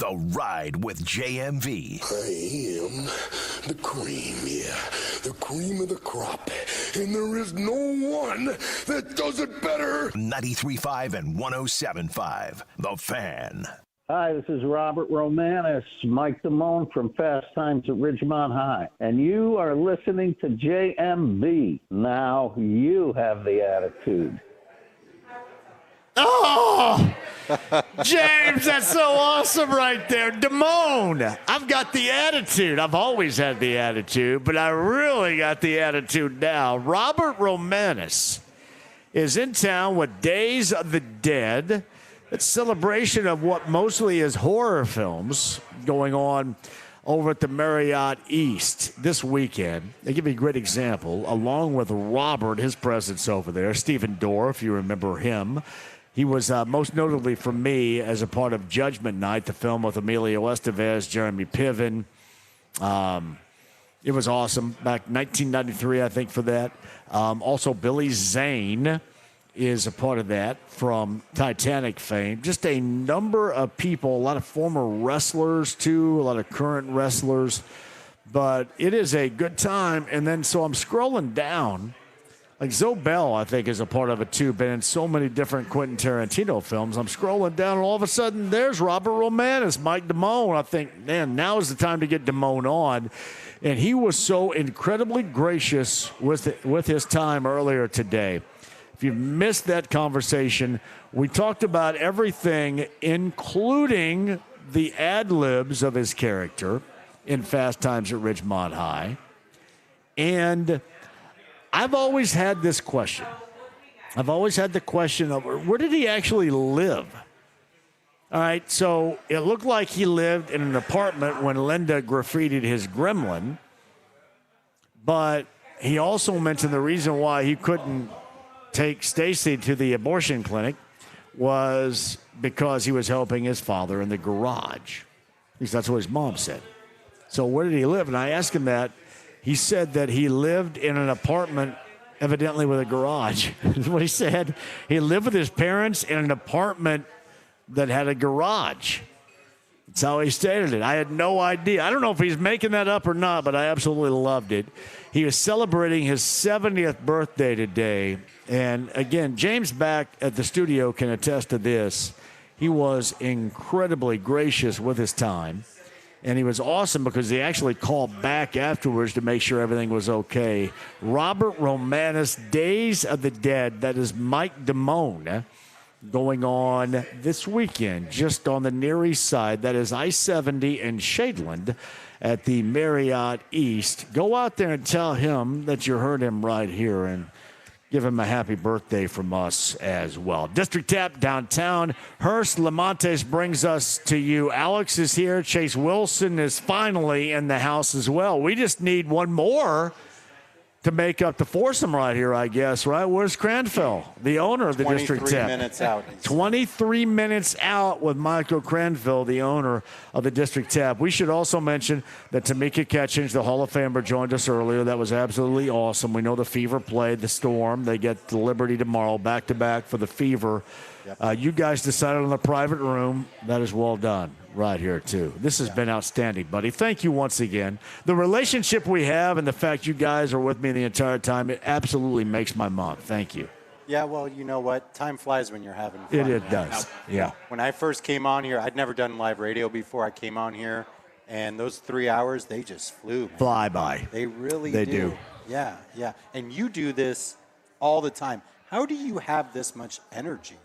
The Ride with JMV. I am the cream, yeah. The cream of the crop. And there is no one that does it better. 93.5 and 107.5. The Fan. Hi, this is Robert Romanis, Mike Damone from Fast Times at Ridgemont High. And you are listening to JMV. Now you have the attitude. Oh, James, that's so awesome right there. Damone, I've got the attitude. I've always had the attitude, but I really got the attitude now. Robert Romanis is in town with Days of the Dead. It's a celebration of what mostly is horror films going on over at the Marriott East this weekend. They give you a great example, along with Robert, his presence over there. Stephen Dorff, if you remember him. He was most notably for me as a part of Judgment Night, the film with Emilio Estevez, Jeremy Piven. It was awesome. Back 1993, I think, for that. Also, Billy Zane is a part of that from Titanic fame. Just a number of people, a lot of former wrestlers, too, a lot of current wrestlers. But it is a good time. And then so I'm scrolling down. Like Zoe Bell, I think, is a part of it, too. Been in so many different Quentin Tarantino films. I'm scrolling down, and all of a sudden, there's Robert Romanis, Mike Damone. I think, man, now is the time to get Damone on. And he was so incredibly gracious with his time earlier today. If you've missed that conversation, we talked about everything, including the ad-libs of his character in Fast Times at Ridgemont High. And I've always had this question. I've always had the question of where did he actually live? All right, so it looked like he lived in an apartment when Linda graffitied his gremlin, but he also mentioned the reason why he couldn't take Stacy to the abortion clinic was because he was helping his father in the garage. At least that's what his mom said. So where did he live? And I asked him that. He said that he lived in an apartment, evidently with a garage. Is what he said. He lived with his parents in an apartment that had a garage. That's how he stated it. I had no idea. I don't know if he's making that up or not, but I absolutely loved it. He was celebrating his 70th birthday today. And again, James back at the studio can attest to this. He was incredibly gracious with his time. And he was awesome because he actually called back afterwards to make sure everything was okay. Robert Romanis, Days of the Dead. That is Mike Damone going on this weekend just on the Near East Side. That is I-70 and Shadeland at the Marriott East. Go out there and tell him that you heard him right here and give him a happy birthday from us as well. District Tap downtown. Hearst Lamontes brings us to you. Alex is here. Chase Wilson is finally in the house as well. We just need one more to make up the foursome right here, I guess, right? Where's Cranfill, the owner of the District Tap? 23 minutes out. 23 minutes out with Michael Cranfill, the owner of the District Tap. We should also mention that Tamika Catchings, the Hall of Famer, joined us earlier. That was absolutely awesome. We know the Fever played the Storm. They get the Liberty tomorrow, back-to-back for the Fever. Yep. You guys decided on the private room. That is well done right here, too. This has been outstanding, buddy. Thank you once again. The relationship we have and the fact you guys are with me the entire time, it absolutely makes my month. Thank you. Yeah, well, you know what? Time flies when you're having fun. It does, yeah. When I first came on here, I'd never done live radio before. I came on here, and those 3 hours, they just flew. Man. Fly by. They really They do. Yeah, yeah. And you do this all the time. How do you have this much energy?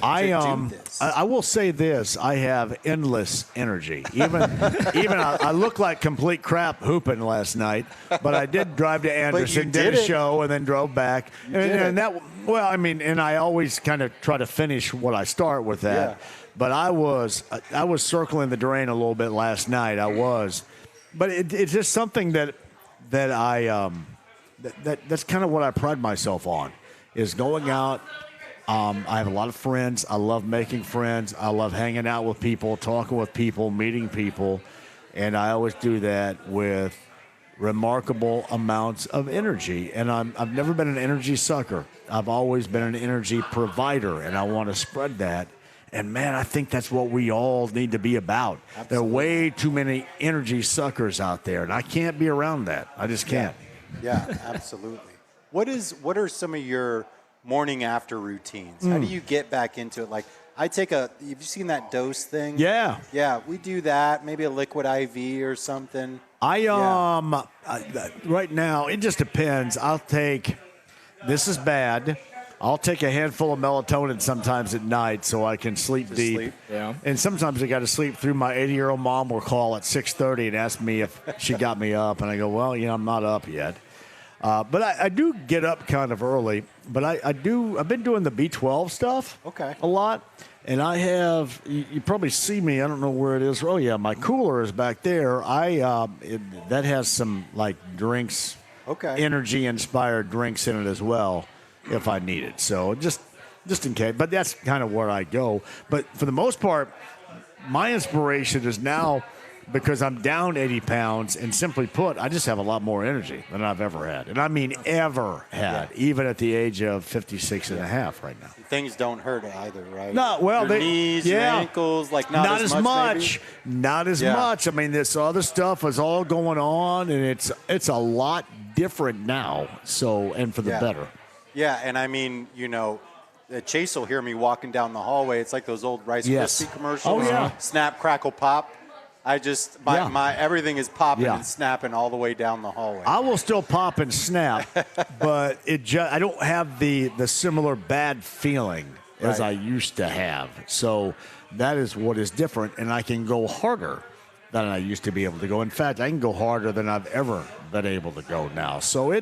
I will say this: I have endless energy. Even I look like complete crap hooping last night, but I did drive to Anderson, did a show, and then drove back. And that, well, I mean, and I always kind of try to finish what I start with that. Yeah. But I was circling the drain a little bit last night. I was, but it's just something that's kind of what I pride myself on, is going out. I have a lot of friends. I love making friends. I love hanging out with people, talking with people, meeting people. And I always do that with remarkable amounts of energy. And I've never been an energy sucker. I've always been an energy provider, and I want to spread that. And, man, I think that's what we all need to be about. Absolutely. There are way too many energy suckers out there, and I can't be around that. I just can't. Yeah, absolutely. What are some of your morning after routines? How do you get back into it? Like, have you seen that dose thing? Yeah. Yeah, we do that. Maybe a liquid IV or something. Right now, it just depends. This is bad. I'll take a handful of melatonin sometimes at night so I can sleep deep. Yeah. And sometimes I got to sleep through. My 80-year-old mom will call at 6:30 and ask me if she got me up. And I go, well, I'm not up yet. But I do get up kind of early. But I've been doing the B12 stuff a lot. And I have, you probably see me, I don't know where it is. Oh, yeah, my cooler is back there. That has some, like, drinks, energy-inspired drinks in it as well, if I need it. So just in case. But that's kind of where I go. But for the most part, my inspiration is now, because I'm down 80 pounds, and simply put, I just have a lot more energy than I've ever had. And I mean ever had, even at the age of 56 and a half right now. Things don't hurt either, right? No, well, your knees, your ankles, like not as much. Not as much. I mean, this other stuff is all going on, and it's a lot different now. So, and for the better. Yeah, and I mean, Chase will hear me walking down the hallway. It's like those old Rice Krispie commercials. Oh, yeah. Snap, crackle, pop. My everything is popping and snapping all the way down the hallway. I will still pop and snap, but I don't have the similar bad feeling as I used to have. So that is what is different, and I can go harder than I used to be able to go. In fact, I can go harder than I've ever been able to go now. So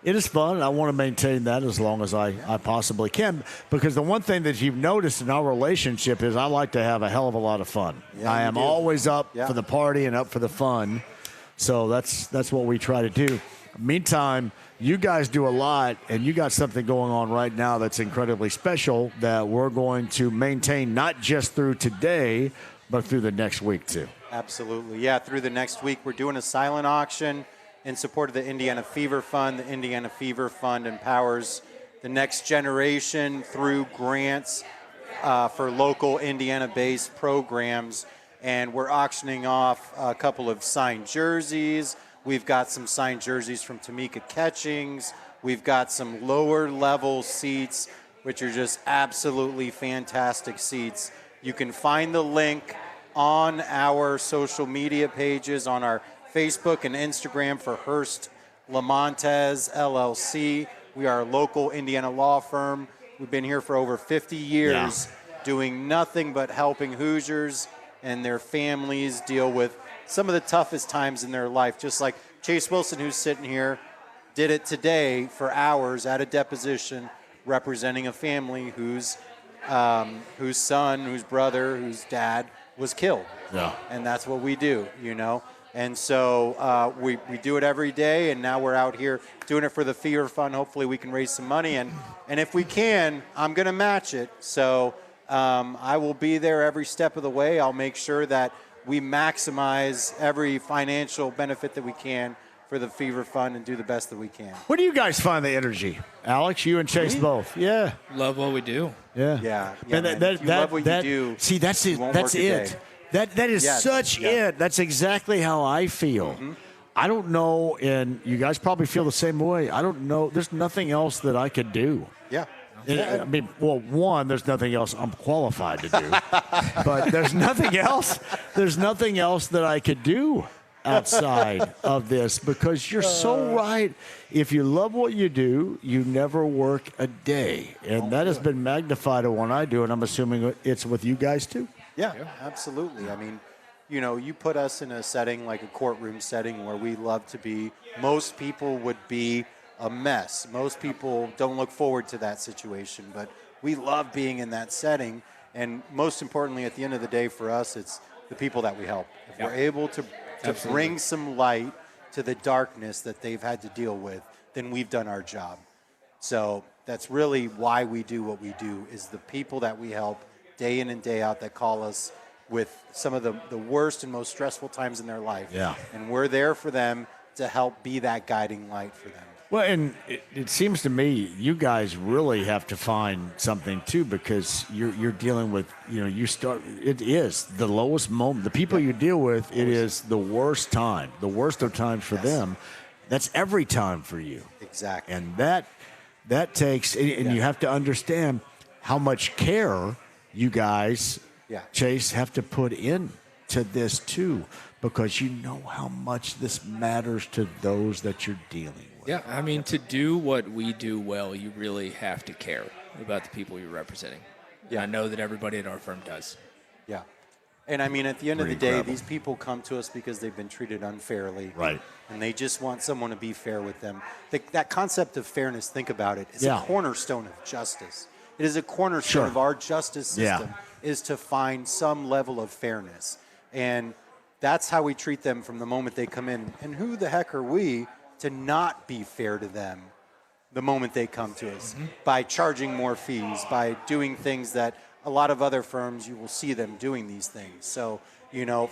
it is fun, and I want to maintain that as long as I possibly can, because the one thing that you've noticed in our relationship is I like to have a hell of a lot of fun. Yeah, I am always up for the party and up for the fun, so that's what we try to do. Meantime, you guys do a lot, and you got something going on right now that's incredibly special that we're going to maintain not just through today, but through the next week, too. Absolutely. Yeah, through the next week, we're doing a silent auction in support of the Indiana Fever Fund. The Indiana Fever Fund empowers the next generation through grants for local Indiana-based programs. And we're auctioning off a couple of signed jerseys. We've got some signed jerseys from Tamika Catchings. We've got some lower-level seats, which are just absolutely fantastic seats. You can find the link on our social media pages, on our Facebook and Instagram for Hearst Lamontes LLC. We are a local Indiana law firm. We've been here for over 50 years doing nothing but helping Hoosiers and their families deal with some of the toughest times in their life. Just like Chase Wilson, who's sitting here, did it today for hours at a deposition representing a family whose son, whose brother, whose dad was killed. Yeah. And that's what we do, And so we do it every day, and now we're out here doing it for the Fever Fund. Hopefully we can raise some money, and if we can, I'm going to match it. So I will be there every step of the way. I'll make sure that we maximize every financial benefit that we can for the Fever Fund and do the best that we can. Where do you guys find the energy? Alex, you and Chase both. Yeah. Love what we do. Yeah. Yeah. And if you love what you do, see, that's it. you won't That's work a it. day. That is it. That's exactly how I feel. Mm-hmm. I don't know, and you guys probably feel the same way. I don't know. There's nothing else that I could do. Yeah. I mean, well, one, there's nothing else I'm qualified to do. But there's nothing else. There's nothing else that I could do outside of this, because you're so right. If you love what you do, you never work a day. And that has been magnified on what I do, and I'm assuming it's with you guys too. Yeah, absolutely. I mean, you put us in a setting like a courtroom setting where we love to be. Most people would be a mess. Most people don't look forward to that situation, but we love being in that setting. And most importantly, at the end of the day, for us, it's the people that we help. If we're able to bring some light to the darkness that they've had to deal with, then we've done our job. So that's really why we do what we do, is the people that we help day in and day out that call us with some of the worst and most stressful times in their life. Yeah. And we're there for them to help be that guiding light for them. Well, and it seems to me you guys really have to find something too, because you're dealing with, it is the lowest moment. The people you deal with, it is the worst time, the worst of times for them. That's every time for you. Exactly. And that takes, and you have to understand how much care you guys, Chase, have to put in to this too, because you know how much this matters to those that you're dealing with. Yeah, I mean, to do what we do well, you really have to care about the people you're representing. Yeah, I know that everybody at our firm does. Yeah. And I mean, at the end of the day, these people come to us because they've been treated unfairly. Right. And they just want someone to be fair with them. That concept of fairness, think about it, is a cornerstone of justice. It is a cornerstone of our justice system, is to find some level of fairness. And that's how we treat them from the moment they come in. And who the heck are we to not be fair to them the moment they come to us by charging more fees, by doing things that a lot of other firms, you will see them doing these things. So,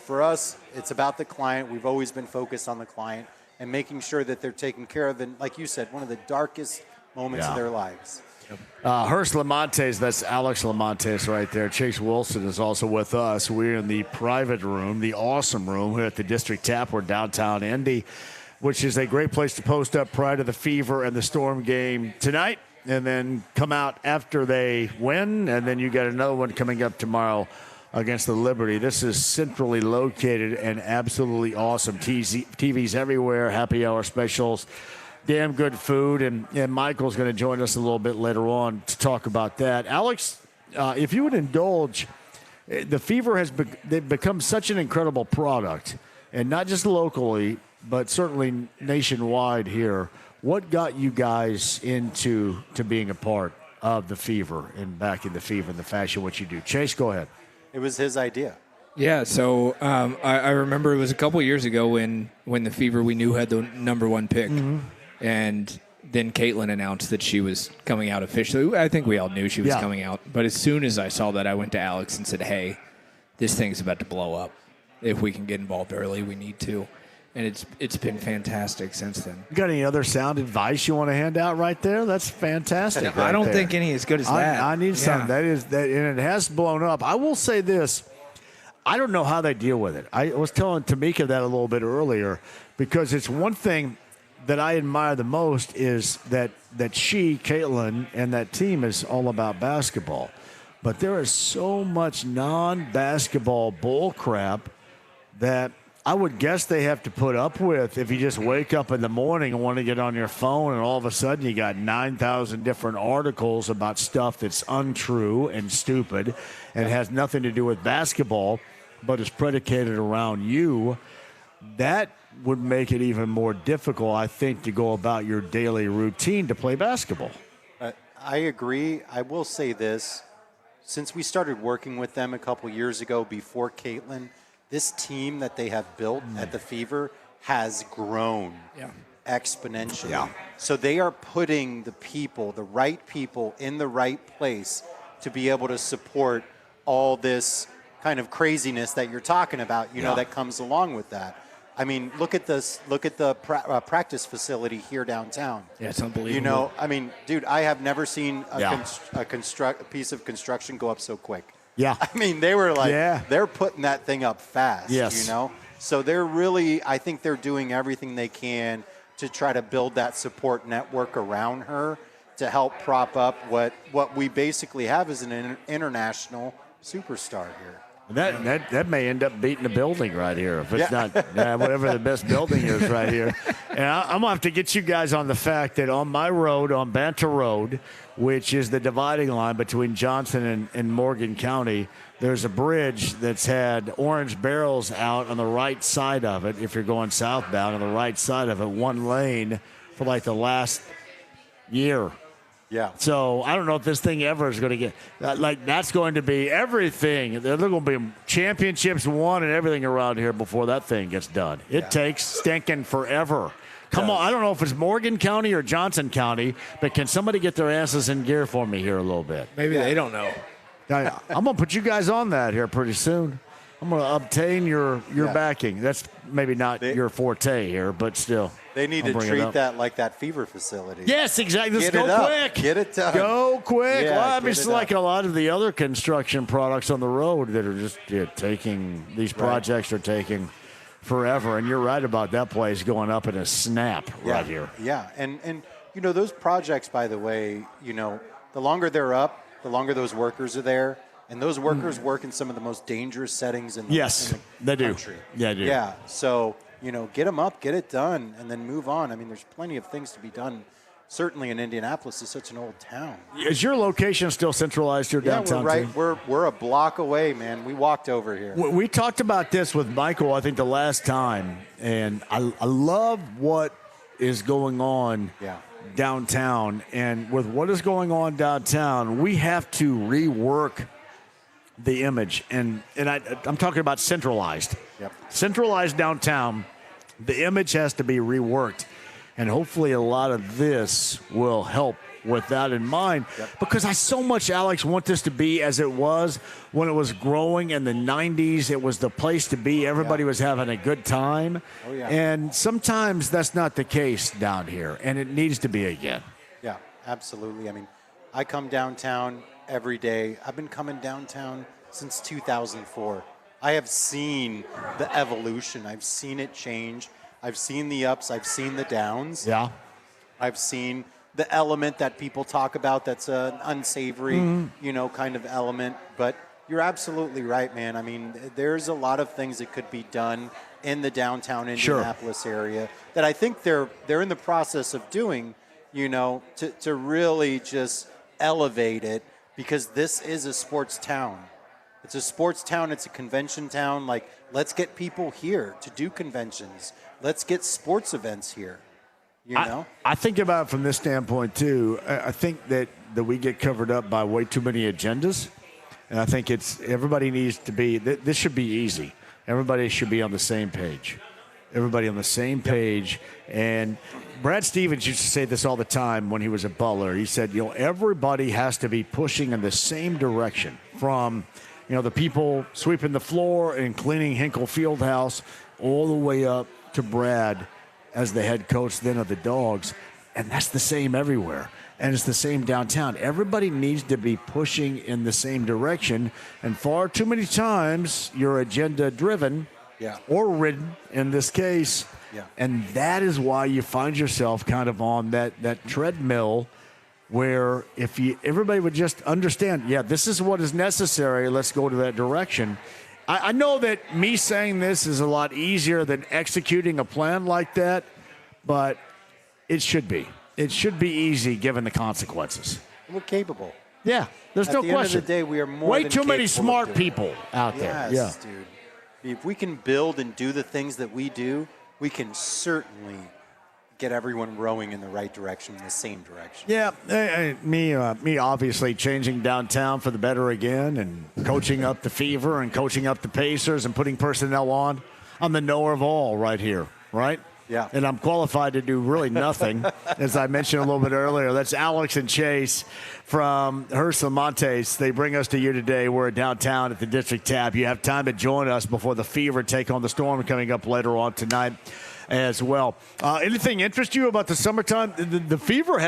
for us, it's about the client. We've always been focused on the client and making sure that they're taken care of in, like you said, one of the darkest moments of their lives. Hurst Lamontes, that's Alex Lamontes right there. Chase Wilson is also with us. We're in the private room, the awesome room here at the District Tap. We're downtown Indy, which is a great place to post up prior to the Fever and the Storm game tonight, and then come out after they win, and then you got another one coming up tomorrow against the Liberty. This is centrally located and absolutely awesome. TVs everywhere, happy hour specials, damn good food, and Michael's going to join us a little bit later on to talk about that. Alex, if you would indulge, the Fever they've become such an incredible product, and not just locally, but certainly nationwide here. What got you guys into being a part of the Fever and backing the Fever in the fashion what you do? Chase, go ahead. It was his idea. Yeah, so I remember it was a couple years ago when the Fever we knew had the number one pick, and then Caitlin announced that she was coming out officially. I think we all knew she was coming out, but as soon as I saw that, I went to Alex and said, "Hey, this thing's about to blow up. If we can get involved early, we need to." And it's been fantastic since then. You got any other sound advice you want to hand out right there? That's fantastic. I don't think any as good as that. I need some. That is that, and it has blown up. I will say this: I don't know how they deal with it. I was telling Tamika that a little bit earlier, because it's one thing that I admire the most is that she, Caitlin, and that team is all about basketball, but there is so much non-basketball bull crap that I would guess they have to put up with if you just wake up in the morning and want to get on your phone and all of a sudden you got 9,000 different articles about stuff that's untrue and stupid and has nothing to do with basketball but is predicated around you. That would make it even more difficult, I think, to go about your daily routine to play basketball. I agree. I will say this. Since we started working with them a couple years ago before Caitlin, this team that they have built at the Fever has grown exponentially. Yeah. So they are putting the right people in the right place to be able to support all this kind of craziness that you're talking about, that comes along with that. I mean, look at this. Look at the practice facility here downtown. Yeah, it's unbelievable. Dude, I have never seen a piece of construction go up so quick. Yeah. I mean, they were like, they're putting that thing up fast, So they're really, I think they're doing everything they can to try to build that support network around her to help prop up what we basically have as an international superstar here. That may end up beating the building right here if it's not whatever the best building is right here. And I'm going to have to get you guys on the fact that on my road, on Banter Road, which is the dividing line between Johnson and Morgan County, there's a bridge that's had orange barrels out on the right side of it. If you're going southbound, on the right side of it, one lane for like the last year. Yeah. So I don't know if this thing ever is going to get that's going to be everything. There's going to be championships won and everything around here before that thing gets done. It takes stinking forever. Come on, I don't know if it's Morgan County or Johnson County, but can somebody get their asses in gear for me here a little bit? Maybe they don't know. I'm going to put you guys on that here pretty soon. I'm going to obtain your Yeah. backing. That's maybe not your forte here, but still. They need I'll to bring it treat up. that like that fever facility. Yes, exactly. Let's Get go it up. quick. Get it done. Go quick. Yeah, well, I mean, get it's it like up. a lot of the other construction products on the road that are just taking, these projects are taking forever. And you're right about that place going up in a snap right here. Yeah, and you know, those projects, by the way, you know, the longer they're up, the longer those workers are there. And those workers work in some of the most dangerous settings in the, Yes, in the they do. country. Yeah, they do. Yeah, so, you know, get them up, get it done, and then move on. I mean, there's plenty of things to be done. Certainly in Indianapolis, it's such an old town. Is your location still centralized here downtown? Yeah, we're right. We're a block away, man. We walked over here. We talked about this with Michael, I think, the last time, and I love what is going on downtown. And with what is going on downtown, we have to rework the image. And I'm talking about centralized. Yep. Centralized downtown, the image has to be reworked. And hopefully a lot of this will help with that in mind. Because I so much, Alex, want this to be as it was when it was growing in the 90s. It was the place to be. Everybody was having a good time. Oh, yeah. And sometimes that's not the case down here, and it needs to be again. Yeah, absolutely. I mean, I come downtown every day. I've been coming downtown since 2004. I have seen the evolution. I've seen it change. I've seen the ups. I've seen the downs. Yeah. I've seen the element that people talk about that's an unsavory, you know, kind of element. But you're absolutely right, man. I mean, there's a lot of things that could be done in the downtown Indianapolis area that I think they're in the process of doing, you know, to really just elevate it, because this is a sports town. It's a sports town. It's a convention town. Like, let's get people here to do conventions. Let's get sports events here. You know? I think about it from this standpoint, too. I think that we get covered up by way too many agendas. And I think everybody needs to be, this should be easy. Everybody should be on the same page. Everybody on the same page. And Brad Stevens used to say this all the time when he was at Butler. He said, you know, everybody has to be pushing in the same direction, from, you know, the people sweeping the floor and cleaning Hinkle Fieldhouse all the way up to Brad as the head coach then of the Dogs. And that's the same everywhere. And it's the same downtown. Everybody needs to be pushing in the same direction. And far too many times, you're agenda-driven or ridden in this case. Yeah. And that is why you find yourself kind of on that treadmill where if everybody would just understand, this is what is necessary, let's go to that direction. I know that me saying this is a lot easier than executing a plan like that, but it should be. It should be easy given the consequences. We're capable. Yeah, there's no question. At the end of the day, we are more way than too many capable smart of doing people out there. Yes, dude. If we can build and do the things that we do, we can certainly get everyone rowing in the right direction, in the same direction. Yeah, me obviously changing downtown for the better again, and coaching up the Fever and coaching up the Pacers and putting personnel on. I'm the knower of all right here, right? Yeah. And I'm qualified to do really nothing. As I mentioned a little bit earlier, that's Alex and Chase from Hearst Lamontes. They bring us to you today. We're downtown at the District Tap. You have time to join us before the Fever take on the Storm coming up later on tonight as well. Anything interest you about the summertime? The Fever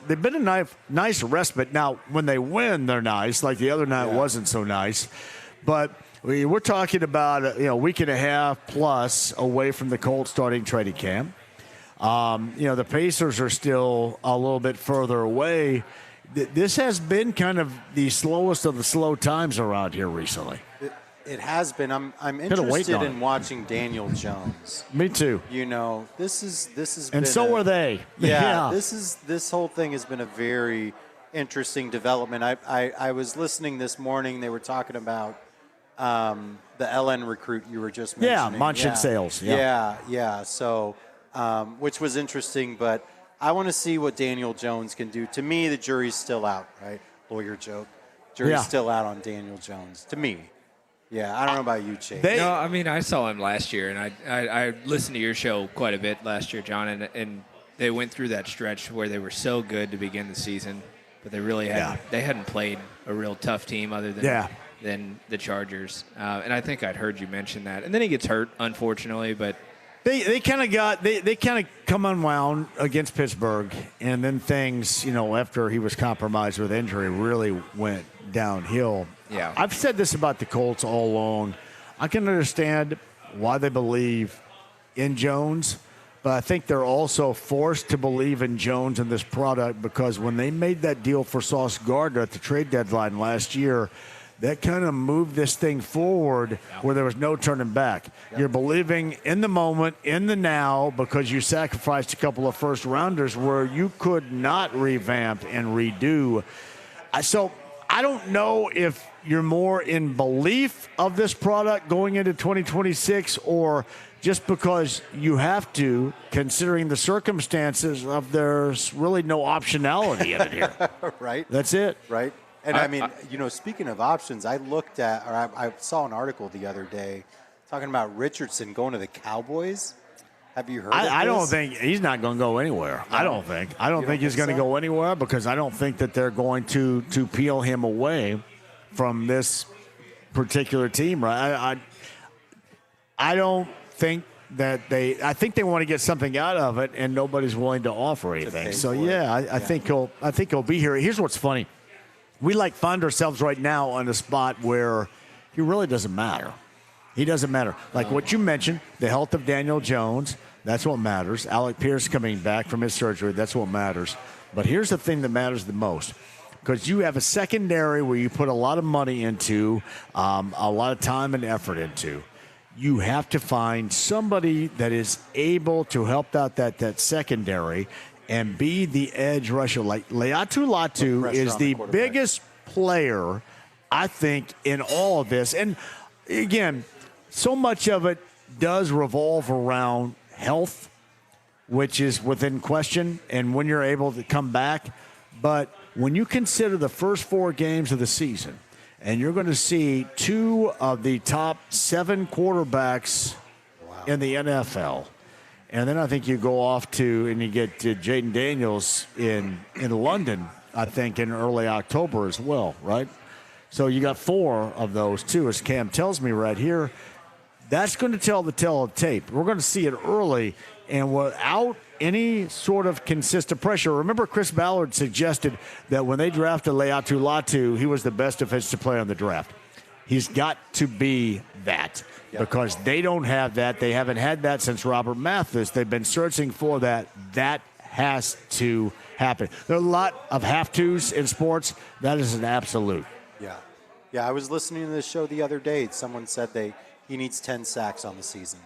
they've been a nice respite. Now, when they win, they're nice. Like the other night wasn't so nice. But we're talking about a week and a half plus away from the Colts starting training camp. The Pacers are still a little bit further away. This has been kind of the slowest of the slow times around here recently. It has been. I'm interested in watching Daniel Jones. Me too. You know, this has been. And so are they. Yeah. This whole thing has been a very interesting development. I was listening this morning. They were talking about the LN recruit you were just mentioning. Yeah, Munchin Sales. Yeah. So, which was interesting, but I want to see what Daniel Jones can do. To me, the jury's still out. Right? Lawyer joke. Jury's still out on Daniel Jones. To me. Yeah, I don't know about you, Chase. No, I mean, I saw him last year, and I listened to your show quite a bit last year, John, and they went through that stretch where they were so good to begin the season, but they really hadn't played a real tough team other than than the Chargers. And I think I'd heard you mention that. And then he gets hurt, unfortunately, but They kind of come unwound against Pittsburgh, and then things, after he was compromised with injury, really went downhill. Yeah. I've said this about the Colts all along. I can understand why they believe in Jones, but I think they're also forced to believe in Jones and this product because when they made that deal for Sauce Gardner at the trade deadline last year, that kind of moved this thing forward where there was no turning back. Yep. You're believing in the moment, in the now, because you sacrificed a couple of first-rounders where you could not revamp and redo. So I don't know if you're more in belief of this product going into 2026 or just because you have to, considering the circumstances of there's really no optionality in it here. Right. That's it. Right. And I mean, speaking of options, I looked at, or I saw an article the other day talking about Richardson going to the Cowboys. Have you heard of this? I don't think he's not going to go anywhere. No. I don't think he's going to go anywhere because I don't think that they're going to peel him away from this particular team. Right? I don't think that I think they want to get something out of it, and nobody's willing to offer anything. So I think he'll be here. Here's what's funny. We find ourselves right now on a spot where he really doesn't matter. He doesn't matter. Like what you mentioned, the health of Daniel Jones, that's what matters. Alec Pierce coming back from his surgery, that's what matters. But here's the thing that matters the most. Because you have a secondary where you put a lot of money into, a lot of time and effort into. You have to find somebody that is able to help out that secondary and be the edge rusher. Like Leatu Latu is the biggest player, I think, in all of this. And, again, so much of it does revolve around health, which is within question, and when you're able to come back. But when you consider the first 4 games of the season, and you're going to see 2 of the top 7 quarterbacks in the NFL, and then I think you go off and you get to Jaden Daniels in London, I think, in early October as well, right? So you got 4 of those, too, as Cam tells me right here. That's going to tell the tale of tape. We're going to see it early and without any sort of consistent pressure. Remember, Chris Ballard suggested that when they drafted Leatu Latu, he was the best defensive player in the draft. He's got to be that. Because they don't have that. They haven't had that since Robert Mathis. They've been searching for that. That has to happen. There are a lot of have-tos in sports. That is an absolute. Yeah. Yeah, I was listening to this show the other day. Someone said he needs 10 sacks on the season.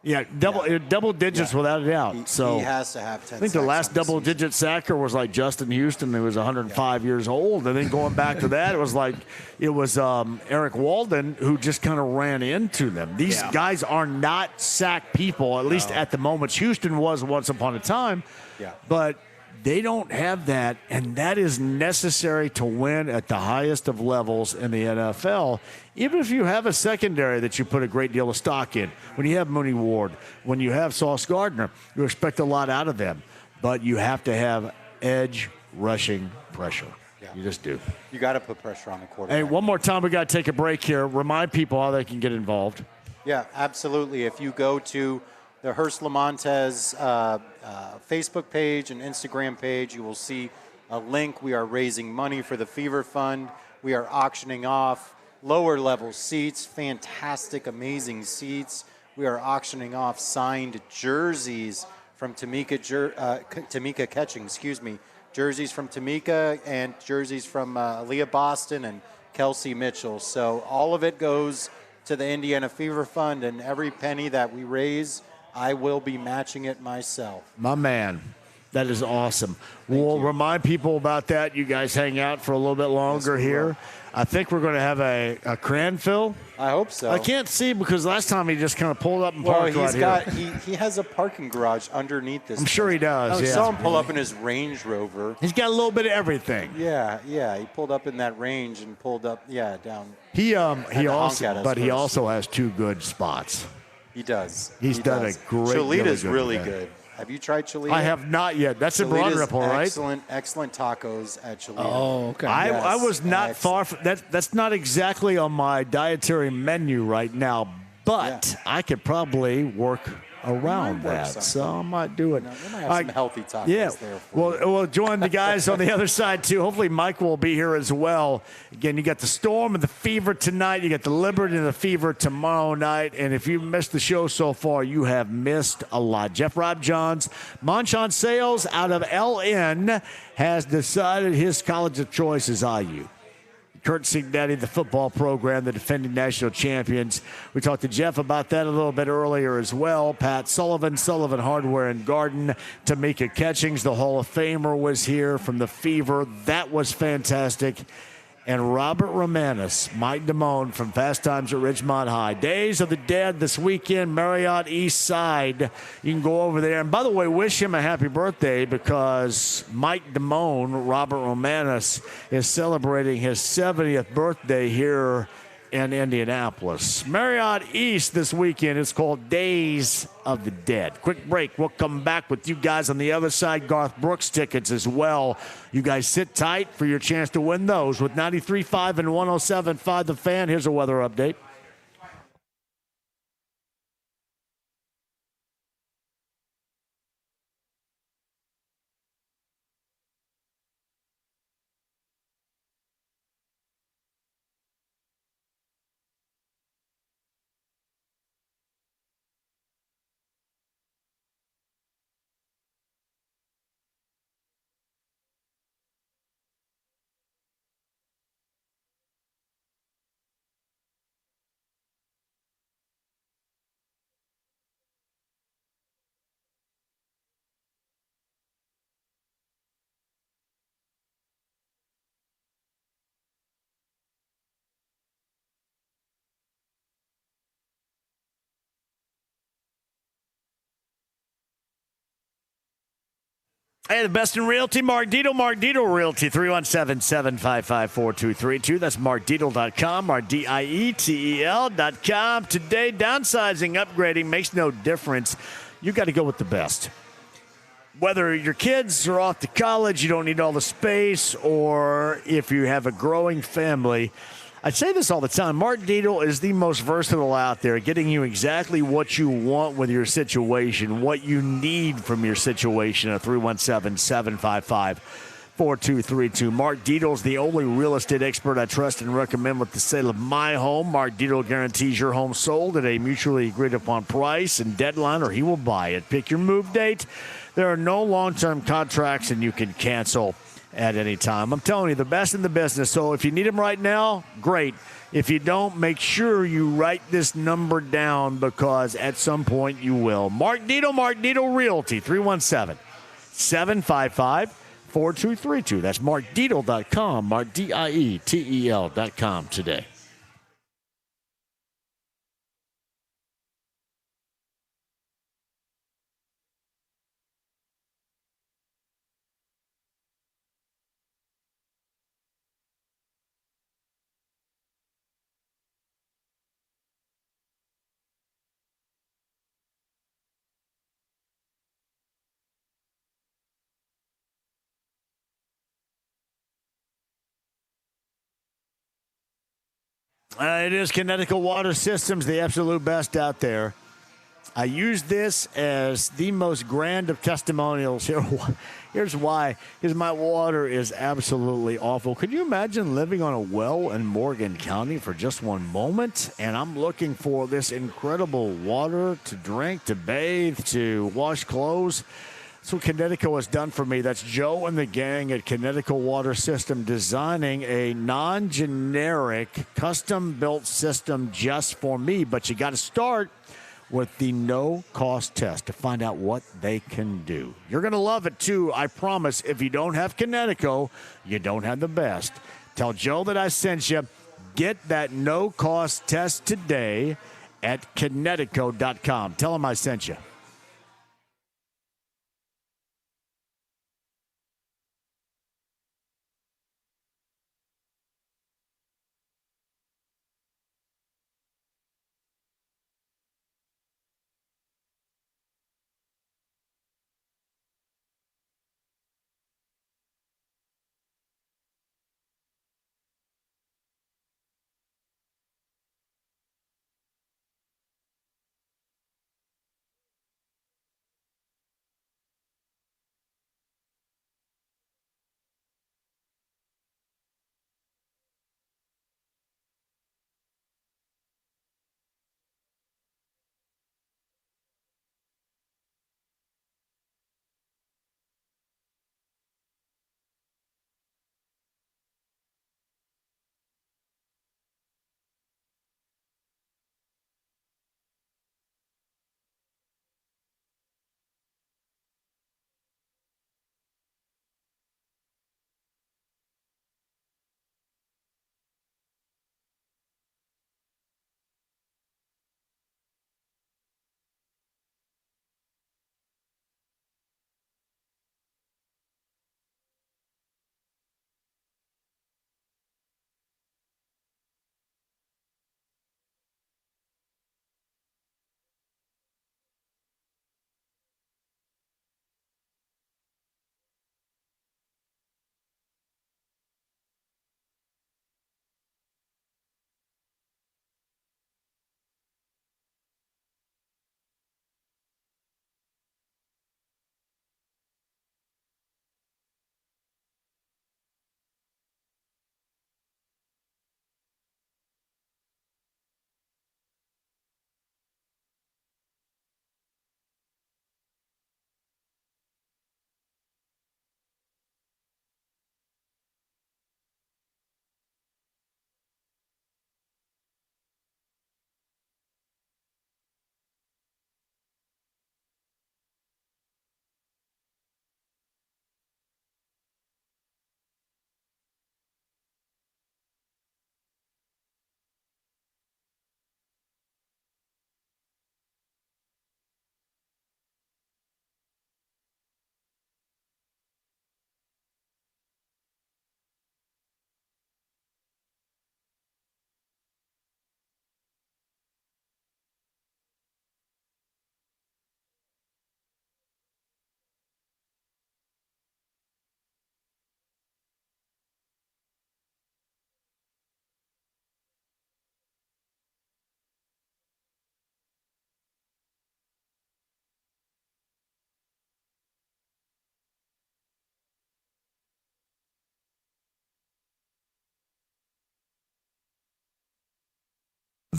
Yeah, double digits without a doubt. He has to have 10 sacks. I think the last double-digit sacker was like Justin Houston, who was 105 years old. And then going back to that, it was Eric Walden, who just kind of ran into them. These guys are not sack people, at least at the moment. Houston was once upon a time. Yeah. But they don't have that, and that is necessary to win at the highest of levels in the NFL. Even if you have a secondary that you put a great deal of stock in, when you have Mooney Ward, when you have Sauce Gardner, you expect a lot out of them. But you have to have edge rushing pressure. Yeah. You just do. You got to put pressure on the quarterback. Hey, one more time, we got to take a break here. Remind people how they can get involved. Yeah, absolutely. If you go to the Hearst Lamontes Facebook page and Instagram page, you will see a link. We are raising money for the Fever Fund. We are auctioning off lower level seats, fantastic, amazing seats. We are auctioning off signed jerseys from Tamika Catching, jerseys from Tamika and jerseys from Aaliyah Boston and Kelsey Mitchell. So all of it goes to the Indiana Fever Fund, and every penny that we raise, I will be matching it myself. My man. That is awesome. We'll remind people about that. You guys hang out for a little bit longer here. I think we're going to have a Cranfill. I hope so. I can't see because last time he just kind of pulled up and parked right here. He has a parking garage underneath this. I'm sure he does. I saw him pull up in his Range Rover. He's got a little bit of everything. Yeah. He pulled up in that range and pulled up, down. He also has 2 good spots. He does. He's done a great. Cholita's really good. Have you tried Cholita? I have not yet. That's in Broad Ripple, right? Excellent tacos at Cholita. Oh, okay. I was not far from that. That's not exactly on my dietary menu right now, but I could probably work around that. So I might do it. They might have some healthy tacos there for you. We'll join the guys on the other side, too. Hopefully, Mike will be here as well. Again, you got the Storm and the Fever tonight. You got the Liberty and the Fever tomorrow night. And if you've missed the show so far, you have missed a lot. Jeff Rob Johns, Monchon Sales out of LN, has decided his college of choice is IU. Kurt Signetti, the football program, the defending national champions. We talked to Jeff about that a little bit earlier as well. Pat Sullivan, Sullivan Hardware and Garden. Tamika Catchings, the Hall of Famer, was here from the Fever. That was fantastic. And Robert Romanis, Mike Damone from Fast Times at Ridgemont High. Days of the Dead this weekend, Marriott East Side. You can go over there. And by the way, wish him a happy birthday because Mike Damone, Robert Romanis, is celebrating his 70th birthday here in Indianapolis. Marriott East this weekend is called Days of the Dead. Quick break. We'll come back with you guys on the other side. Garth Brooks tickets as well. You guys sit tight for your chance to win those with 93.5 and 107.5 The Fan. Here's a weather update. Hey, the best in realty, Mark Dietel, Mark Dietel Realty, 317-755-4232. That's markdietel.com, markdietel.com. Today, downsizing, upgrading makes no difference. You got to go with the best. Whether your kids are off to college, you don't need all the space, or if you have a growing family, I say this all the time. Mark Dietel is the most versatile out there, getting you exactly what you want with your situation, what you need from your situation at 317-755-4232. Mark Dietel is the only real estate expert I trust and recommend with the sale of my home. Mark Dietel guarantees your home sold at a mutually agreed upon price and deadline, or he will buy it. Pick your move date. There are no long-term contracts, and you can cancel at any time. I'm telling you, the best in the business. So if you need them right now, great. If you don't, make sure you write this number down because at some point you will. Mark Dietel Realty, 317-755-4232. That's markdietel.com, markdietel.com today. It is Connecticut Water Systems, the absolute best out there. I use this as the most grand of testimonials here. Here's why. Because my water is absolutely awful. Could you imagine living on a well in Morgan County for just one moment? And I'm looking for this incredible water to drink, to bathe, to wash clothes. That's what Connecticut has done for me. That's Joe and the gang at Connecticut Water System designing a non-generic, custom-built system just for me. But you got to start with the no-cost test to find out what they can do. You're going to love it, too. I promise. If you don't have Connecticut, you don't have the best. Tell Joe that I sent you. Get that no-cost test today at Connecticut.com. Tell him I sent you.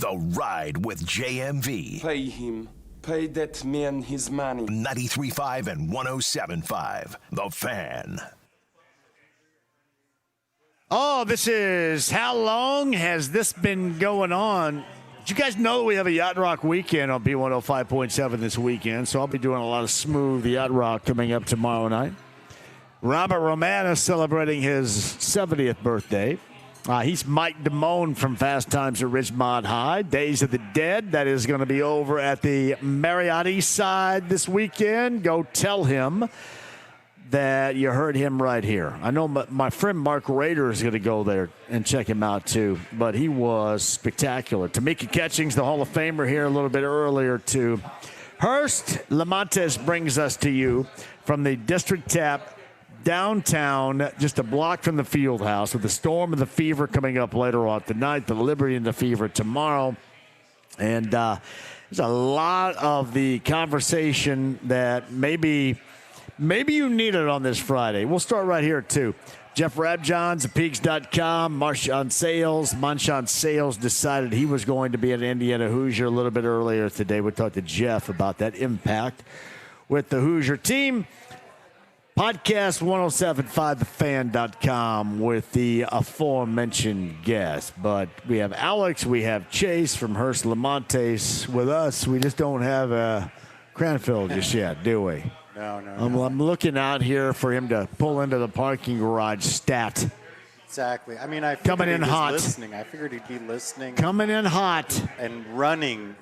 The Ride with JMV. Pay him. Pay that man his money. 93.5 and 107.5. The Fan. Oh, this is how long has this been going on? Did you guys know we have a Yacht Rock weekend on B105.7 this weekend? So I'll be doing a lot of smooth Yacht Rock coming up tomorrow night. Robert Romana celebrating his 70th birthday. He's Mike Damone from Fast Times at Ridgemont High. Days of the Dead, that is going to be over at the Marriott East Side this weekend. Go tell him that you heard him right here. I know my friend Mark Rader is going to go there and check him out too, but he was spectacular. Tamika Catchings, the Hall of Famer, here a little bit earlier too. Hurst Lamontes brings us to you from the District Tap downtown, just a block from the field house, with the Storm and the Fever coming up later on tonight, the Liberty and the Fever tomorrow. And there's a lot of the conversation that maybe you need it on this Friday. We'll start right here, too. Jeff Rabjohns at Peaks.com, Marshawn Sales decided he was going to be at Indiana Hoosier a little bit earlier today. We talked to Jeff about that impact with the Hoosier team. Podcast 1075thefan.com with the aforementioned guests. But we have Alex, we have Chase from Hurst Lamontes with us. We just don't have Cranfield just yet, do we? No. I'm looking out here for him to pull into the parking garage stat. Exactly. I mean, I figured Coming in hot. Listening. I figured he'd be listening. Coming in hot. And running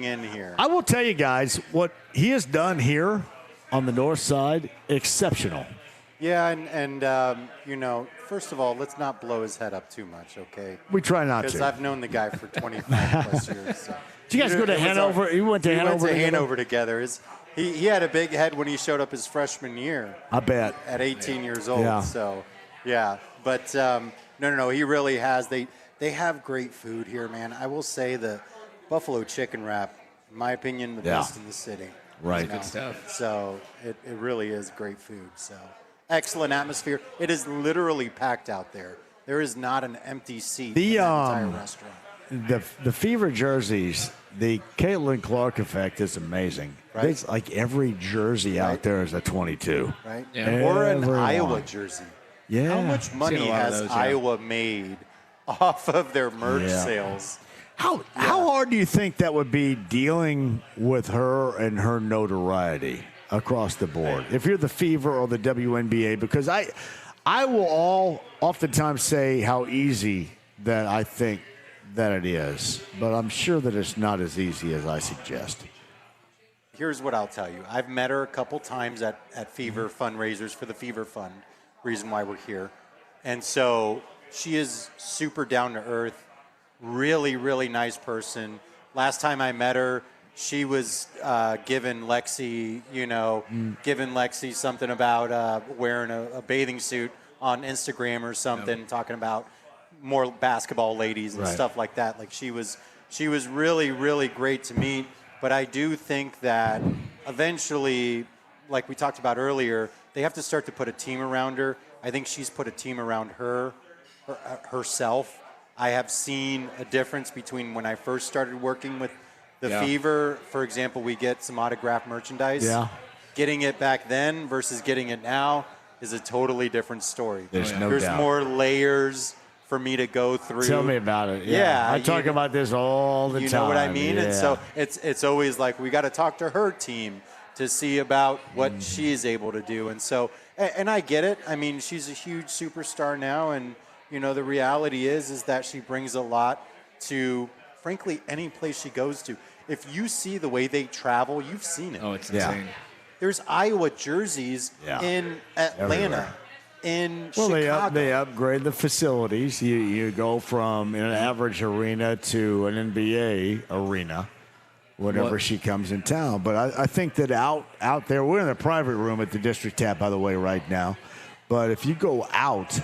in here. I will tell you guys, what he has done here on the north side, exceptional. Yeah, and first of all, let's not blow his head up too much, okay? We try not to. Because I've known the guy for 25 plus years. So. Did you guys go to Hanover? You went to Hanover together? Hanover together. He had a big head when he showed up his freshman year. I bet. At 18 years old. Yeah. So, yeah. But, no, he really has. They have great food here, man. I will say the buffalo chicken wrap, in my opinion, the best in the city. Right. Good stuff. So it really is great food. So excellent atmosphere. It is literally packed out there. There is not an empty seat in the entire restaurant. The Fever jerseys, the Caitlin Clark effect is amazing. Right. It's like every jersey out there is a 22. Right. Yeah. Or an Everyone. Iowa jersey. Yeah. How much money has Iowa made off of their merch sales? How hard do you think that would be dealing with her and her notoriety across the board? If you're the Fever or the WNBA, because I will oftentimes say how easy that I think that it is, but I'm sure that it's not as easy as I suggest. Here's what I'll tell you. I've met her a couple times at Fever fundraisers for the Fever Fund, reason why we're here. And so she is super down to earth. Really, really nice person. Last time I met her, she was giving Lexi something about wearing a bathing suit on Instagram or something, talking about more basketball ladies and stuff like that. Like she was really, really great to meet. But I do think that eventually, like we talked about earlier, they have to start to put a team around her. I think she's put a team around herself. I have seen a difference between when I first started working with the Fever. For example, we get some autographed merchandise. Yeah. Getting it back then versus getting it now is a totally different story. There's no There's doubt. more layers for me to go through. Tell me about it. Yeah. I talk about this all the time. You know what I mean? Yeah. And so it's always like we got to talk to her team to see about what she's able to do. And so, and I get it. I mean, she's a huge superstar now, and the reality is that she brings a lot to, frankly, any place she goes to. If you see the way they travel, you've seen it. Oh, it's insane. There's Iowa jerseys in Atlanta, in Chicago. They upgrade the facilities. You go from an average arena to an NBA arena whenever she comes in town. But I think that out there, we're in a private room at the District Tap, by the way, right now. But if you go out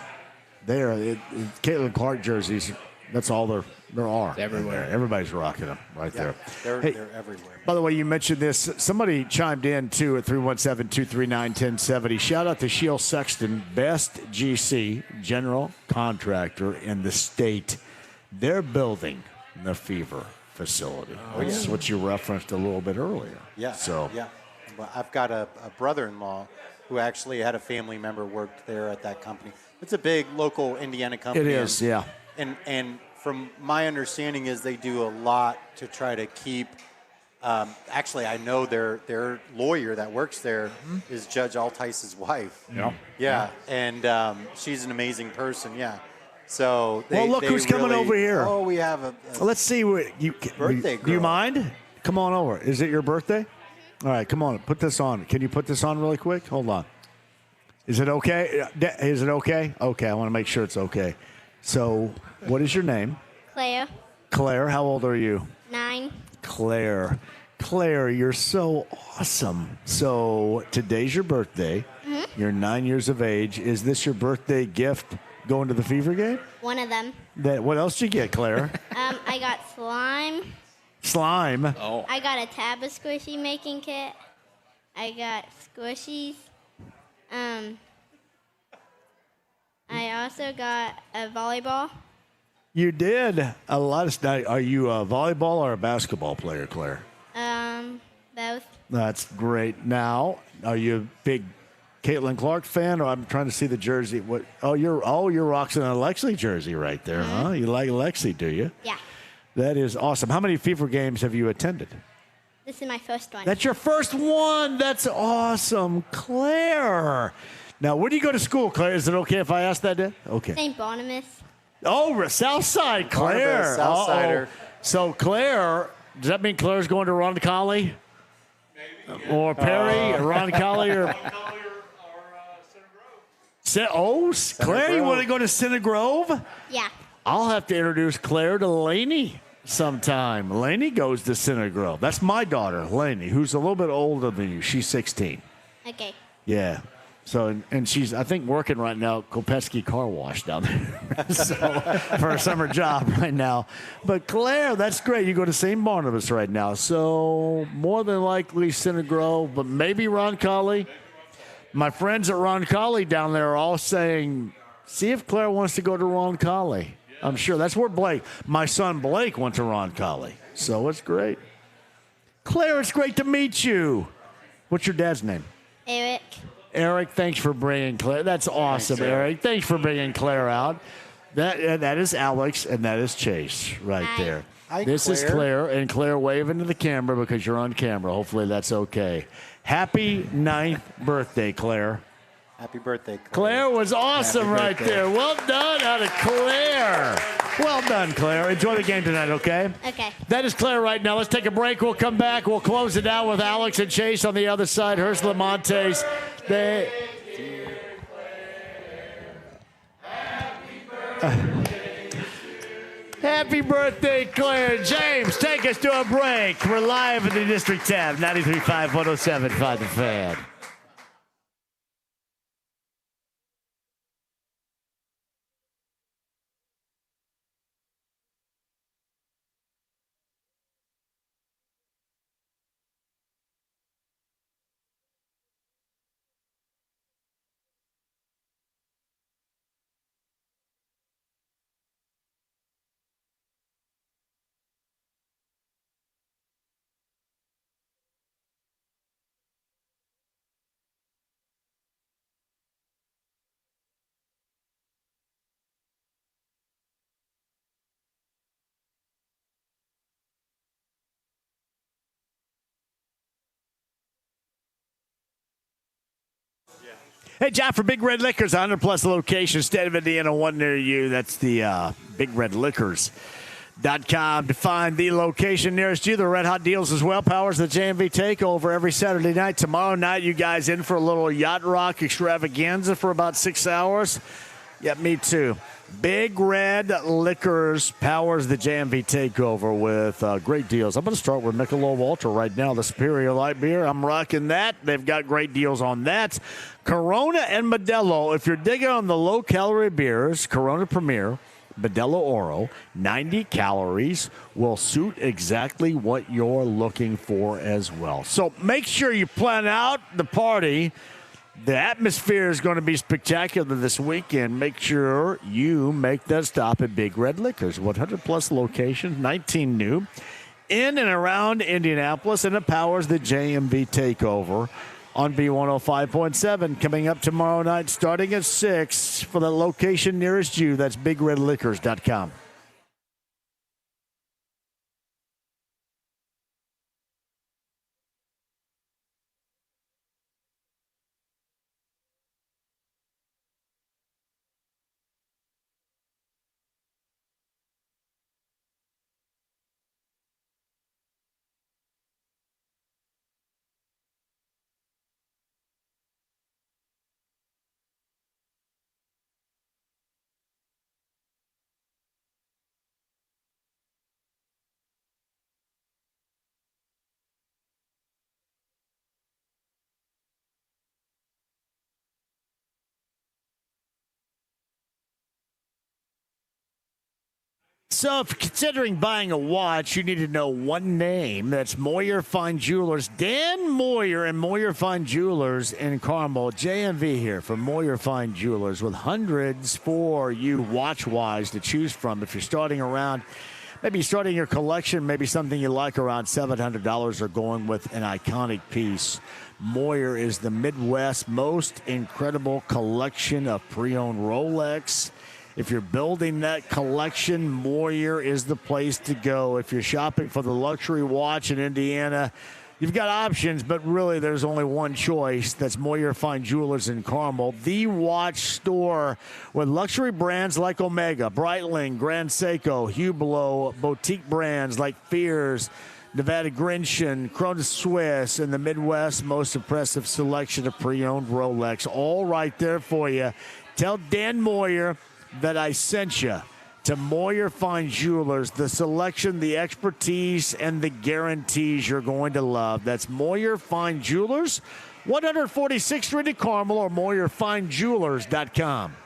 there, Caitlin Clark jerseys, that's all there are. Everywhere. Everybody's rocking them there. They're Hey, everywhere. by the way, you mentioned this. Somebody chimed in, too, at 317-239-1070. Shout out to Shield Sexton, best GC, general contractor in the state. They're building the Fever facility. Oh, That's yeah. what you referenced a little bit earlier. Yeah. So yeah. Well, I've got a brother-in-law who actually had a family member worked there at that company. It's a big local Indiana company. It is, yeah. And from my understanding is they do a lot to try to keep. Actually, I know their lawyer that works there is Judge Altice's wife. Yeah. Yeah, and she's an amazing person. Yeah. So they, look they who's coming really- over here. Oh, we have a Let's see what you birthday Do you girl. mind? Come on over. Is it your birthday? All right, come on. Put this on. Can you put this on really quick? Hold on. Is it okay? Is it okay? Okay, I want to make sure it's okay. So, what is your name? Claire, Claire. How old are you? 9. Claire. Claire, you're so awesome. So, today's your birthday. Mm-hmm. You're 9 years of age. Is this your birthday gift going to the Fever game? One of them. What else did you get, Claire? I got slime. Slime. Oh. I got a tab of squishy making kit. I got squishies. I also got a volleyball. You did a lot of stuff. Are you a volleyball or a basketball player, Claire? Both. That's great. Now, are you a big Caitlin Clark fan, or I'm trying to see the jersey? What? You're rocking a Lexi jersey right there, huh? You like Lexi, do you? Yeah. That is awesome. How many Fever games have you attended? This is my first one. That's your first one. That's awesome, Claire. Now, where do you go to school, Claire? Is it okay if I ask that? Okay. St. Barnabas. Oh, Southside, Claire. Barnabas, Southsider. So, Claire, does that mean Claire's going to Roncalli? Or Perry, or Roncalli, or Claire, you want to go to Center Grove? Yeah. I'll have to introduce Claire to Lainey sometime. Lainey goes to Center Grove. That's my daughter, Lainey, who's a little bit older than you. She's 16. Okay. Yeah. So, and she's, I think, working right now at Kopeski Car Wash down there so, for a summer job right now. But, Claire, that's great. You go to St. Barnabas right now. So, more than likely Center Grove, but maybe Roncalli. My friends at Roncalli down there are all saying, see if Claire wants to go to Roncalli. I'm sure. That's where my son Blake went to Roncalli. So, it's great. Claire, it's great to meet you. What's your dad's name? Eric. Eric, thanks for bringing Claire. That's awesome, Thanks, Eric. Thanks for bringing Claire out. That is Alex, and that is Chase right there. Hi, This is Claire, and Claire waving to the camera because you're on camera. Hopefully that's okay. Happy 9th birthday, Claire. Happy birthday, Claire. Claire was awesome Happy right birthday. there. Well done out of Claire. Well done, Claire. Enjoy the game tonight, okay? Okay. That is Claire right now. Let's take a break. We'll come back. We'll close it out with Alex and Chase on the other side. Here's Lamontes. Happy birthday, Claire. James, take us to a break. We're live in the District Tab, 93.5, 107.5 The Fan. Hey, John, for Big Red Liquors, 100-plus locations, state of Indiana, one near you. That's the BigRedLiquors.com to find the location nearest you. The Red Hot deals as well. Powers the JMV Takeover every Saturday night. Tomorrow night, you guys in for a little yacht rock extravaganza for about 6 hours? Yeah, me too. Big Red Liquors powers the JMV Takeover with great deals. I'm going to start with Michelob Ultra right now, the Superior Light Beer. I'm rocking that. They've got great deals on that. Corona and Modelo. If you're digging on the low-calorie beers, Corona Premier, Modelo Oro, 90 calories, will suit exactly what you're looking for as well. So make sure you plan out the party The atmosphere is going to be spectacular this weekend. Make sure you make that stop at Big Red Liquors. 100-plus locations, 19 new, in and around Indianapolis, and it powers the JMV takeover on B105.7. Coming up tomorrow night starting at 6 for the location nearest you. That's BigRedLiquors.com. So, if you're considering buying a watch, you need to know one name. That's Moyer Fine Jewelers. Dan Moyer and Moyer Fine Jewelers in Carmel. JMV here from Moyer Fine Jewelers with hundreds for you watch-wise to choose from. If you're starting around, maybe starting your collection, maybe something you like around $700 or going with an iconic piece. Moyer is the Midwest's most incredible collection of pre-owned Rolex. If you're building that collection, Moyer is the place to go. If you're shopping for the luxury watch in Indiana, you've got options, but really there's only one choice. That's Moyer Fine Jewelers in Carmel, the watch store with luxury brands like Omega, Breitling, Grand Seiko, Hublot, boutique brands like Fears, Nevada Grinchen, Krone Swiss, and the Midwest's most impressive selection of pre-owned Rolex. All right there for you. Tell Dan Moyer that I sent you to Moyer Fine Jewelers, the selection, the expertise, and the guarantees you're going to love. That's Moyer Fine Jewelers, 146th Street in Carmel, or MoyerFineJewelers.com.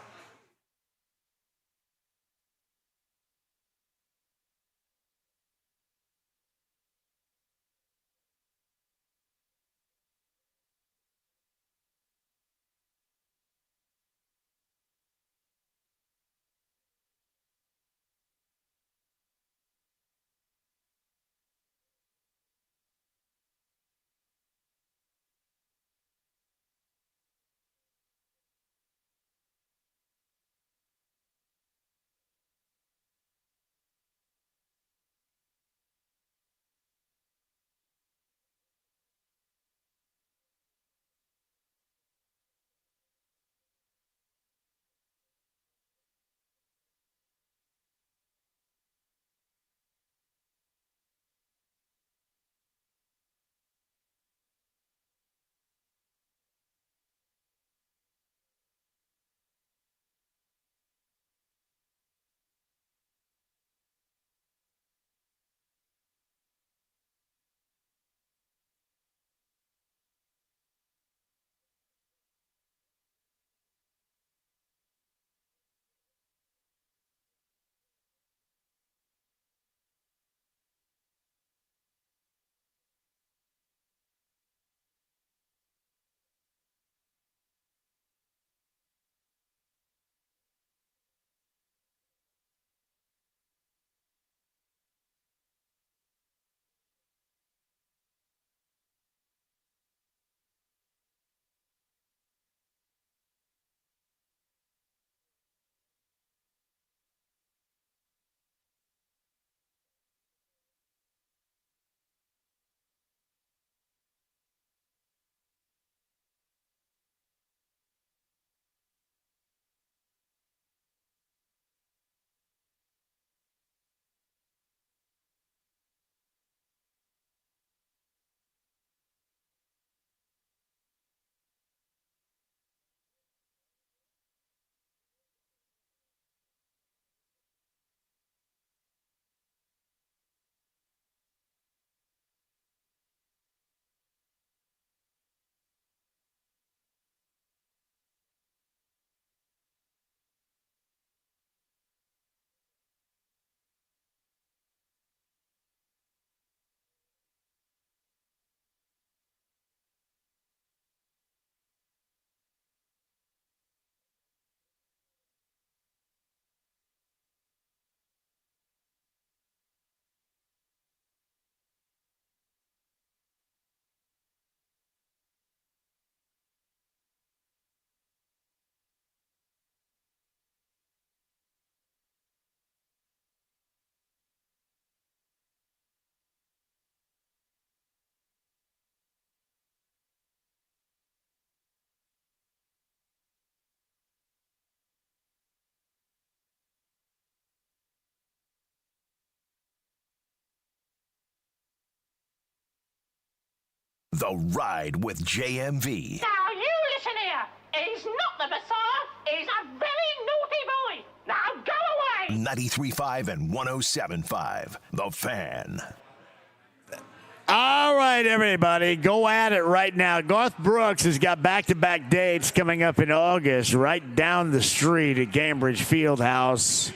The Ride with JMV. Now you listen here. He's not the Messiah. He's a very naughty boy. Now go away. 93.5 and 107.5. The Fan. All right, everybody, go at it right now. Garth Brooks has got back-to-back dates coming up in August right down the street at Cambridge Fieldhouse.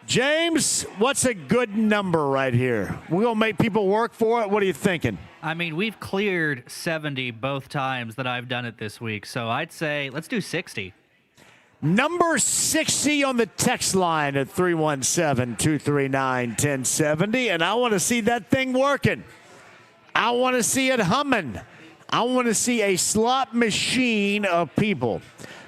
James, what's a good number right here? We're going to make people work for it? What are you thinking? I mean, we've cleared 70 both times that I've done it this week, so I'd say let's do 60. Number 60 on the text line at 317-239-1070, and I want to see that thing working. I want to see it humming. I want to see a slot machine of people.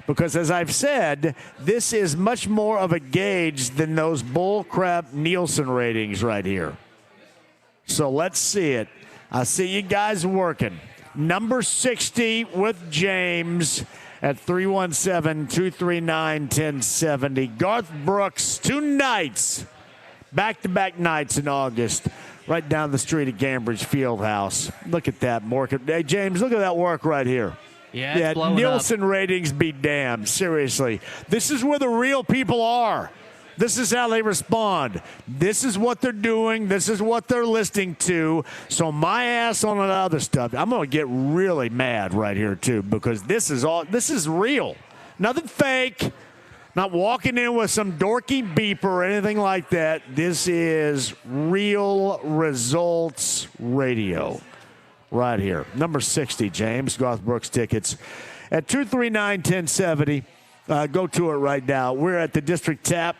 Because as I've said, this is much more of a gauge than those bullcrap Nielsen ratings right here. So let's see it. I see you guys working. Number 60 with James at 317-239-1070. Garth Brooks, 2 nights, back-to-back nights in August, right down the street at Cambridge Fieldhouse. Look at that, Morgan. Hey, James, look at that work right here. Yeah, it's blowing Nielsen up. ratings be damned. Seriously. This is where the real people are. This is how they respond. This is what they're doing. This is what they're listening to. So my ass on the other stuff, I'm going to get really mad right here, too, because this is real. Nothing fake. Not walking in with some dorky beeper or anything like that. This is real results radio right here. Number 60, James. Garth Brooks tickets at 239-1070. Go to it right now. We're at the District Tap.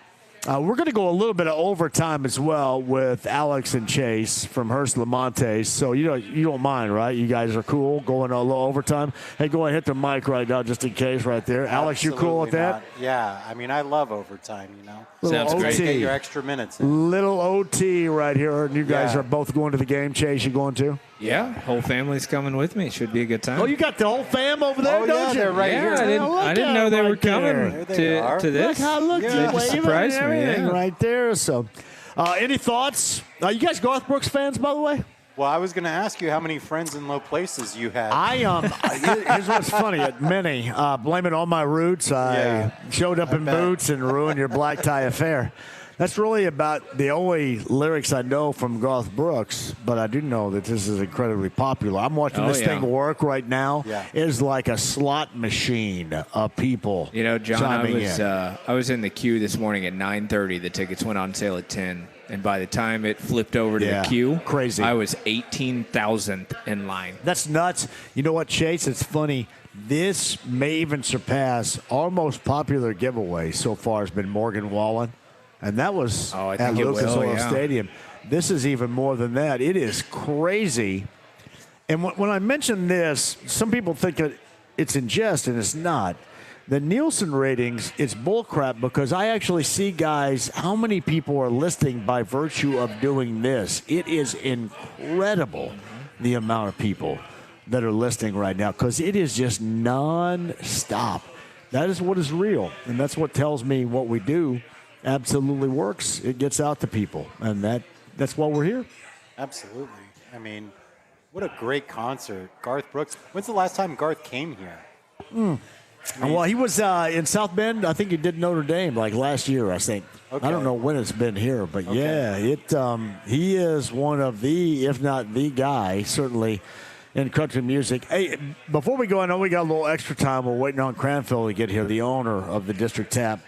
We're going to go a little bit of overtime as well with Alex and Chase from Hearst Lamonte. So you don't mind, right? You guys are cool going a little overtime. Hey, go ahead, hit the mic right now just in case right there. Alex, you cool with that? Not. Yeah, I mean, I love overtime, you know. Sounds great. Get your extra minutes in. Little OT right here. And you guys are both going to the game. Chase, you going to? Yeah, whole family's coming with me. Should be a good time. Oh, you got the whole fam over there, don't you? They're right here. I didn't know they were coming to this. Look, They just surprised me. Yeah. Right there. So, any thoughts? You guys Garth Brooks fans, by the way? Well, I was going to ask you how many friends in low places you had. Here's what's funny. At many, blame it on my roots. I showed up in boots and ruined your black tie affair. That's really about the only lyrics I know from Garth Brooks, but I do know that this is incredibly popular. I'm watching this thing work right now. Yeah. It is like a slot machine of people. You know, John, chiming I was in the queue this morning at 9:30. The tickets went on sale at 10, and by the time it flipped over to the queue, crazy. I was 18,000th in line. That's nuts. You know what, Chase? It's funny. This may even surpass our most popular giveaway so far has been Morgan Wallen. And that was at Lucas Oil Stadium. This is even more than that. It is crazy. And when I mention this, some people think it's in jest, and it's not. The Nielsen ratings, it's bullcrap because I actually see, guys, how many people are listening by virtue of doing this. It is incredible, the amount of people that are listening right now, because it is just nonstop. That is what is real, and that's what tells me what we do absolutely works. It gets out to people, and that's why we're here. Absolutely. I mean, what a great concert. Garth Brooks. When's the last time Garth came here? Well, he was in South Bend. I think he did Notre Dame like last year, I think. Okay. I don't know when it's been here, but he is one of the, if not the guy, certainly in country music. Hey, before we go, I know we got a little extra time. We're waiting on Cranfield to get here, the owner of the District Tap.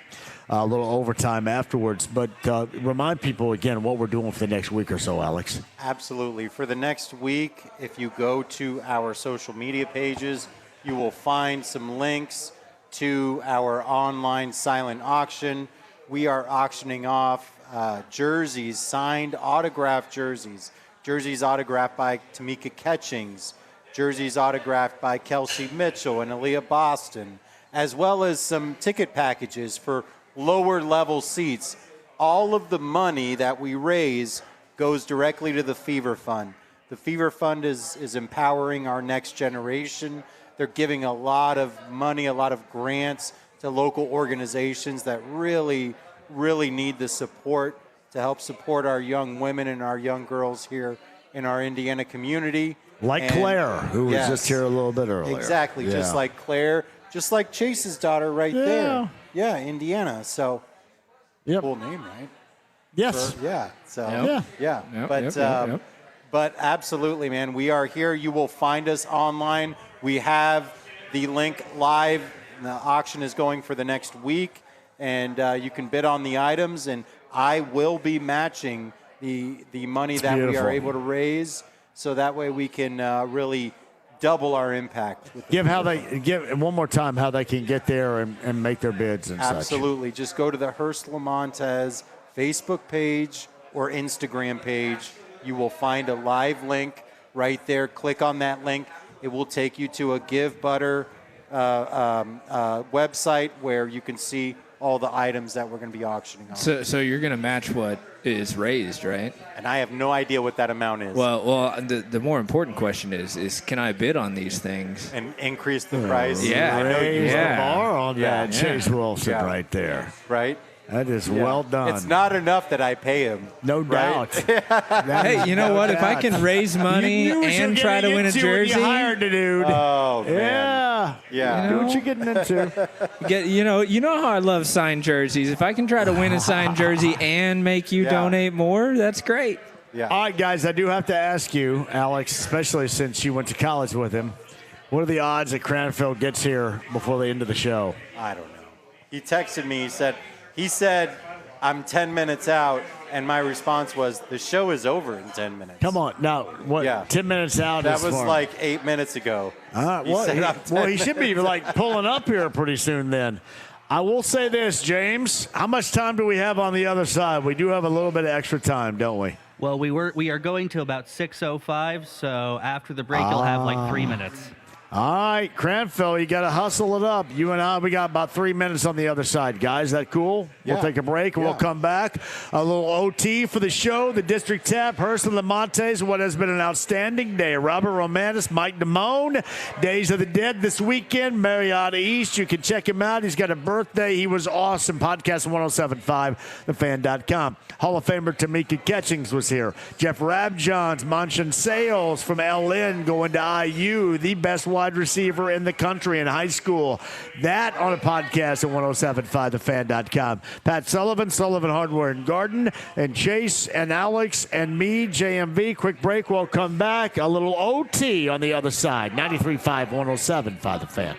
A little overtime afterwards. But remind people again what we're doing for the next week or so, Alex. Absolutely. For the next week, if you go to our social media pages, you will find some links to our online silent auction. We are auctioning off jerseys, signed autographed jerseys. Jerseys autographed by Tamika Catchings. Jerseys autographed by Kelsey Mitchell and Aaliyah Boston, as well as some ticket packages for lower level seats. All of the money that we raise goes directly to the Fever Fund. The Fever Fund is empowering our next generation. They're giving a lot of money, a lot of grants to local organizations that really, really need the support to help support our young women and our young girls here in our Indiana community. Like And- Claire, who was Yes. just here a little bit earlier. Exactly, just Yeah. like Claire, just like Chase's daughter right there. Yeah, Indiana. So, cool name, right? Yes. Yeah. So, Yep. yeah. Yep, But, yep, yep, yep. but absolutely, man, we are here. You will find us online. We have the link live. The auction is going for the next week, and you can bid on the items, and I will be matching the money that we beautiful. are able to raise, so that way we can really double our impact. With the Give one more time how they can get there and make their bids and such. Absolutely. Just go to the Hearst Lamontes Facebook page or Instagram page. You will find a live link right there. Click on that link. It will take you to a Give Butter website where you can see all the items that we're going to be auctioning off. So you're going to match what is raised, right? And I have no idea what that amount is. Well, the more important question is can I bid on these things and increase the price? Yeah, Raise the bar on that, Yeah. Chase Wilson Yeah. right there. Right? That is Yeah. well done. It's not enough that I pay him. No right? doubt. Hey, you know what? If I can raise money You knew what you were and try to getting win a into when jersey, you hired the dude. Oh, man. Yeah. Yeah. You Know know? what you're getting into. you know how I love signed jerseys. If I can try to win a signed jersey and make you Yeah. donate more, that's great. Yeah. All right, guys, I do have to ask you, Alex, especially since you went to college with him, what are the odds that Cranfield gets here before the end of the show? I don't know. He texted me. He said, I'm 10 minutes out, and my response was, the show is over in 10 minutes. Come on. Now, what? Yeah. 10 minutes out That is was far. like 8 minutes ago. He said, "I'm 10 he should be like pulling up here pretty soon then. I will say this, James. How much time do we have on the other side? We do have a little bit of extra time, don't we? Well, we are going to about 6:05, so after the break, you'll have like 3 minutes. All right, Cranfield, you got to hustle it up. You and I, we got about 3 minutes on the other side, guys. Is that cool? We'll Yeah. take a break and we'll come back. A little OT for the show. The District Tap, Hearst and Lamontes, what has been an outstanding day. Robert Romanus, Mike Damone, Days of the Dead this weekend. Marietta East, you can check him out. He's got a birthday. He was awesome. Podcast 1075, thefan.com. Hall of Famer Tamika Catchings was here. Jeff Rabjohns, Manchin Sales from LN going to IU, the best wide receiver in the country in high school. That on a podcast at 1075thefan.com. Pat Sullivan, Sullivan Hardware and Garden, and Chase and Alex and me, JMV. Quick break. We'll come back. A little OT on the other side. 93.5, 1075 The Fan.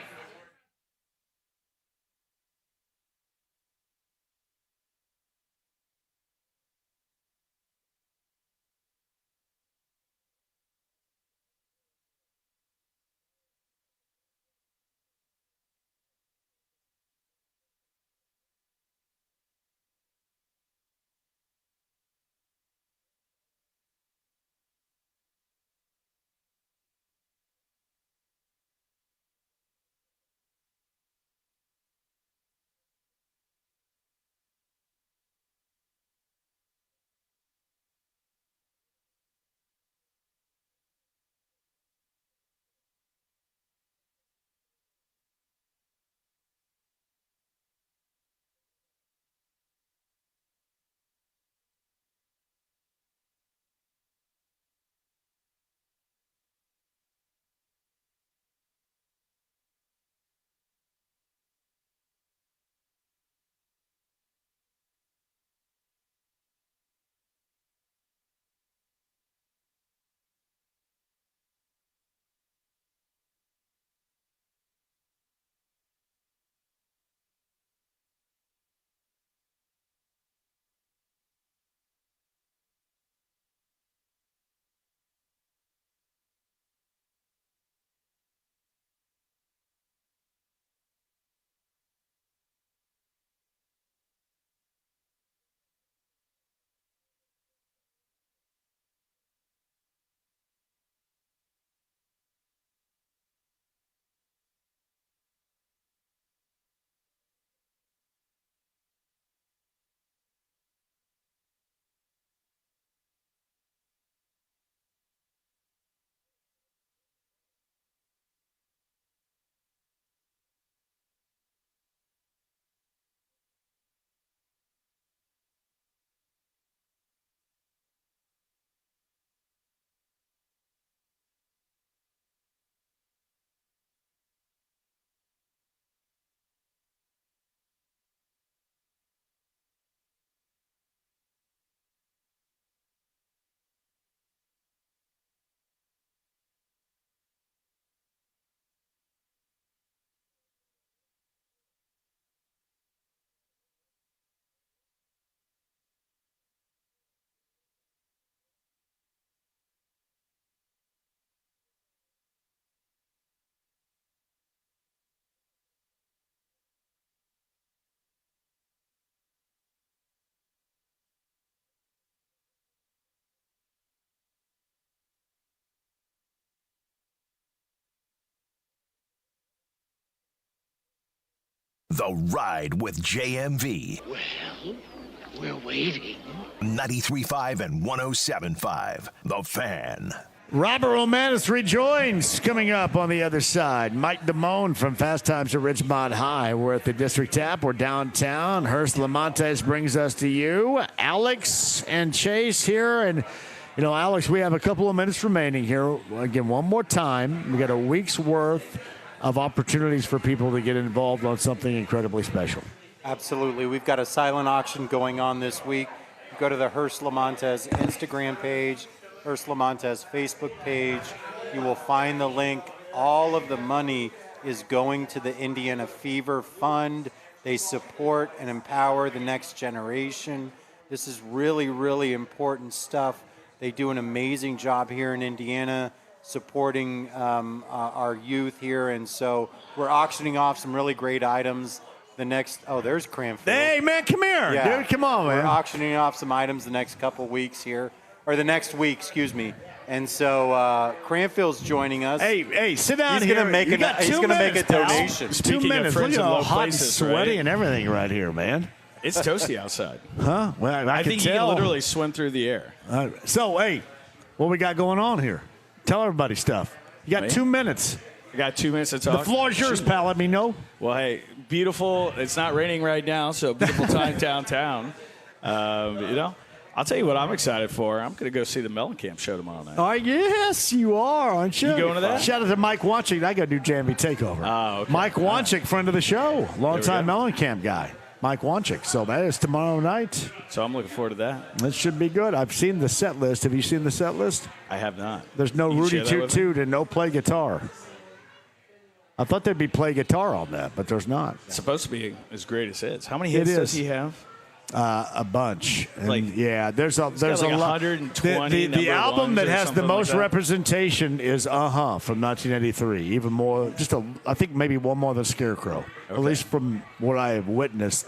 The Ride with JMV. Well, we're waiting. 93.5 and 107.5. The Fan. Robert Romanus rejoins coming up on the other side. Mike Damone from Fast Times at Ridgemont High. We're at the District Tap. We're downtown. Hurst Lamontes brings us to you. Alex and Chase here. And, you know, Alex, we have a couple of minutes remaining here. Again, one more time. We got a week's worth of opportunities for people to get involved on something incredibly special. Absolutely. We've got a silent auction going on this week. Go to the Hurst Lamontes Instagram page, Hurst Lamontes Facebook page. You will find the link. All of the money is going to the Indiana Fever Fund. They support and empower the next generation. This is really, really important stuff. They do an amazing job here in Indiana supporting our youth here. And so we're auctioning off some really great items. There's Cranfield. Hey, man, come here. Yeah. Dude, come on, man. We're auctioning off some items the next couple weeks here, or the next week, excuse me. And so Cranfield's joining us. Hey, sit down he's here. Gonna make he's going to make a donation. 2 minutes. Look at how hot and sweaty right? and everything right here, man. It's toasty outside. Huh? Well, I can think tell. you can literally swim through the air. So, hey, what we got going on here? Tell everybody stuff. You got 2 minutes. I got 2 minutes to talk. The floor is yours, pal. Let me know. Well, hey, beautiful. It's not raining right now, so beautiful time downtown. I'll tell you what I'm excited for. I'm going to go see the Mellencamp show tomorrow night. Oh, yes, you are, aren't you? You going to that? Shout out to Mike Wanchik. I got to do JMV Takeover. Oh, okay. Mike Wanchik, friend of the show, longtime go. Mellencamp guy. Mike Wanchik. So that is tomorrow night. So I'm looking forward to that. That should be good. I've seen the set list. Have you seen the set list? I have not. There's no You Rudy share that Toot with me? Toot and no play guitar. I thought there'd be play guitar on that, but there's not. It's supposed to be as great as hits. How many hits does he have? A bunch. And Like- yeah, there's a got like lot. 120 The number album ones that or has the something most like that. representation is from 1983. Even more, I think maybe one more than Scarecrow. At least from what I have witnessed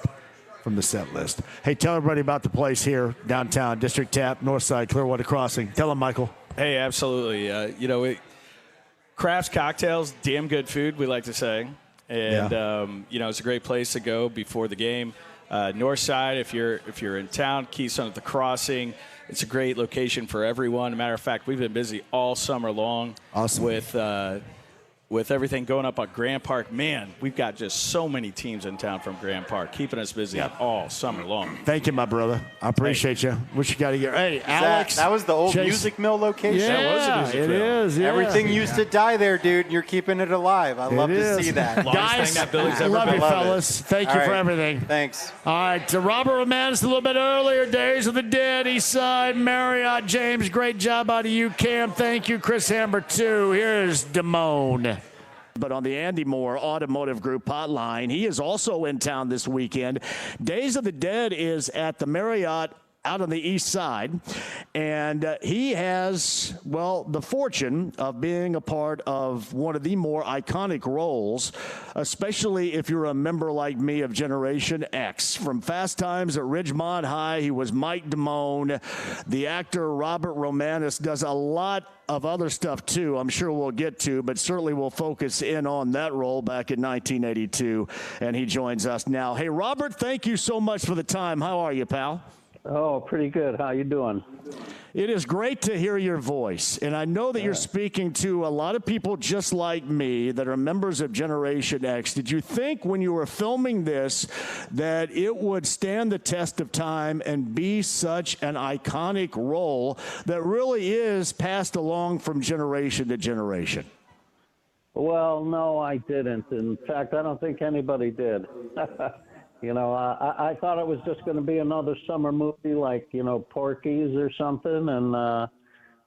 from the set list. Hey, tell everybody about the place here, downtown, District Tap, Northside, Clearwater Crossing. Tell them, Michael. Hey, absolutely. Crafts, cocktails, damn good food, we like to say. And, it's a great place to go before the game. North Side, if you're in town, Keystone at the Crossing. It's a great location for everyone. As a matter of fact, we've been busy all summer long with everything going up at Grand Park. Man, we've got just so many teams in town from Grand Park, keeping us busy all summer long. Thank you, my brother. I appreciate you. Wish you got to get. Hey, Alex. That was the old Chase. Music Mill location? Yeah, That was a Music it Mill. is, yeah. Everything used to die there, dude, and you're keeping it alive. I love to see that. Guys, love you, fellas. Thank you for everything. Thanks. All right, to Robert Romanus a little bit earlier, Days of the Dead, East Side, Marriott, James, great job out of you, Cam. Thank you, Chris Hamber, too. Here's Damone. But on the Andy Moore Automotive Group hotline, he is also in town this weekend. Days of the Dead is at the Marriott out on the east side, and he has, the fortune of being a part of one of the more iconic roles, especially if you're a member like me of Generation X. From Fast Times at Ridgemont High, he was Mike Damone. The actor Robert Romanus does a lot of other stuff, too, I'm sure we'll get to, but certainly we'll focus in on that role back in 1982, and he joins us now. Hey, Robert, thank you so much for the time. How are you, pal? Oh, pretty good. How you doing? It is great to hear your voice, and I know that you're speaking to a lot of people just like me that are members of Generation X. Did you think when you were filming this that it would stand the test of time and be such an iconic role that really is passed along from generation to generation? Well, no, I didn't. In fact, I don't think anybody did. I thought it was just going to be another summer movie like, Porky's or something. And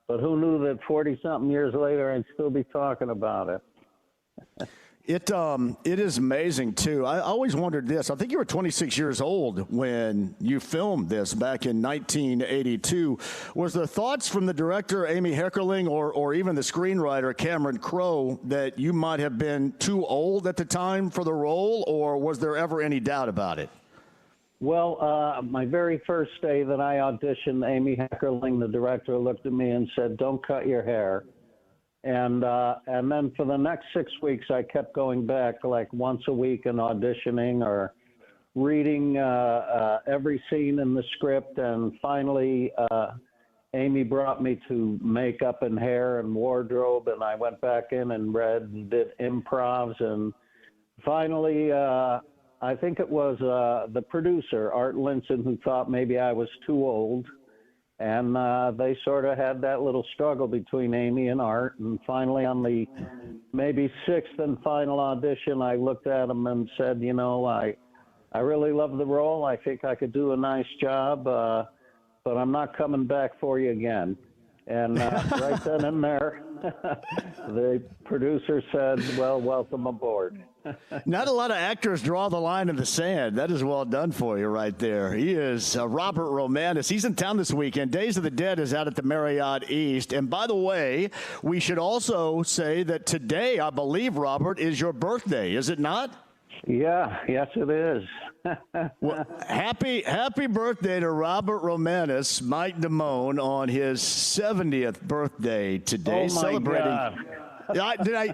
but who knew that 40-something years later I'd still be talking about it. It is amazing, too. I always wondered this. I think you were 26 years old when you filmed this back in 1982. Was there thoughts from the director, Amy Heckerling, or even the screenwriter, Cameron Crowe, that you might have been too old at the time for the role, or was there ever any doubt about it? Well, my very first day that I auditioned, Amy Heckerling, the director, looked at me and said, "Don't cut your hair." And then for the next 6 weeks, I kept going back like once a week and auditioning or reading every scene in the script. And finally, Amy brought me to makeup and hair and wardrobe, and I went back in and read and did improvs. And finally, I think it was the producer, Art Linson, who thought maybe I was too old. And they sort of had that little struggle between Amy and Art. And finally, on the maybe sixth and final audition, I looked at him and said, you know, I really love the role. I think I could do a nice job, but I'm not coming back for you again. And right then and there, the producer said, well, welcome aboard. Not a lot of actors draw the line in the sand. That is well done for you right there. He is Robert Romanus. He's in town this weekend. Days of the Dead is out at the Marriott East. And by the way, we should also say that today, I believe, Robert, is your birthday, is it not? Yeah, yes, it is. Well, happy birthday to Robert Romanus, Mike Damone, on his 70th birthday today. Oh, my celebrating. God.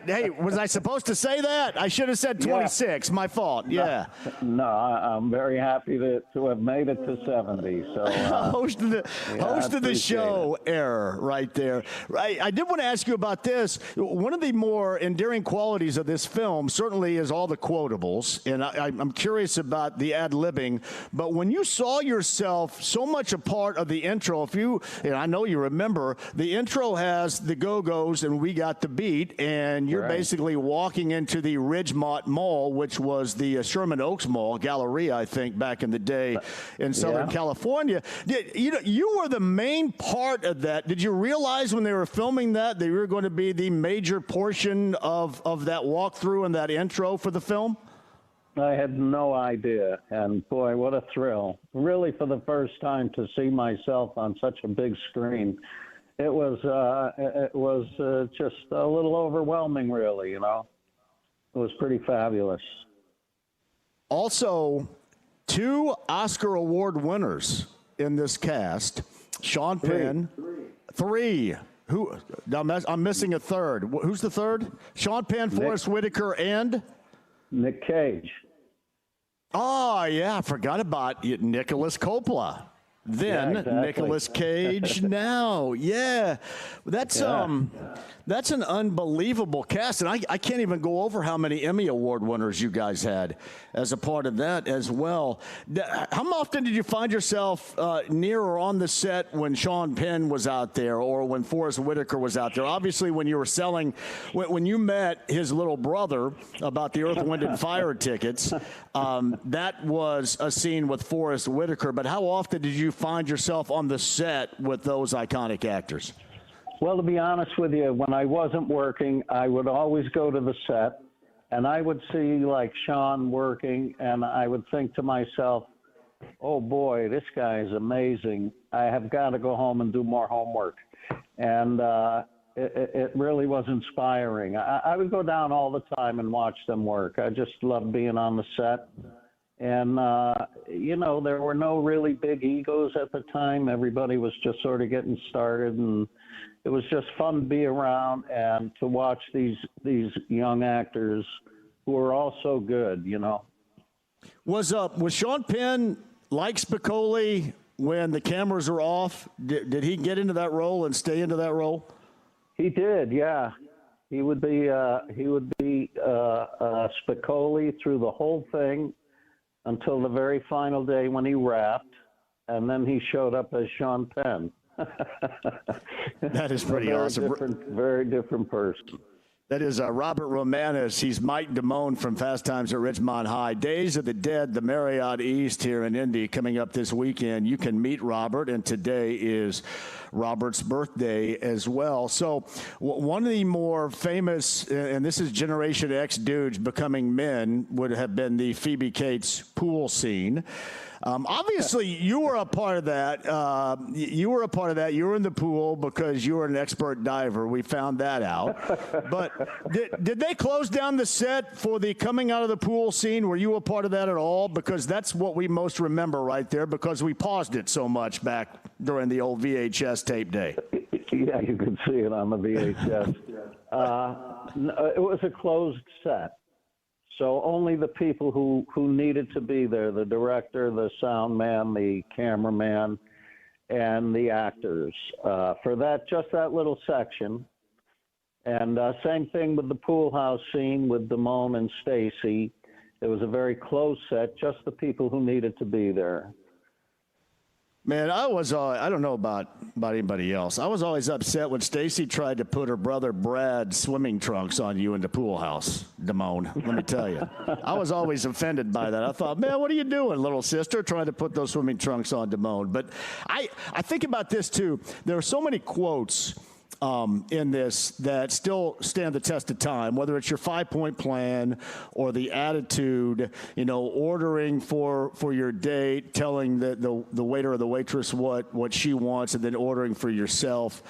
Hey, was I supposed to say that? I should have said 26. Yeah. My fault. Yeah. No, I'm very happy to have made it to 70. So host of the show, error right there. I did want to ask you about this. One of the more endearing qualities of this film certainly is all the quotables, and I'm curious about the ad-libbing. But when you saw yourself so much a part of the intro, and I know you remember, the intro has the Go-Go's and We Got the Beat. And you're basically walking into the Ridgemont Mall, which was the Sherman Oaks Mall, Galleria, I think, back in the day in Southern California. You were the main part of that. Did you realize when they were filming that you were going to be the major portion of that walkthrough and that intro for the film? I had no idea. And, boy, what a thrill. Really, for the first time, to see myself on such a big screen. It was just a little overwhelming, really, you know. It was pretty fabulous. Also, 2 Oscar Award winners in this cast. Sean Penn. 3. Who? I'm missing a third. Who's the third? Sean Penn, Forrest Whitaker, and? Nick Cage. Oh, yeah, I forgot about it. Nicholas Coppola. Then yeah, exactly. Nicolas Cage now. Yeah. That's an unbelievable cast. And I can't even go over how many Emmy Award winners you guys had as a part of that as well. How often did you find yourself near or on the set when Sean Penn was out there or when Forrest Whitaker was out there? Obviously, when you were selling, when you met his little brother about the Earth, Wind, and Fire tickets, that was a scene with Forrest Whitaker. But how often did you find yourself on the set with those iconic actors? Well, to be honest with you, when I wasn't working, I would always go to the set, and I would see, like, Sean working, and I would think to myself, oh, boy, this guy is amazing. I have got to go home and do more homework. And it really was inspiring. I would go down all the time and watch them work. I just loved being on the set. And, you know, there were no really big egos at the time. Everybody was just sort of getting started, and it was just fun to be around and to watch these young actors who are all so good, you know. Was Sean Penn like Spicoli when the cameras are off? Did he get into that role and stay into that role? He did, yeah. He would be Spicoli through the whole thing until the very final day when he wrapped, and then he showed up as Sean Penn. That is pretty awesome. Very different person. That is Robert Romanus. He's Mike Damone from Fast Times at Ridgemont High. Days of the Dead, the Marriott East here in Indy, coming up this weekend. You can meet Robert, and today is Robert's birthday as well. So one of the more famous, and this is Generation X dudes becoming men, would have been the Phoebe Cates pool scene. Obviously, you were a part of that. You were in the pool because you were an expert diver. We found that out. But did they close down the set for the coming out of the pool scene? Were you a part of that at all? Because that's what we most remember right there, because we paused it so much back during the old VHS tape day. Yeah, you can see it on the VHS. It was a closed set. So only the people who needed to be there, the director, the sound man, the cameraman, and the actors, for just that little section. And same thing with the pool house scene with Damone and Stacy. It was a very close set, just the people who needed to be there. Man, I don't know about anybody else. I was always upset when Stacy tried to put her brother Brad's swimming trunks on you in the pool house, Damone. Let me tell you. I was always offended by that. I thought, man, what are you doing, little sister, trying to put those swimming trunks on Damone? But I think about this, too. There are so many quotes in this that still stand the test of time, whether it's your 5-point plan or the attitude, ordering for your date, telling the waiter or the waitress what she wants, and then ordering for yourself.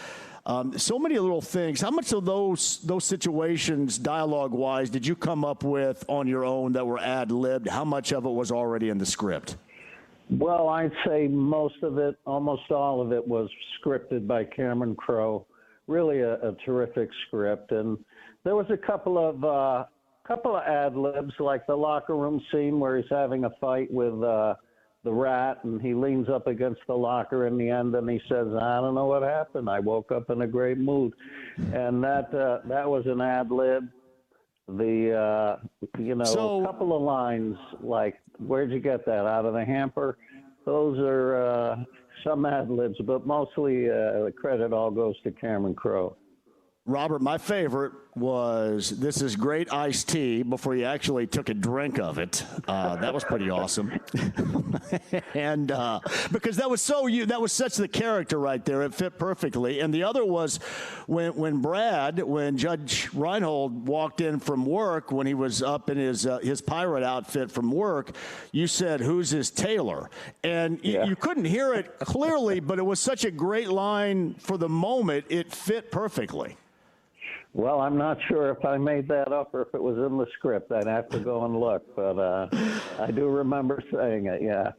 So many little things. How much of those situations, dialogue-wise, did you come up with on your own that were ad-libbed? How much of it was already in the script? Well, I'd say most of it, almost all of it, was scripted by Cameron Crowe. Really a terrific script, and there was a couple of ad libs, like the locker room scene where he's having a fight with the rat, and he leans up against the locker in the end, and he says, "I don't know what happened. I woke up in a great mood," and that was an ad lib. A couple of lines like, "Where'd you get that? Out of the hamper?" Those are some ad libs, but mostly the credit all goes to Cameron Crowe. Robert, my favorite was "This is great iced tea" before you actually took a drink of it. That was pretty awesome. And because that was such the character right there. It fit perfectly. And the other was when Judge Reinhold walked in from work, when he was up in his pirate outfit from work, you said, "Who's his tailor?" And you couldn't hear it clearly, but it was such a great line for the moment. It fit perfectly. Well, I'm not sure if I made that up or if it was in the script. I'd have to go and look, but I do remember saying it, yeah.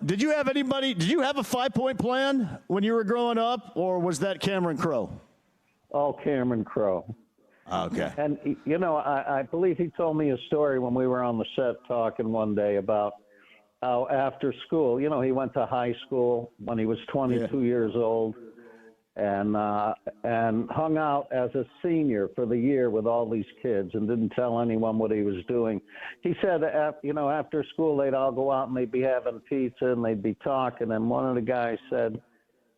Did you have a 5-point plan when you were growing up, or was that Cameron Crowe? All Cameron Crowe. Okay. And, I believe he told me a story when we were on the set talking one day about how after school, he went to high school when he was 22 years old. And hung out as a senior for the year with all these kids and didn't tell anyone what he was doing. He said, after school they'd all go out and they'd be having pizza and they'd be talking. And one of the guys said,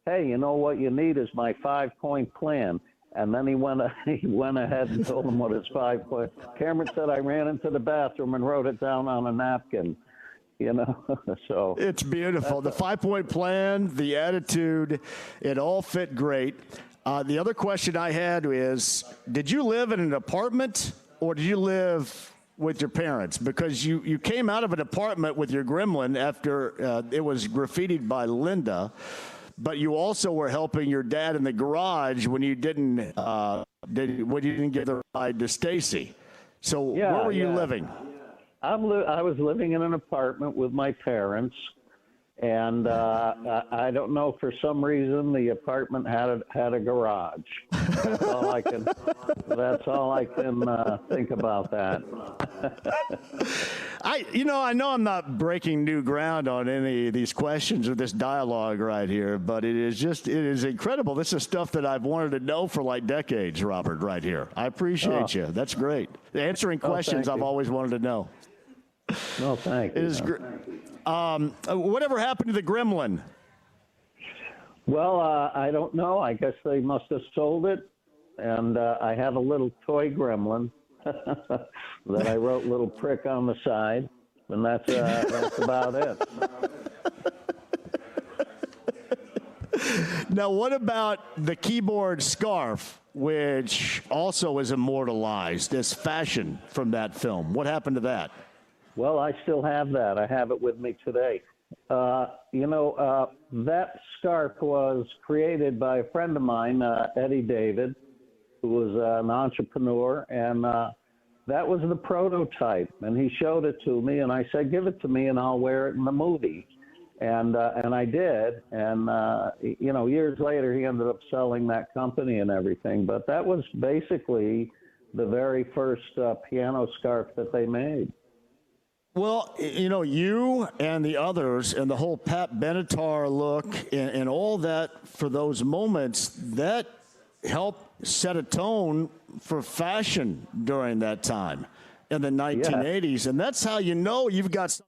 "Hey, what you need is my 5-point plan." And then he went ahead and told him what his 5-point. Cameron said, "I ran into the bathroom and wrote it down on a napkin." So it's beautiful. The 5-point plan, the attitude, it all fit great. The other question I had is, did you live in an apartment or did you live with your parents? Because you came out of an apartment with your gremlin after it was graffitied by Linda, but you also were helping your dad in the garage when you didn't give the ride to Stacy. So where were you living? I was living in an apartment with my parents, and I don't know, for some reason the apartment had a garage. That's all I can think about that. I know I'm not breaking new ground on any of these questions or this dialogue right here, but it is incredible. This is stuff that I've wanted to know for like decades, Robert, right here. I appreciate you. That's great. Answering questions I've always wanted to know. No, thank you. It is great. Whatever happened to the gremlin? Well, I don't know. I guess they must have sold it. And I have a little toy gremlin that I wrote "little prick" on the side. And that's about it. Now, what about the keyboard scarf, which also is immortalized as fashion from that film? What happened to that? Well, I still have that. I have it with me today. That scarf was created by a friend of mine, Eddie David, who was an entrepreneur, and that was the prototype. And he showed it to me, and I said, "Give it to me, and I'll wear it in the movie." And I did, and years later he ended up selling that company and everything. But that was basically the very first piano scarf that they made. Well, you and the others and the whole Pat Benatar look and all that for those moments, that helped set a tone for fashion during that time in the 1980s. And that's how you've got